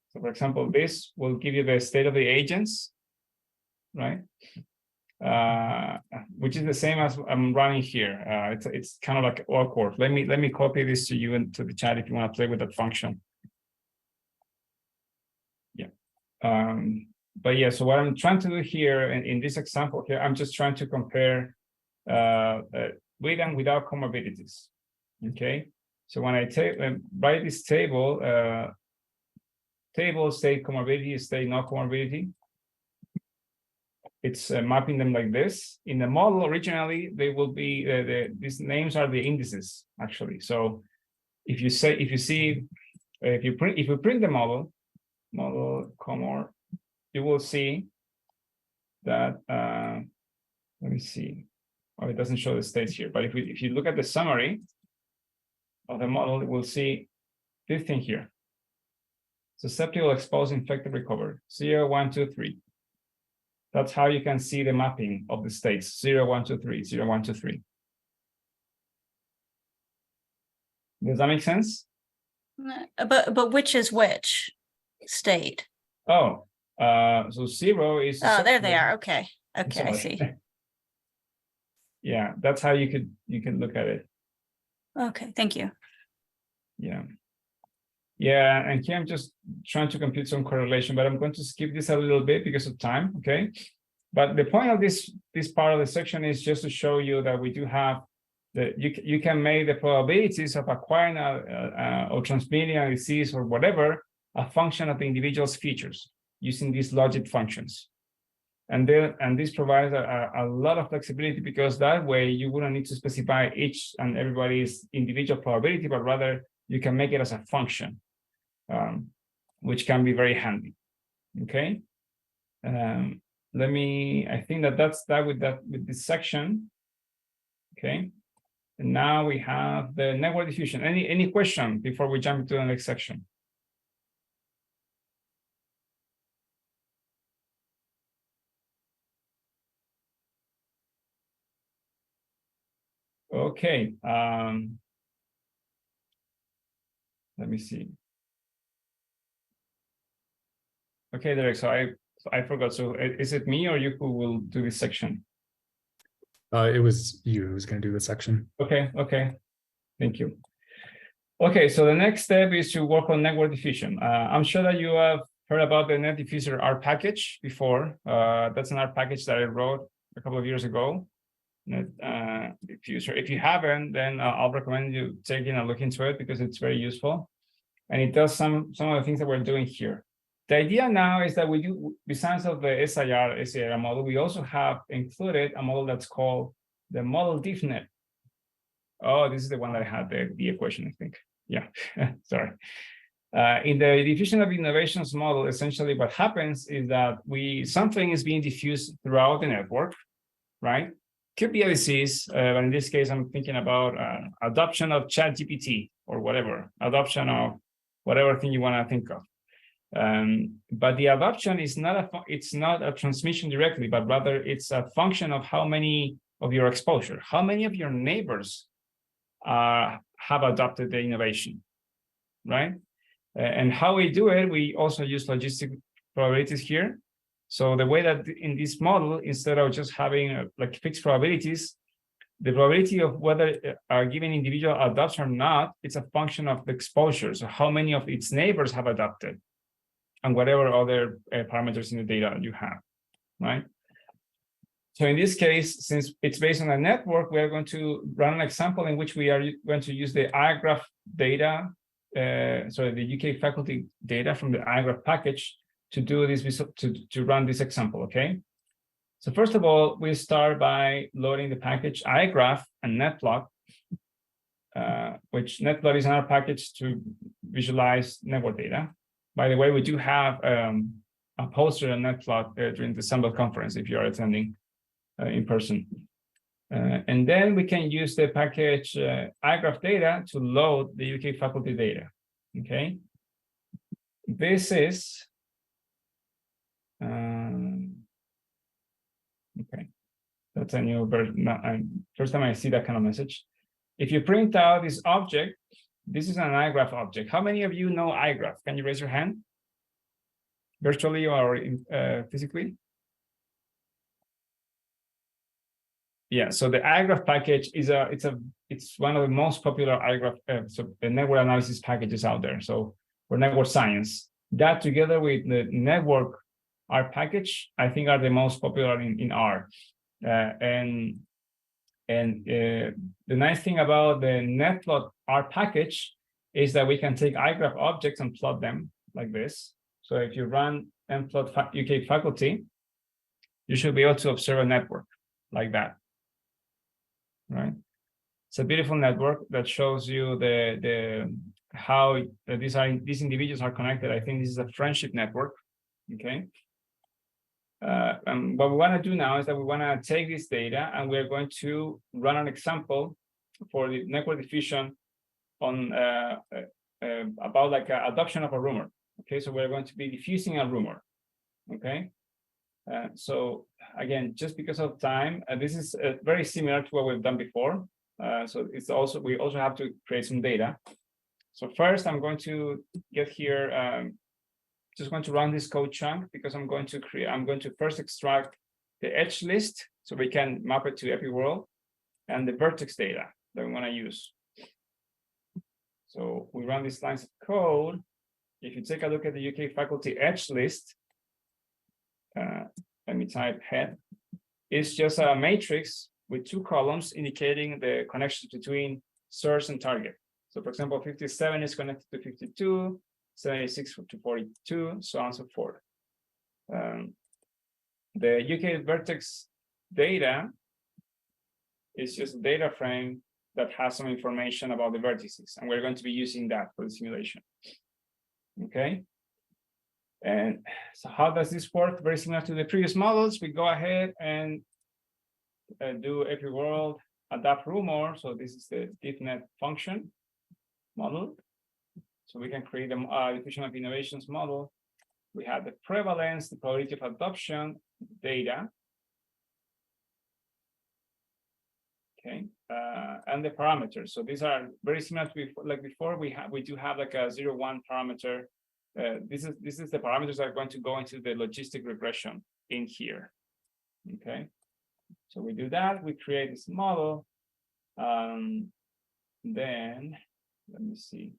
A: So for example, this will give you the state of the agents, right? Which is the same as I'm running here. It's kind of like awkward. Let me copy this to you into the chat if you want to play with that function. Yeah. But yeah, so what I'm trying to do here in this example here, I'm just trying to compare with and without comorbidities. Okay. So when I write this table, table state comorbidity, state no comorbidity. It's mapping them like this. In the model, originally they will be these names are the indices actually. So if you print the model comor, you will see that let me see. Oh, it doesn't show the states here, but if you look at the summary of the model, we'll see this thing here. Susceptible, exposed, infected, recovered. 0, 1, 2, 3. That's how you can see the mapping of the states. 0, 1, 2, 3, 0, 1, 2, 3. Does that make sense?
D: But which is which state?
A: Oh, so 0 is.
D: Oh, there they are. Okay. Okay, I
A: Sorry.
D: see.
A: Yeah, that's how you can look at it.
D: Okay, thank you.
A: Yeah. Yeah, and here I'm just trying to compute some correlation, but I'm going to skip this a little bit because of time, okay? But the point of this part of the section is just to show you that we do have you can make the probabilities of acquiring or transmitting a disease or whatever a function of the individual's features using these logic functions. And this provides a lot of flexibility because that way you wouldn't need to specify each and everybody's individual probability, but rather you can make it as a function. Which can be very handy. Okay. I think that's that with this section. Okay. And now we have the network diffusion. Any question before we jump into the next section? Okay. Let me see. Okay, Derek. So I forgot. So is it me or you who will do this section?
C: It was you who was going to do the section.
A: Okay. Thank you. Okay, so the next step is to work on network diffusion. I'm sure that you have heard about the net diffuser R package before. That's an R package that I wrote a couple of years ago. diffuser. If you haven't, then I'll recommend you taking a look into it because it's very useful. And it does some of the things that we're doing here. The idea now is that we do, besides of the SIR model, we also have included a model that's called the model DiffNet. Oh, this is the one that had the equation, I think. Yeah, sorry. In the diffusion of innovations model, essentially what happens is that something is being diffused throughout the network, right? Could be a disease, but in this case, I'm thinking about adoption of ChatGPT or whatever, adoption of whatever thing you want to think of. But the adoption is it's not a transmission directly, but rather it's a function of how many of your exposure, how many of your neighbors have adopted the innovation, right? And how we do it, we also use logistic probabilities here. So the way that in this model, instead of just having like fixed probabilities, the probability of whether a given individual adopts or not, it's a function of the exposure. So how many of its neighbors have adopted and whatever other parameters in the data you have, right? So in this case, since it's based on a network, we are going to run an example in which we are going to use the iGraph data, the UK faculty data from the iGraph package to do this, to run this example, okay? So first of all, we start by loading the package iGraph and Netplot, which Netplot is another package to visualize network data. By the way, we do have a poster on Netplot during the Summer conference if you are attending in person. And then we can use the package iGraph data to load the UK faculty data, okay? This is, okay, that's a new version. First time I see that kind of message. If you print out this object, this is an iGraph object. How many of you know iGraph? Can you raise your hand? Virtually or physically? Yeah, so the iGraph package is it's one of the most popular iGraph network analysis packages out there. So for network science, that together with the network R package, I think are the most popular in R. And the nice thing about the Netplot R package is that we can take iGraph objects and plot them like this. So if you run mplot UK faculty, you should be able to observe a network like that, right? It's a beautiful network that shows you how these individuals are connected. I think this is a friendship network, okay? What we want to do now is that we want to take this data and we're going to run an example for the network diffusion on about like adoption of a rumor. Okay, so we're going to be diffusing a rumor. Okay, so again, just because of time, this is very similar to what we've done before. So it's also we also have to create some data. So first, I'm going to get here. Just going to run this code chunk because I'm going to first extract the edge list so we can map it to epiworld and the vertex data that we want to use. So we run these lines of code. If you take a look at the UK faculty edge list, let me type head. It's just a matrix with 2 columns indicating the connections between source and target. So for example, 57 is connected to 52, 76 to 42, so on and so forth. The UK vertex data is just a data frame that has some information about the vertices, and we're going to be using that for the simulation. Okay. And so how does this work? Very similar to the previous models. We go ahead and do epiworld adapt rumor. So this is the DiffNet function model. So we can create a diffusion of innovations model. We have the prevalence, the probability of adoption data. Okay, and the parameters. So these are very similar to before, like before. We do have like a 0-1 parameter. This is the parameters that are going to go into the logistic regression in here. Okay, so we do that. We create this model. Then let me see.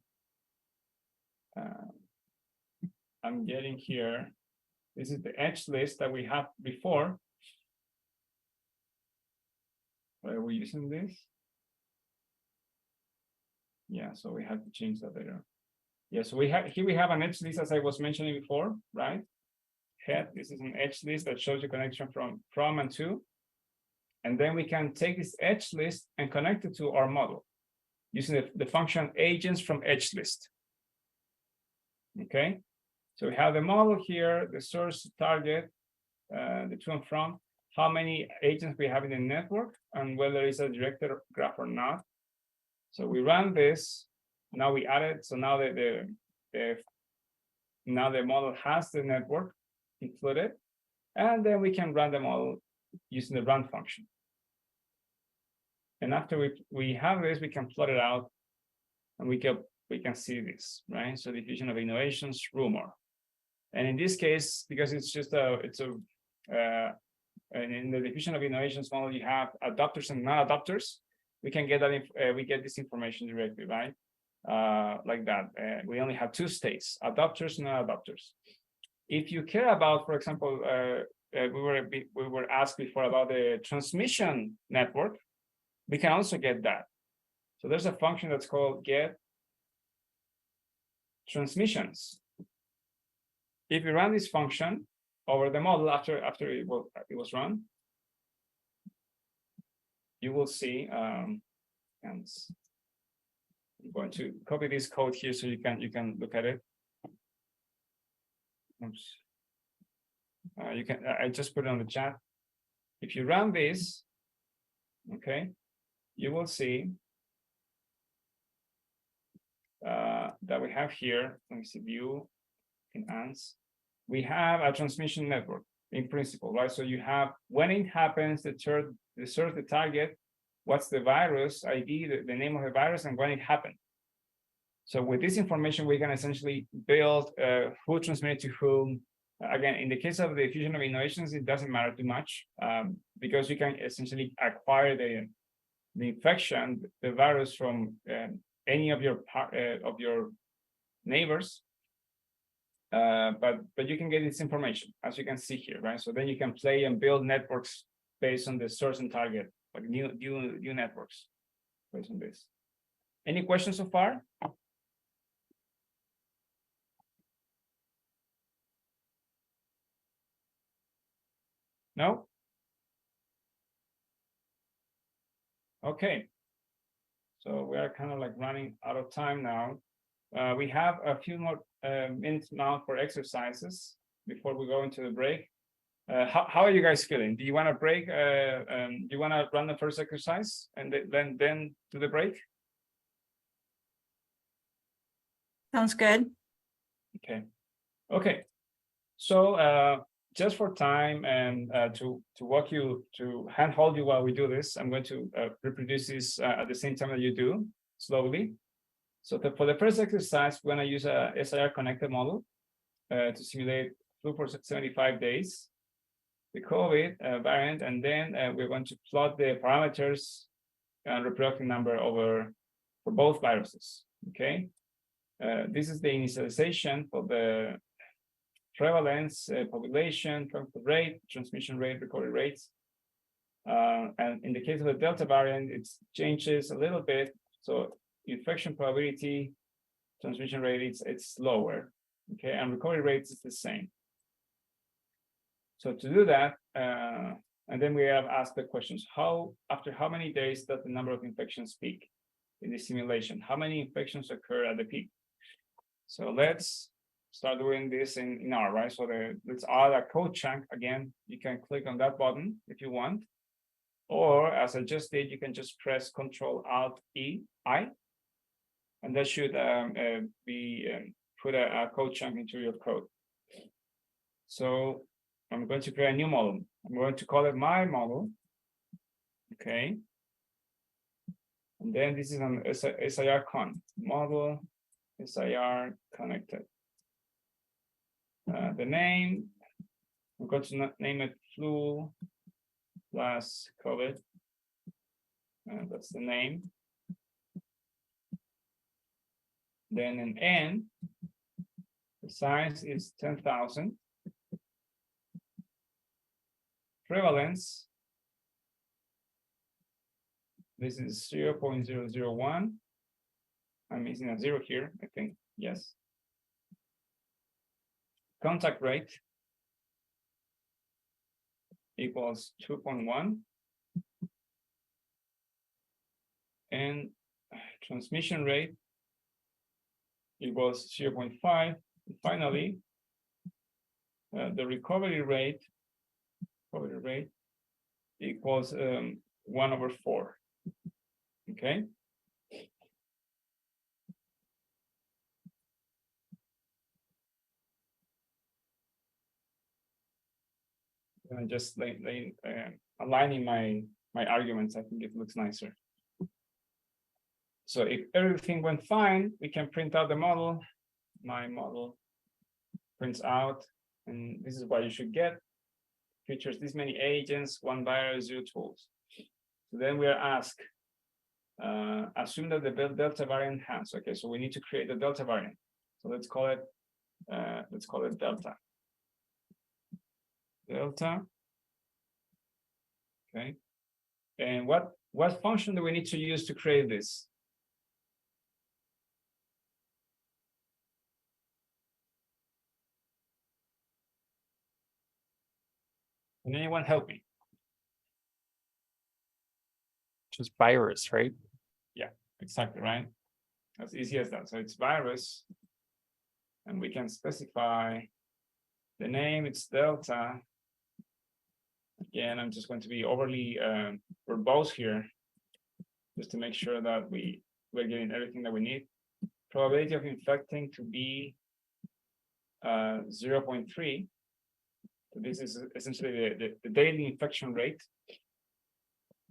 A: I'm getting here. This is the edge list that we have before. Why are we using this? Yeah, so we have to change that later. Yeah, so we have an edge list, as I was mentioning before, right? Head, this is an edge list that shows the connection from and to. And then we can take this edge list and connect it to our model using the function agents from edge list. Okay, so we have the model here, the source, target, the to and from, how many agents we have in the network, and whether it's a directed graph or not. So we run this. Now we add it. So now now the model has the network included, and then we can run the model using the run function. And after we have this, we can plot it out, and we can see this, right? So diffusion of innovations, rumor. And in this case, because it's just and in the diffusion of innovations model, you have adopters and non-adopters. We can get that we get this information directly, right? Like that. We only have two states: adopters and non-adopters. If you care about, for example, we were asked before about the transmission network, we can also get that. So there's a function that's called get transmissions. If you run this function over the model after it was run, you will see. And I'm going to copy this code here so you can look at it. Oops. I just put it on the chat. If you run this, okay, you will see that we have here. Let me see, view, enhance. We have a transmission network in principle, right? So you have when it happens, the source, the target, what's the virus ID, the name of the virus, and when it happened. So with this information, we can essentially build who transmitted to whom. Again, in the case of the diffusion of innovations, it doesn't matter too much because you can essentially acquire the infection, the virus from any of your neighbors. But you can get this information, as you can see here, right? So then you can play and build networks based on the source and target, like new networks based on this. Any questions so far? No? Okay. So we are kind of like running out of time now. We have a few more minutes now for exercises before we go into the break. How are you guys feeling? Do you want to break? Do you want to run the first exercise and then do the break?
D: Sounds good.
A: Okay. Okay. So just for time and to walk you, to handhold you while we do this, I'm going to reproduce this at the same time that you do, slowly. So for the first exercise, we're going to use a SIR connected model to simulate flu for 75 days, the COVID variant, and then we're going to plot the parameters and reproductive number for both viruses. Okay. This is the initialization for the prevalence, population, transfer rate, transmission rate, recovery rates. And in the case of the Delta variant, it changes a little bit. So infection probability, transmission rate, it's lower. Okay, and recovery rates is the same. So to do that, and then we have asked the questions: after how many days does the number of infections peak in the simulation? How many infections occur at the peak? So let's start doing this in R, right? So let's add a code chunk again. You can click on that button if you want, or as I just did, you can just press Ctrl-Alt-E-I, and that should put a code chunk into your code. So I'm going to create a new model. I'm going to call it my model. Okay. And then this is an SIR con model, SIR connected. The name, I'm going to name it flu plus COVID. That's the name. Then an N, the size is 10,000. Prevalence This is 0.001. I'm missing a 0 here, I think. Yes. Contact rate equals 2.1. And transmission rate equals 0.5. And finally, the recovery rate equals 1/4. Okay. And just aligning my arguments, I think it looks nicer. So if everything went fine, we can print out the model. My model prints out, and this is what you should get. Features this many agents, 1 virus, 0 tools. So then we are asked, assume that the delta variant has. Okay, so we need to create the delta variant. So let's call it delta. Delta. Okay. And what function do we need to use to create this? Can anyone help me?
H: Just virus, right?
A: Exactly, right? As easy as that. So it's virus, and we can specify the name, it's delta. Again, I'm just going to be overly verbose here, just to make sure that we're getting everything that we need. Probability of infecting to be 0.3. So this is essentially the daily infection rate.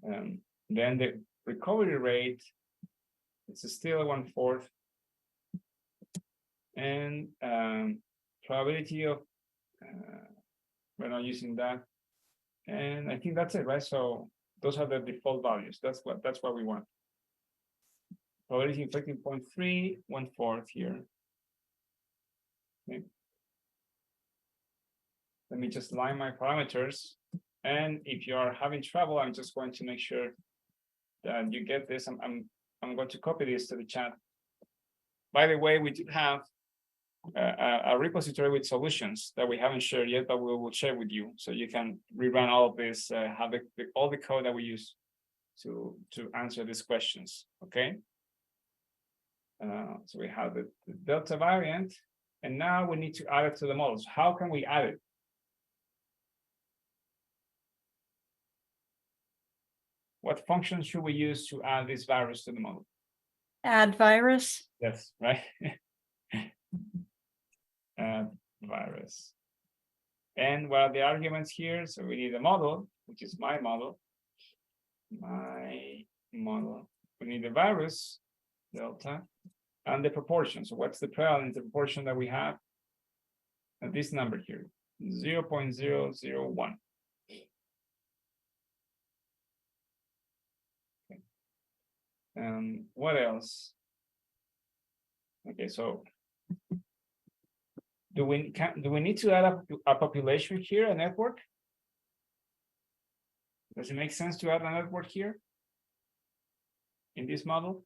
A: Then the recovery rate, it's still 1/4. And probability of, we're not using that. And I think that's it, right? So those are the default values. That's what we want. Probability infecting 0.3, 1/4 here. Okay. Let me just line my parameters. And if you are having trouble, I'm just going to make sure that you get this. I'm going to copy this to the chat. By the way, we do have a repository with solutions that we haven't shared yet, but we will share with you, so you can rerun all of this, have all the code that we use to answer these questions. Okay. So we have the delta variant, and now we need to add it to the models. How can we add it? What function should we use to add this virus to the model?
D: Add virus.
A: Yes, right. Add virus. And what are the arguments here? So we need a model, which is my model. My model. We need the virus, delta, and the proportion. So what's the prevalence, the proportion that we have? And this number here, 0.001. What else? Okay, so do we need to add a population here, a network? Does it make sense to add a network here in this model?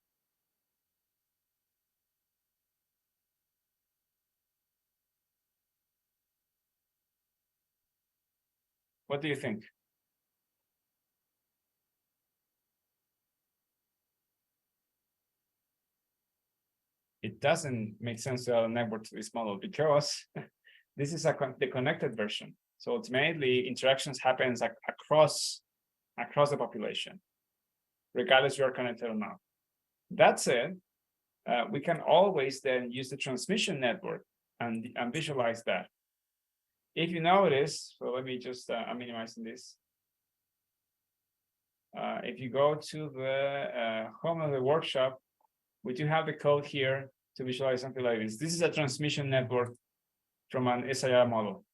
A: What do you think? It doesn't make sense to add a network to this model because this is the connected version. So ultimately, interactions happens across the population, regardless you are connected or not. That said, we can always then use the transmission network and visualize that. If you notice, so let me just, I'm minimizing this. If you go to the home of the workshop, we do have the code here to visualize something like this. This is a transmission network from an SIR model.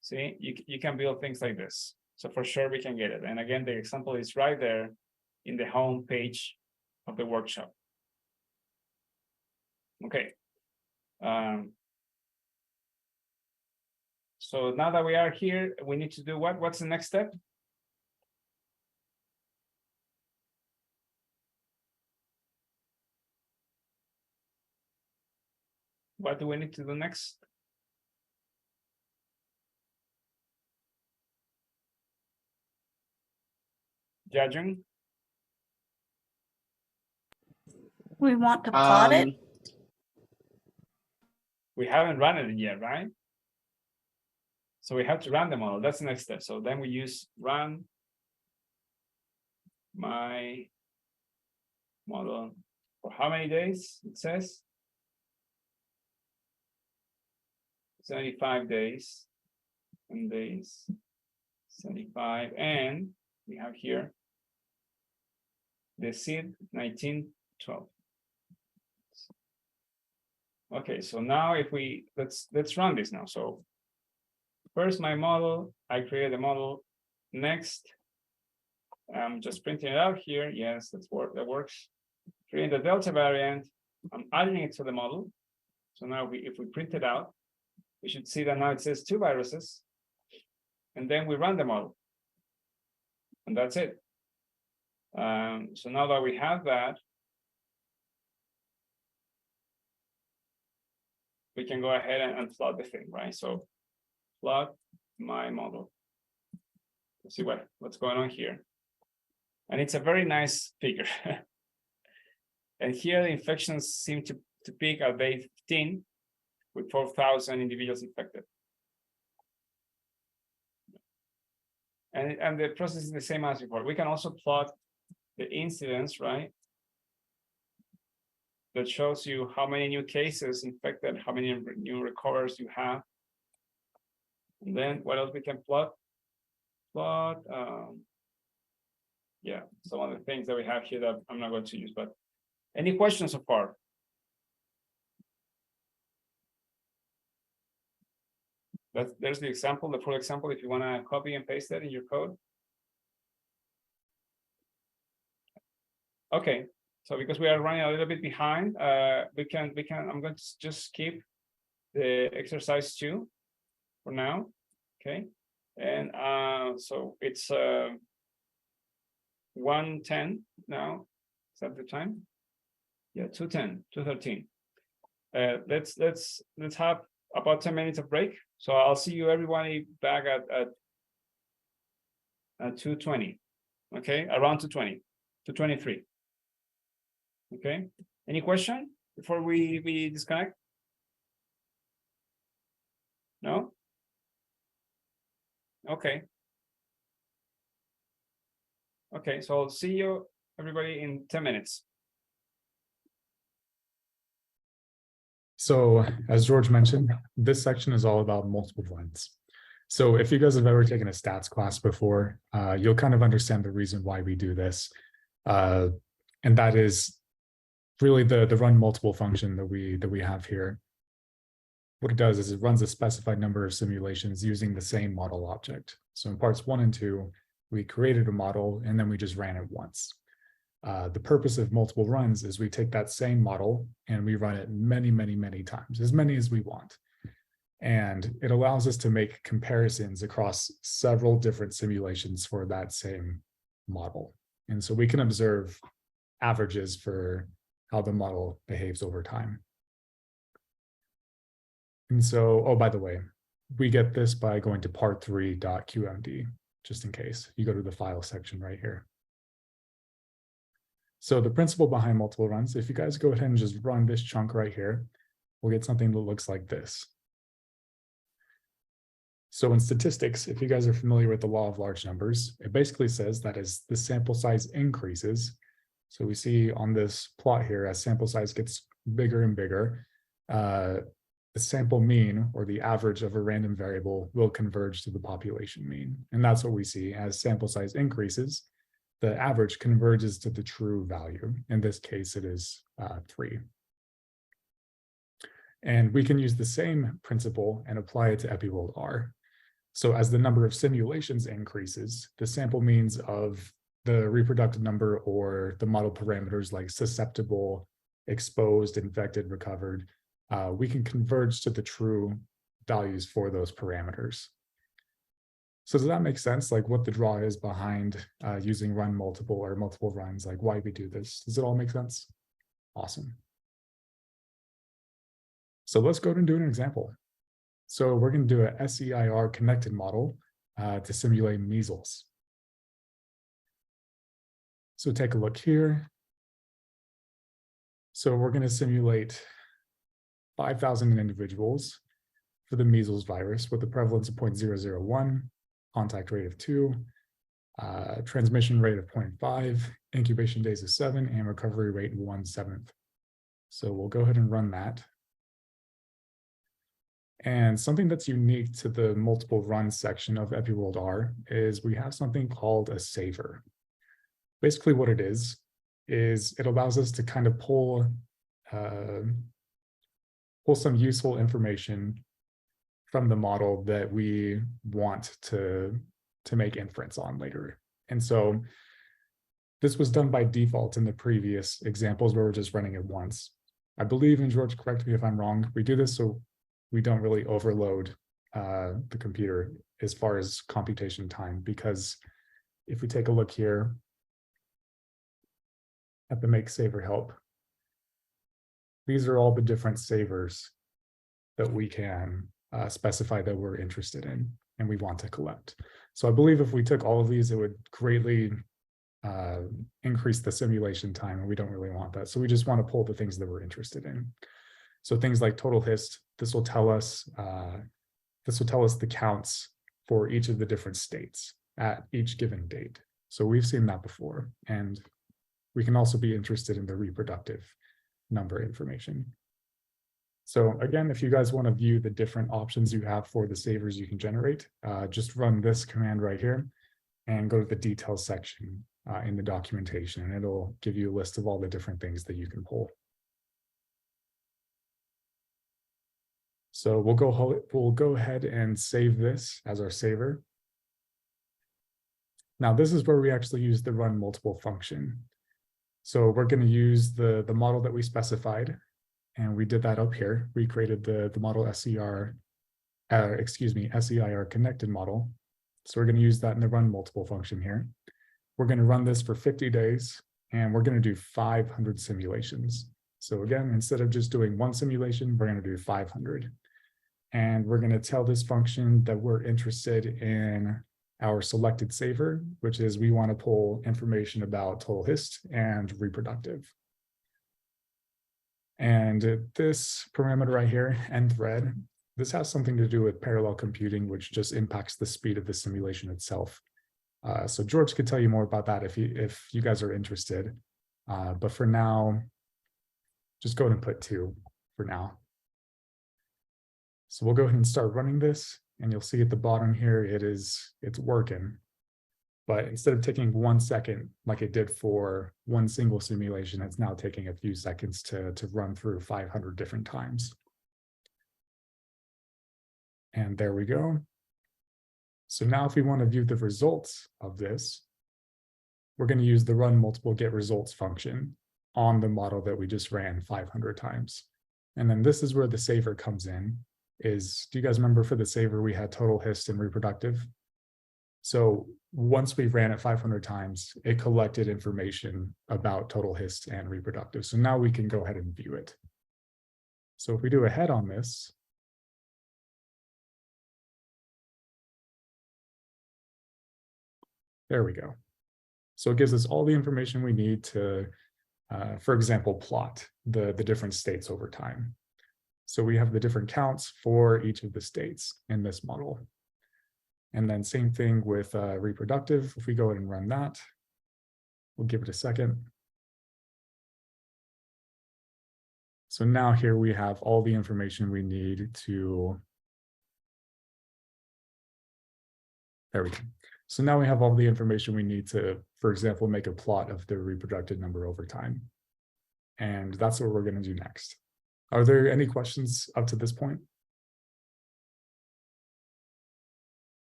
A: See, you can build things like this. So for sure we can get it. And again, the example is right there in the home page of the workshop. Okay. So now that we are here, we need to do what? What's the next step? What do we need to do next? Judging.
D: We want to plot it.
A: We haven't run it yet, right? So we have to run the model. That's the next step. So then we use run my model for how many days? It says 75 days and days 75, and we have here the seed 1912. Okay, so now if we let's run this now. So first my model, I created a model. Next, I'm just printing it out here. Yes, that works. Create the delta variant. I'm adding it to the model. So now if we print it out, we should see that now it says 2 viruses. And then we run the model. And that's it. So now that we have that, we can go ahead and plot the thing, right? So plot my model. Let's see what's going on here. And it's a very nice figure. And here the infections seem to peak at day 15 with 4,000 individuals infected. And the process is the same as before. We can also plot the incidence, right? That shows you how many new cases infected, how many new recovers you have. And then what else we can plot? Yeah, some of the things that we have here that I'm not going to use, but any questions so far? There's the example, the full example, if you want to copy and paste that in your code. Okay, so because we are running a little bit behind, I'm going to just skip the exercise 2 for now. Okay, and so it's 1:10 now. Is that the time? Yeah, 2:10, 2:13. Let's have about 10 minutes of break. So I'll see you everybody back at 2:20. Okay, around 2:20, 2:23. Okay, any question before we disconnect? No? Okay. Okay, so I'll see you everybody in 10 minutes.
C: So as George mentioned, this section is all about multiple runs. So if you guys have ever taken a stats class before, you'll kind of understand the reason why we do this. And that is really the run multiple function that we have here. What it does is it runs a specified number of simulations using the same model object. So in parts 1 and 2, we created a model and then we just ran it once. The purpose of multiple runs is we take that same model and we run it many, many, many times, as many as we want. And it allows us to make comparisons across several different simulations for that same model. And so we can observe averages for how the model behaves over time. And so, oh, by the way, we get this by going to part3.qmd, just in case. You go to the file section right here. So the principle behind multiple runs, if you guys go ahead and just run this chunk right here, we'll get something that looks like this. So in statistics, if you guys are familiar with the law of large numbers, it basically says that as the sample size increases, so we see on this plot here, as sample size gets bigger and bigger, the sample mean or the average of a random variable will converge to the population mean. And that's what we see as sample size increases. The average converges to the true value. In this case, it is 3. And we can use the same principle and apply it to epiworldR. So as the number of simulations increases, the sample means of the reproductive number or the model parameters like susceptible, exposed, infected, recovered, we can converge to the true values for those parameters. So does that make sense? Like what the draw is behind using run multiple or multiple runs, like why we do this? Does it all make sense? Awesome. So let's go ahead and do an example. So we're going to do a SEIR connected model to simulate measles. So take a look here. So we're going to simulate 5,000 individuals for the measles virus with a prevalence of 0.001, contact rate of 2, transmission rate of 0.5, incubation days of 7, and recovery rate 1/7. So we'll go ahead and run that. And something that's unique to the multiple run section of epiworldR is we have something called a saver. Basically what it is it allows us to kind of pull some useful information from the model that we want to make inference on later. And so this was done by default in the previous examples where we're just running it once. I believe, and George, correct me if I'm wrong, we do this so we don't really overload the computer as far as computation time, because if we take a look here at the make saver help, these are all the different savers that we can specify that we're interested in and we want to collect. So I believe if we took all of these, it would greatly increase the simulation time, and we don't really want that. So we just want to pull the things that we're interested in. So things like total hist, this will tell us the counts for each of the different states at each given date. So we've seen that before, and we can also be interested in the reproductive number information. So again, if you guys want to view the different options you have for the savers you can generate, just run this command right here and go to the details section in the documentation, and it'll give you a list of all the different things that you can pull. So we'll go ahead and save this as our saver. Now this is where we actually use the run multiple function. So we're going to use the model that we specified, and we did that up here. We created the model SEIR connected model. So we're going to use that in the run multiple function here. We're going to run this for 50 days, and we're going to do 500 simulations. So again, instead of just doing one simulation, we're going to do 500. And we're going to tell this function that we're interested in our selected saver, which is we want to pull information about total hist and reproductive. And this parameter right here, end thread, this has something to do with parallel computing, which just impacts the speed of the simulation itself. So George could tell you more about that if you guys are interested. But for now, just go ahead and put 2 for now. So we'll go ahead and start running this, and you'll see at the bottom here, it's working. But instead of taking 1 second, like it did for one single simulation, it's now taking a few seconds to run through 500 different times. And there we go. So now if we want to view the results of this, we're going to use the run multiple get results function on the model that we just ran 500 times. And then this is where the saver comes in. Do you guys remember for the saver, we had total hist and reproductive? So once we ran it 500 times, it collected information about total hist and reproductive. So now we can go ahead and view it. So if we do a head on this, there we go. So it gives us all the information we need to, for example, plot the different states over time. So we have the different counts for each of the states in this model. And then same thing with reproductive. If we go ahead and run that, we'll give it a second. So now here we have all the information we need to, there we go. So now we have all the information we need to, for example, make a plot of the reproductive number over time. And that's what we're going to do next. Are there any questions up to this point?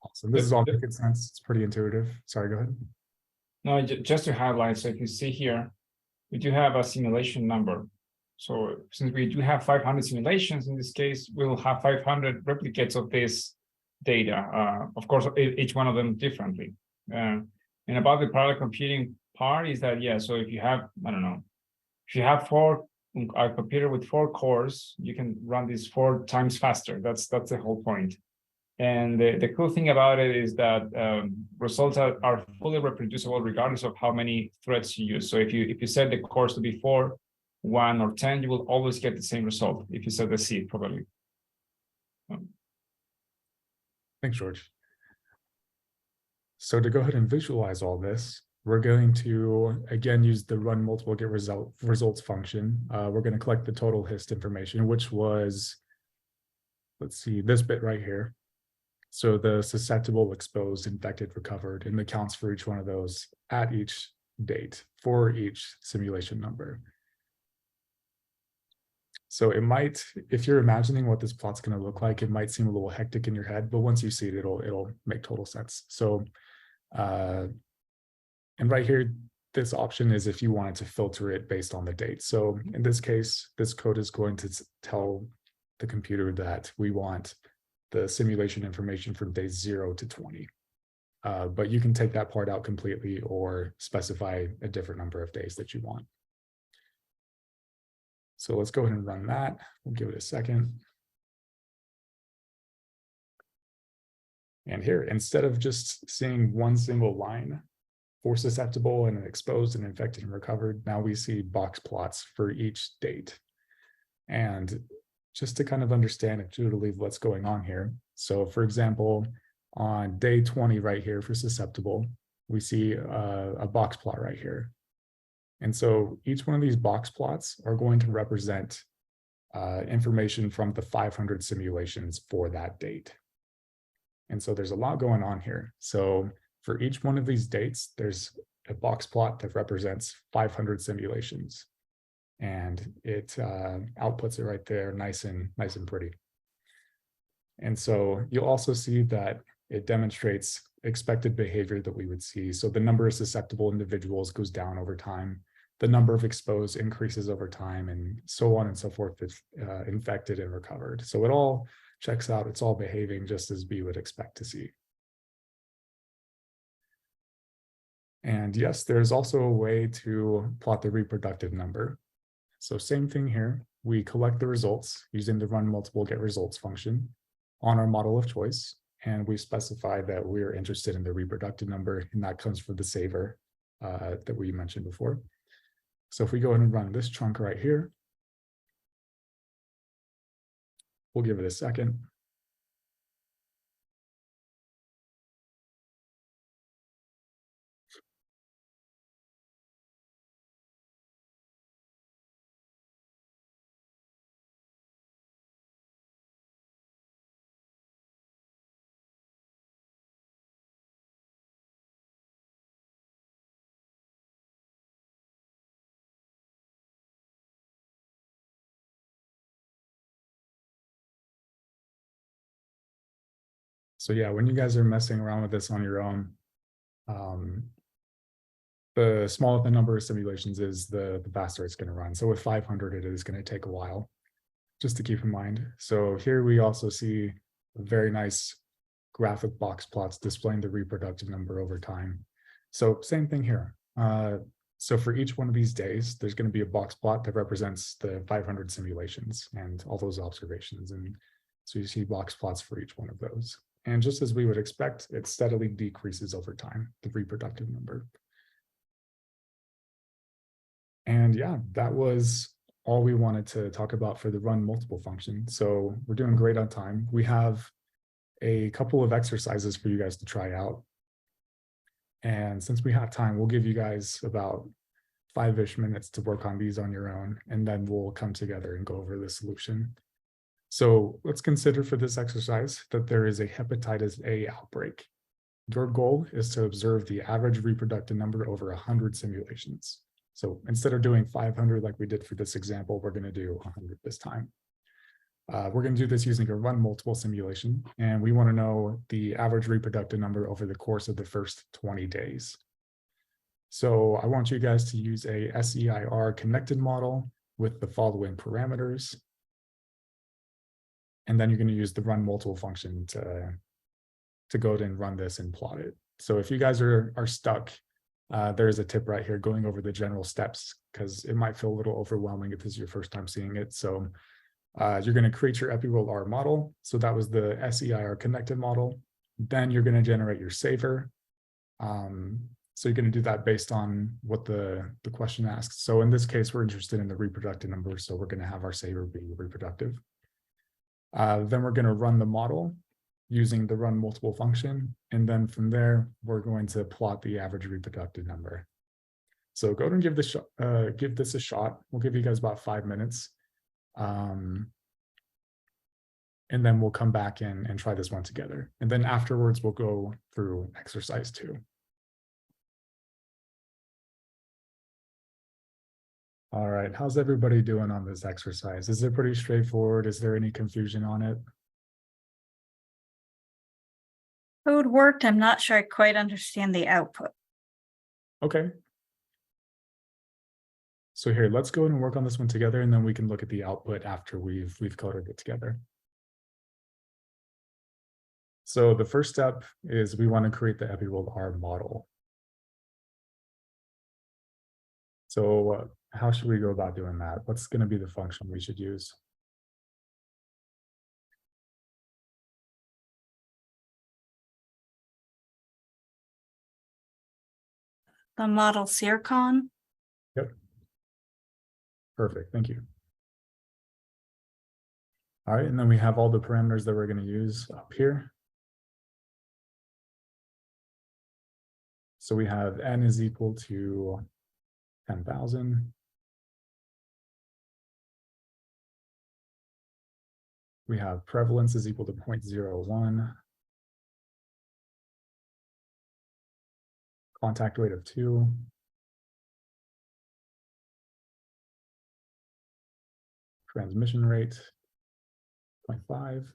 C: Awesome. This is all making sense. It's pretty intuitive. Sorry, go ahead.
A: No, just to highlight, so you can see here, we do have a simulation number. So since we do have 500 simulations, in this case, we will have 500 replicates of this data. Of course, each one of them differently. And about the parallel computing part is that, yeah, so if you have, I don't know, if you have 4 a computer with 4 cores, you can run this 4 times faster. That's the whole point. And the cool thing about it is that results are fully reproducible regardless of how many threads you use. So if you set the cores to be 4, 1, or 10, you will always get the same result if you set the seed properly.
C: Thanks, George. So to go ahead and visualize all this, we're going to, again, use the run multiple get results function. We're going to collect the total hist information, which was, let's see, this bit right here. So the susceptible, exposed, infected, recovered, and the counts for each one of those at each date for each simulation number. So it might, if you're imagining what this plot's going to look like, it might seem a little hectic in your head, but once you see it, it'll make total sense. So, and right here, this option is if you wanted to filter it based on the date. So in this case, this code is going to tell the computer that we want the simulation information from days 0 to 20. But you can take that part out completely or specify a different number of days that you want. So let's go ahead and run that. We'll give it a second. And here, instead of just seeing one single line for susceptible and exposed and infected and recovered, now we see box plots for each date. And just to kind of understand intuitively what's going on here. So for example, on day 20 right here for susceptible, we see a box plot right here. And so each one of these box plots are going to represent information from the 500 simulations for that date. And so there's a lot going on here. So for each one of these dates, there's a box plot that represents 500 simulations. And it outputs it right there, nice and pretty. And so you'll also see that it demonstrates expected behavior that we would see. So the number of susceptible individuals goes down over time. The number of exposed increases over time, and so on and so forth, if infected and recovered. So it all checks out. It's all behaving just as we would expect to see. And yes, there's also a way to plot the reproductive number. So same thing here. We collect the results using the run multiple get results function on our model of choice. And we specify that we're interested in the reproductive number, and that comes from the saver that we mentioned before. So if we go ahead and run this chunk right here, we'll give it a second. So yeah, when you guys are messing around with this on your own, the smaller the number of simulations is, the faster it's going to run. So with 500, it is going to take a while, just to keep in mind. So here we also see very nice graphic box plots displaying the reproductive number over time. So same thing here. So for each one of these days, there's going to be a box plot that represents the 500 simulations and all those observations. And so you see box plots for each one of those. And just as we would expect, it steadily decreases over time, the reproductive number. And yeah, that was all we wanted to talk about for the run multiple function. So we're doing great on time. We have a couple of exercises for you guys to try out. And since we have time, we'll give you guys about 5-ish minutes to work on these on your own, and then we'll come together and go over the solution. So let's consider for this exercise that there is a hepatitis A outbreak. Your goal is to observe the average reproductive number over 100 simulations. So instead of doing 500 like we did for this example, we're going to do 100 this time. We're going to do this using a run multiple simulation, and we want to know the average reproductive number over the course of the first 20 days. So I want you guys to use a SEIR connected model with the following parameters. And then you're going to use the run multiple function to go ahead and run this and plot it. So if you guys are stuck, there's a tip right here going over the general steps because it might feel a little overwhelming if this is your first time seeing it. So you're going to create your epiworldR model. So that was the SEIR connected model. Then you're going to generate your saver. So you're going to do that based on what the question asks. So in this case, we're interested in the reproductive number. So we're going to have our saver be reproductive. Then we're going to run the model using the run multiple function. And then from there, we're going to plot the average reproductive number. So go ahead and give this a shot. We'll give you guys about 5 minutes. And then we'll come back in and try this one together. And then afterwards, we'll go through exercise 2. All right, how's everybody doing on this exercise? Is it pretty straightforward? Is there any confusion on it?
D: Code worked. I'm not sure I quite understand the output.
C: Okay. So here, let's go ahead and work on this one together, and then we can look at the output after we've coded it together. So the first step is we want to create the epiworldR model. So how should we go about doing that? What's going to be the function we should use?
D: The model circon.
C: Yep. Perfect. Thank you. All right. And then we have all the parameters that we're going to use up here. So we have n is equal to 10,000. We have prevalence is equal to 0.01. Contact rate of 2. Transmission rate, 0.5.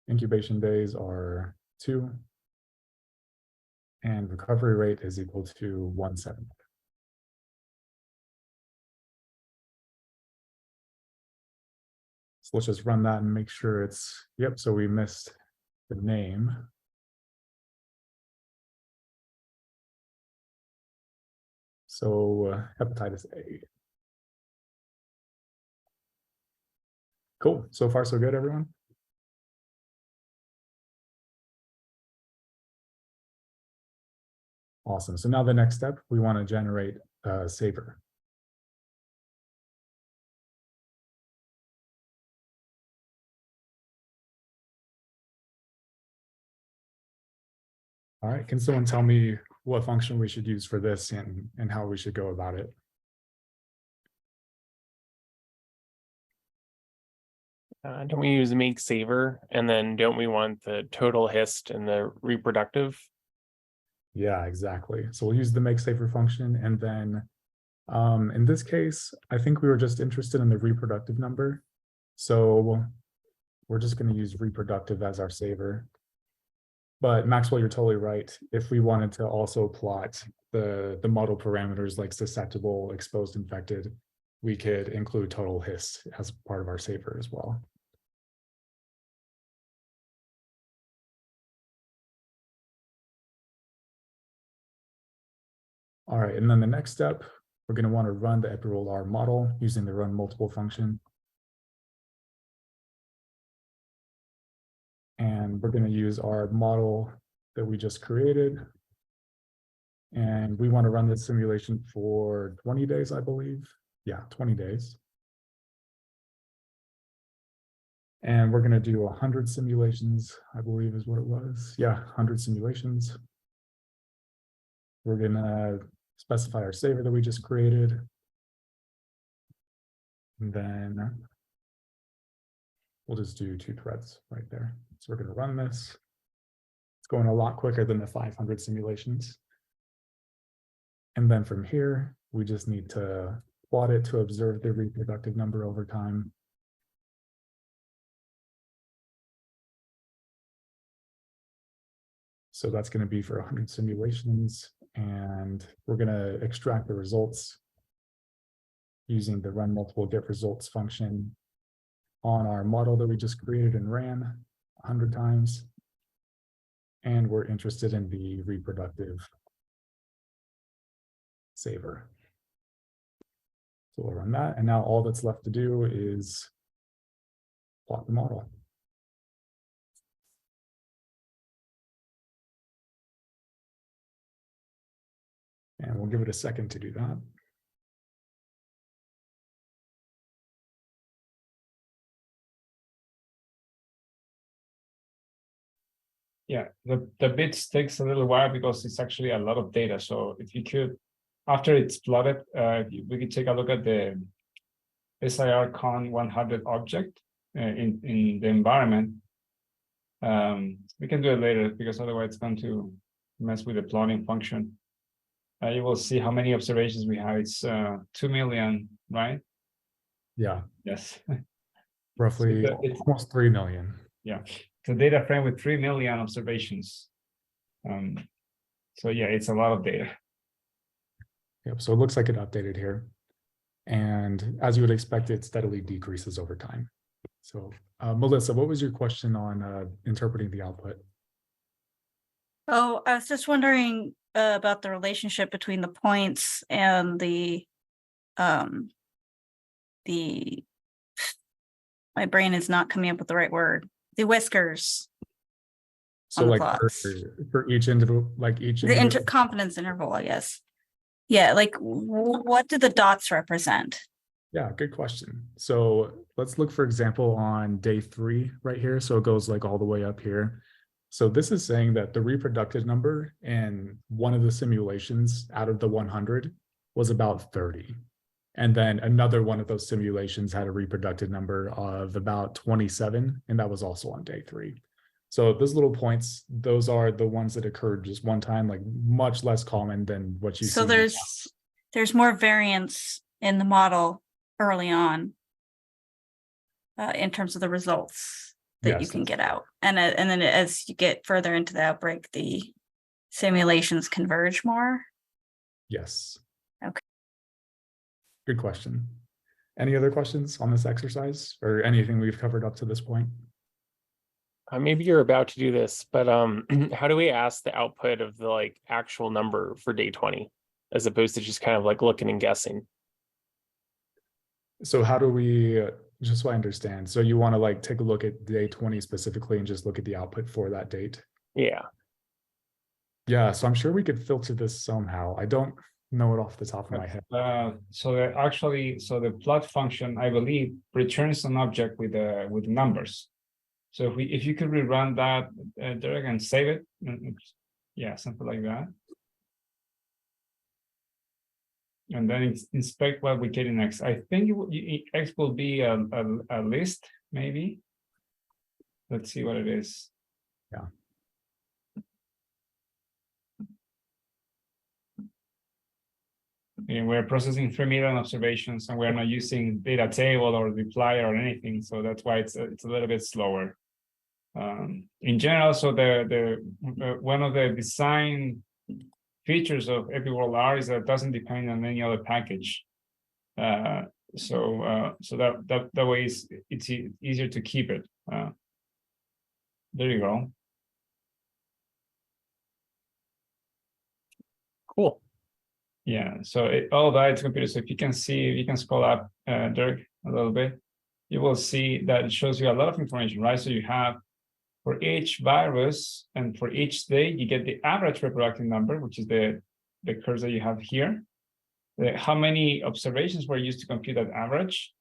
C: Incubation days are 2. And recovery rate is equal to 1/7. So let's just run that and make sure it's, yep, so we missed the name. So hepatitis A. Cool, so far so good, everyone? Awesome, so now the next step, we want to generate a saver. All right, can someone tell me what function we should use for this and how we should go about it?
H: Don't we use make saver, and then don't we want the total hist and the reproductive?
C: Yeah, exactly. So we'll use the make saver function, and then in this case, I think we were just interested in the reproductive number. So we're just going to use reproductive as our saver. But Maxwell, you're totally right. If we wanted to also plot the model parameters like susceptible, exposed, infected, we could include total hist as part of our saver as well. All right, and then the next step, we're going to want to run the epiworldR model using the run multiple function. And we're going to use our model that we just created. And we want to run this simulation for 20 days, I believe. Yeah, 20 days. And we're going to do 100 simulations, I believe is what it was. Yeah, 100 simulations. We're going to specify our saver that we just created. And then we'll just do 2 threads right there. So we're going to run this. It's going a lot quicker than the 500 simulations. And then from here, we just need to plot it to observe the reproductive number over time. So that's going to be for 100 simulations. And we're going to extract the results using the run multiple get results function on our model that we just created and ran 100 times. And we're interested in the reproductive saver. So we'll run that, and now all that's left to do is plot the model. And we'll give it a second to do that.
A: Yeah, the bits takes a little while because it's actually a lot of data. So if you could, after it's plotted, we could take a look at the SIR-Con 100 object in the environment. We can do it later because otherwise it's going to mess with the plotting function. You will see how many observations we have. It's 2 million, right?
C: Yeah,
A: Yes.
C: roughly
A: So it's
C: almost 3 million.
A: yeah, it's a data frame with 3 million observations. So yeah, it's a lot of data.
C: Yep, so it looks like it updated here. And as you would expect, it steadily decreases over time. So Melissa, what was your question on interpreting the output?
D: Oh, I was just wondering about the relationship between the points and the my brain is not coming up with the right word. The whiskers.
C: So
D: On the
C: like
D: plots.
C: for each individual, like each
D: The
C: individual.
D: confidence interval, I guess. Yeah, like what do the dots represent?
C: Yeah, good question. So let's look, for example, on day 3 right here. So it goes like all the way up here. So this is saying that the reproductive number in one of the simulations out of the 100 was about 30. And then another one of those simulations had a reproductive number of about 27, and that was also on day 3. So those little points, those are the ones that occurred just one time, like much less common than what you see.
D: So there's more variance in the model early on in terms of the results that you can get out. And then as you get further into the outbreak, the simulations converge more.
C: Yes.
D: Okay.
C: Good question. Any other questions on this exercise or anything we've covered up to this point?
H: Maybe you're about to do this, but how do we ask the output of the like actual number for day 20 as opposed to just kind of like looking and guessing?
C: So how do we, just so I understand, so you want to like take a look at day 20 specifically and just look at the output for that date?
H: Yeah.
C: Yeah, so I'm sure we could filter this somehow. I don't know it off the top of my head.
A: So the plot function, I believe, returns an object with numbers. So if you could rerun that, Derek, and save it, yeah, something like that. And then inspect what we get in X. I think X will be a list, maybe. Let's see what it is.
C: Yeah.
A: And we're processing 3 million observations, and we're not using data table or reply or anything, so that's why it's a little bit slower. In general, so the one of the design features of epiworldR is that it doesn't depend on any other package. So that way it's easier to keep it. There you go.
H: Cool.
A: Yeah, so it's computer. So if you can see, if you can scroll up, Dirk, a little bit, you will see that it shows you a lot of information, right? So you have for each virus and for each day, you get the average reproductive number, which is the curves that you have here. How many observations were used to compute that average,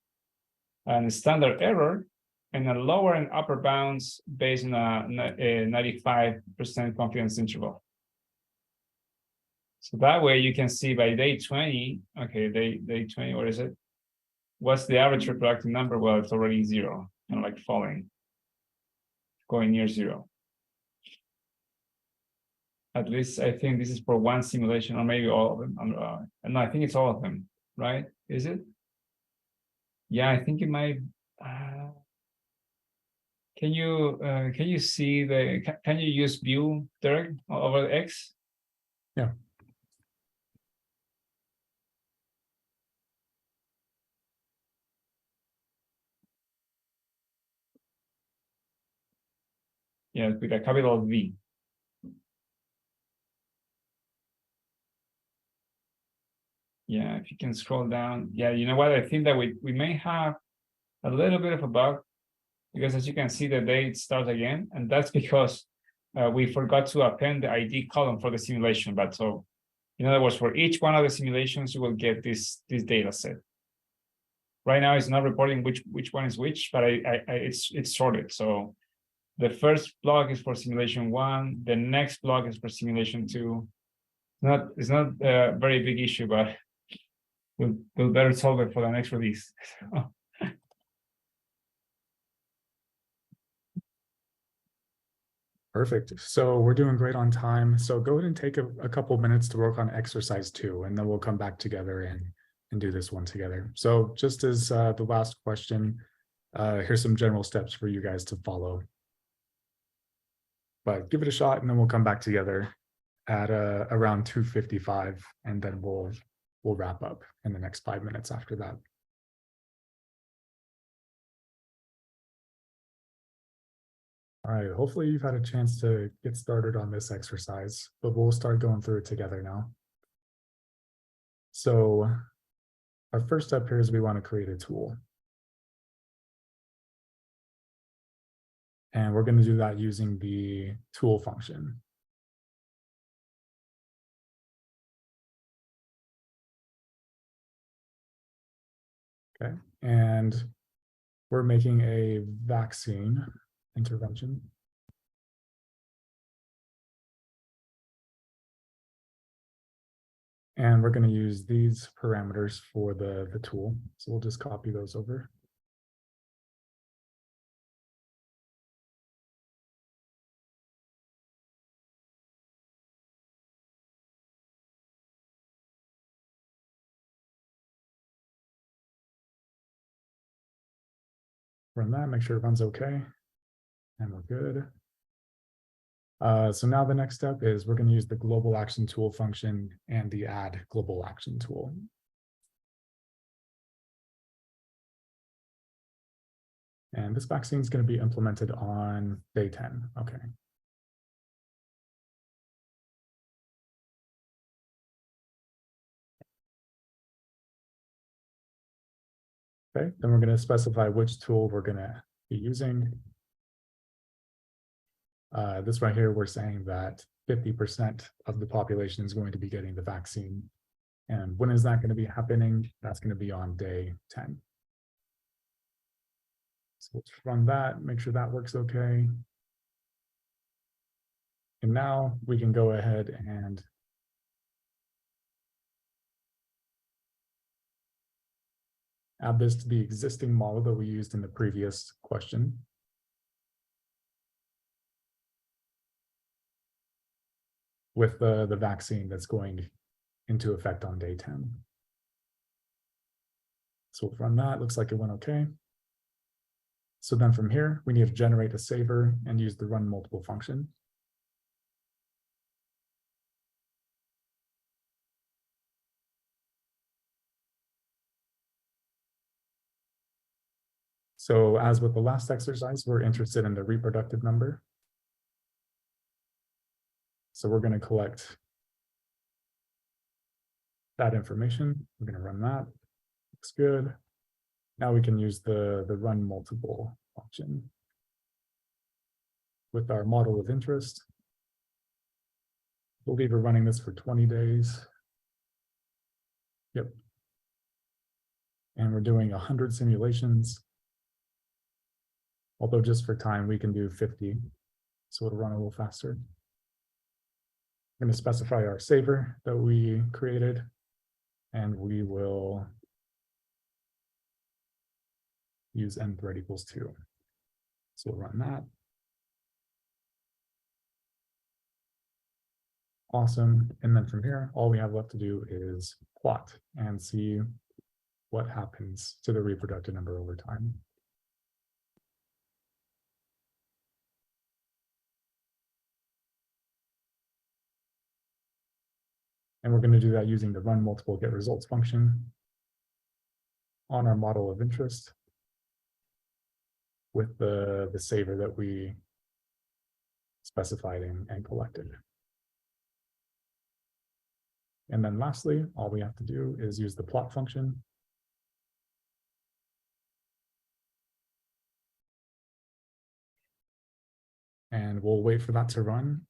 A: and standard error, and a lower and upper bounds based on a 95% confidence interval. So that way you can see by day 20, okay, day 20, what is it? What's the average reproductive number? Well, it's already 0, and like falling, going near 0. At least I think this is for one simulation, or maybe all of them. No, I think it's all of them, right? Is it? Yeah, I think it might. Can you see can you use view, Derek, over the X?
C: Yeah.
A: Yeah, with a capital V. Yeah, if you can scroll down. Yeah, you know what? I think that we may have a little bit of a bug, because as you can see, the date starts again, and that's because we forgot to append the ID column for the simulation. But so, in other words, for each one of the simulations, you will get this data set. Right now, it's not reporting which one is which, but it's sorted. So the first block is for simulation 1. The next block is for simulation 2. It's not a very big issue, but we'll better solve it for the next release.
C: Perfect. So we're doing great on time. So go ahead and take a couple minutes to work on exercise 2, and then we'll come back together and do this one together. So just as the last question, here's some general steps for you guys to follow. But give it a shot, and then we'll come back together at around 2:55, and then we'll wrap up in the next 5 minutes after that. All right, hopefully you've had a chance to get started on this exercise, but we'll start going through it together now. So our first step here is we want to create a tool. And we're going to do that using the tool function. Okay, and we're making a vaccine intervention. And we're going to use these parameters for the tool. So we'll just copy those over. Run that, make sure it runs okay. And we're good. So now the next step is we're going to use the global action tool function and the add global action tool. And this vaccine is going to be implemented on day 10. Okay. Okay, then we're going to specify which tool we're going to be using. This right here, we're saying that 50% of the population is going to be getting the vaccine. And when is that going to be happening? That's going to be on day 10. So let's run that, make sure that works okay. And now we can go ahead and add this to the existing model that we used in the previous question. With the vaccine that's going into effect on day 10. So we'll run that, looks like it went okay. So then from here, we need to generate a saver and use the run multiple function. So as with the last exercise, we're interested in the reproductive number. So we're going to collect that information. We're going to run that. Looks good. Now we can use the run multiple function with our model of interest. I believe we're running this for 20 days. Yep. And we're doing 100 simulations. Although just for time, we can do 50. So it'll run a little faster. I'm going to specify our saver that we created, and we will use n thread equals 2. So we'll run that. Awesome. And then from here, all we have left to do is plot and see what happens to the reproductive number over time. And we're going to do that using the run multiple get results function on our model of interest with the saver that we specified and collected. And then lastly, all we have to do is use the plot function. And we'll wait for that to run.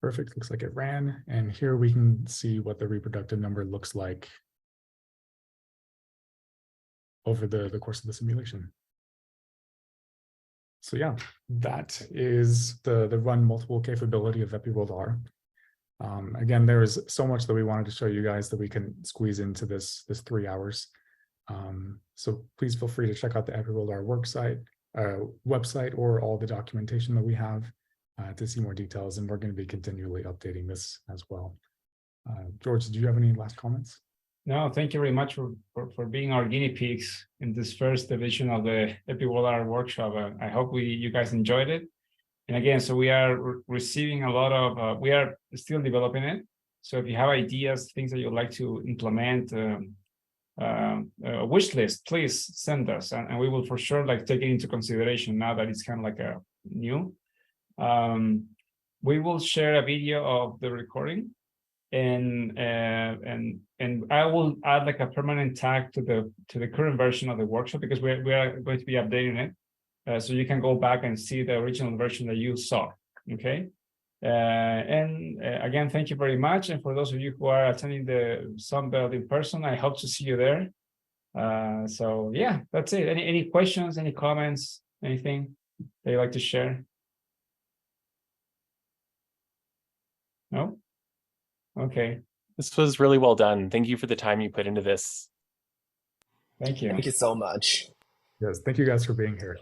C: Perfect, looks like it ran. And here we can see what the reproductive number looks like over the course of the simulation. So yeah, that is the run multiple capability of epiworldR. Again, there is so much that we wanted to show you guys that we can squeeze into this 3 hours. So please feel free to check out the epiworldR website or all the documentation that we have to see more details, and we're going to be continually updating this as well. George, do you have any last comments?
A: No, thank you very much for being our guinea pigs in this first edition of the epiworldR workshop. I hope you guys enjoyed it. And again, so we are receiving a lot of, we are still developing it. So if you have ideas, things that you'd like to implement, a wish list, please send us, and we will for sure like take it into consideration now that it's kind of like a new. We will share a video of the recording, and I will add like a permanent tag to the current version of the workshop, because we are going to be updating it, so you can go back and see the original version that you saw. Okay. Again, thank you very much. And for those of you who are attending the Sunbelt in person, I hope to see you there. So yeah, that's it. Any questions, any comments, anything that you'd like to share? No? Okay.
H: This was really well done. Thank you for the time you put into this.
A: Thank you.
E: Thank you so much.
C: Yes, thank you guys for being here.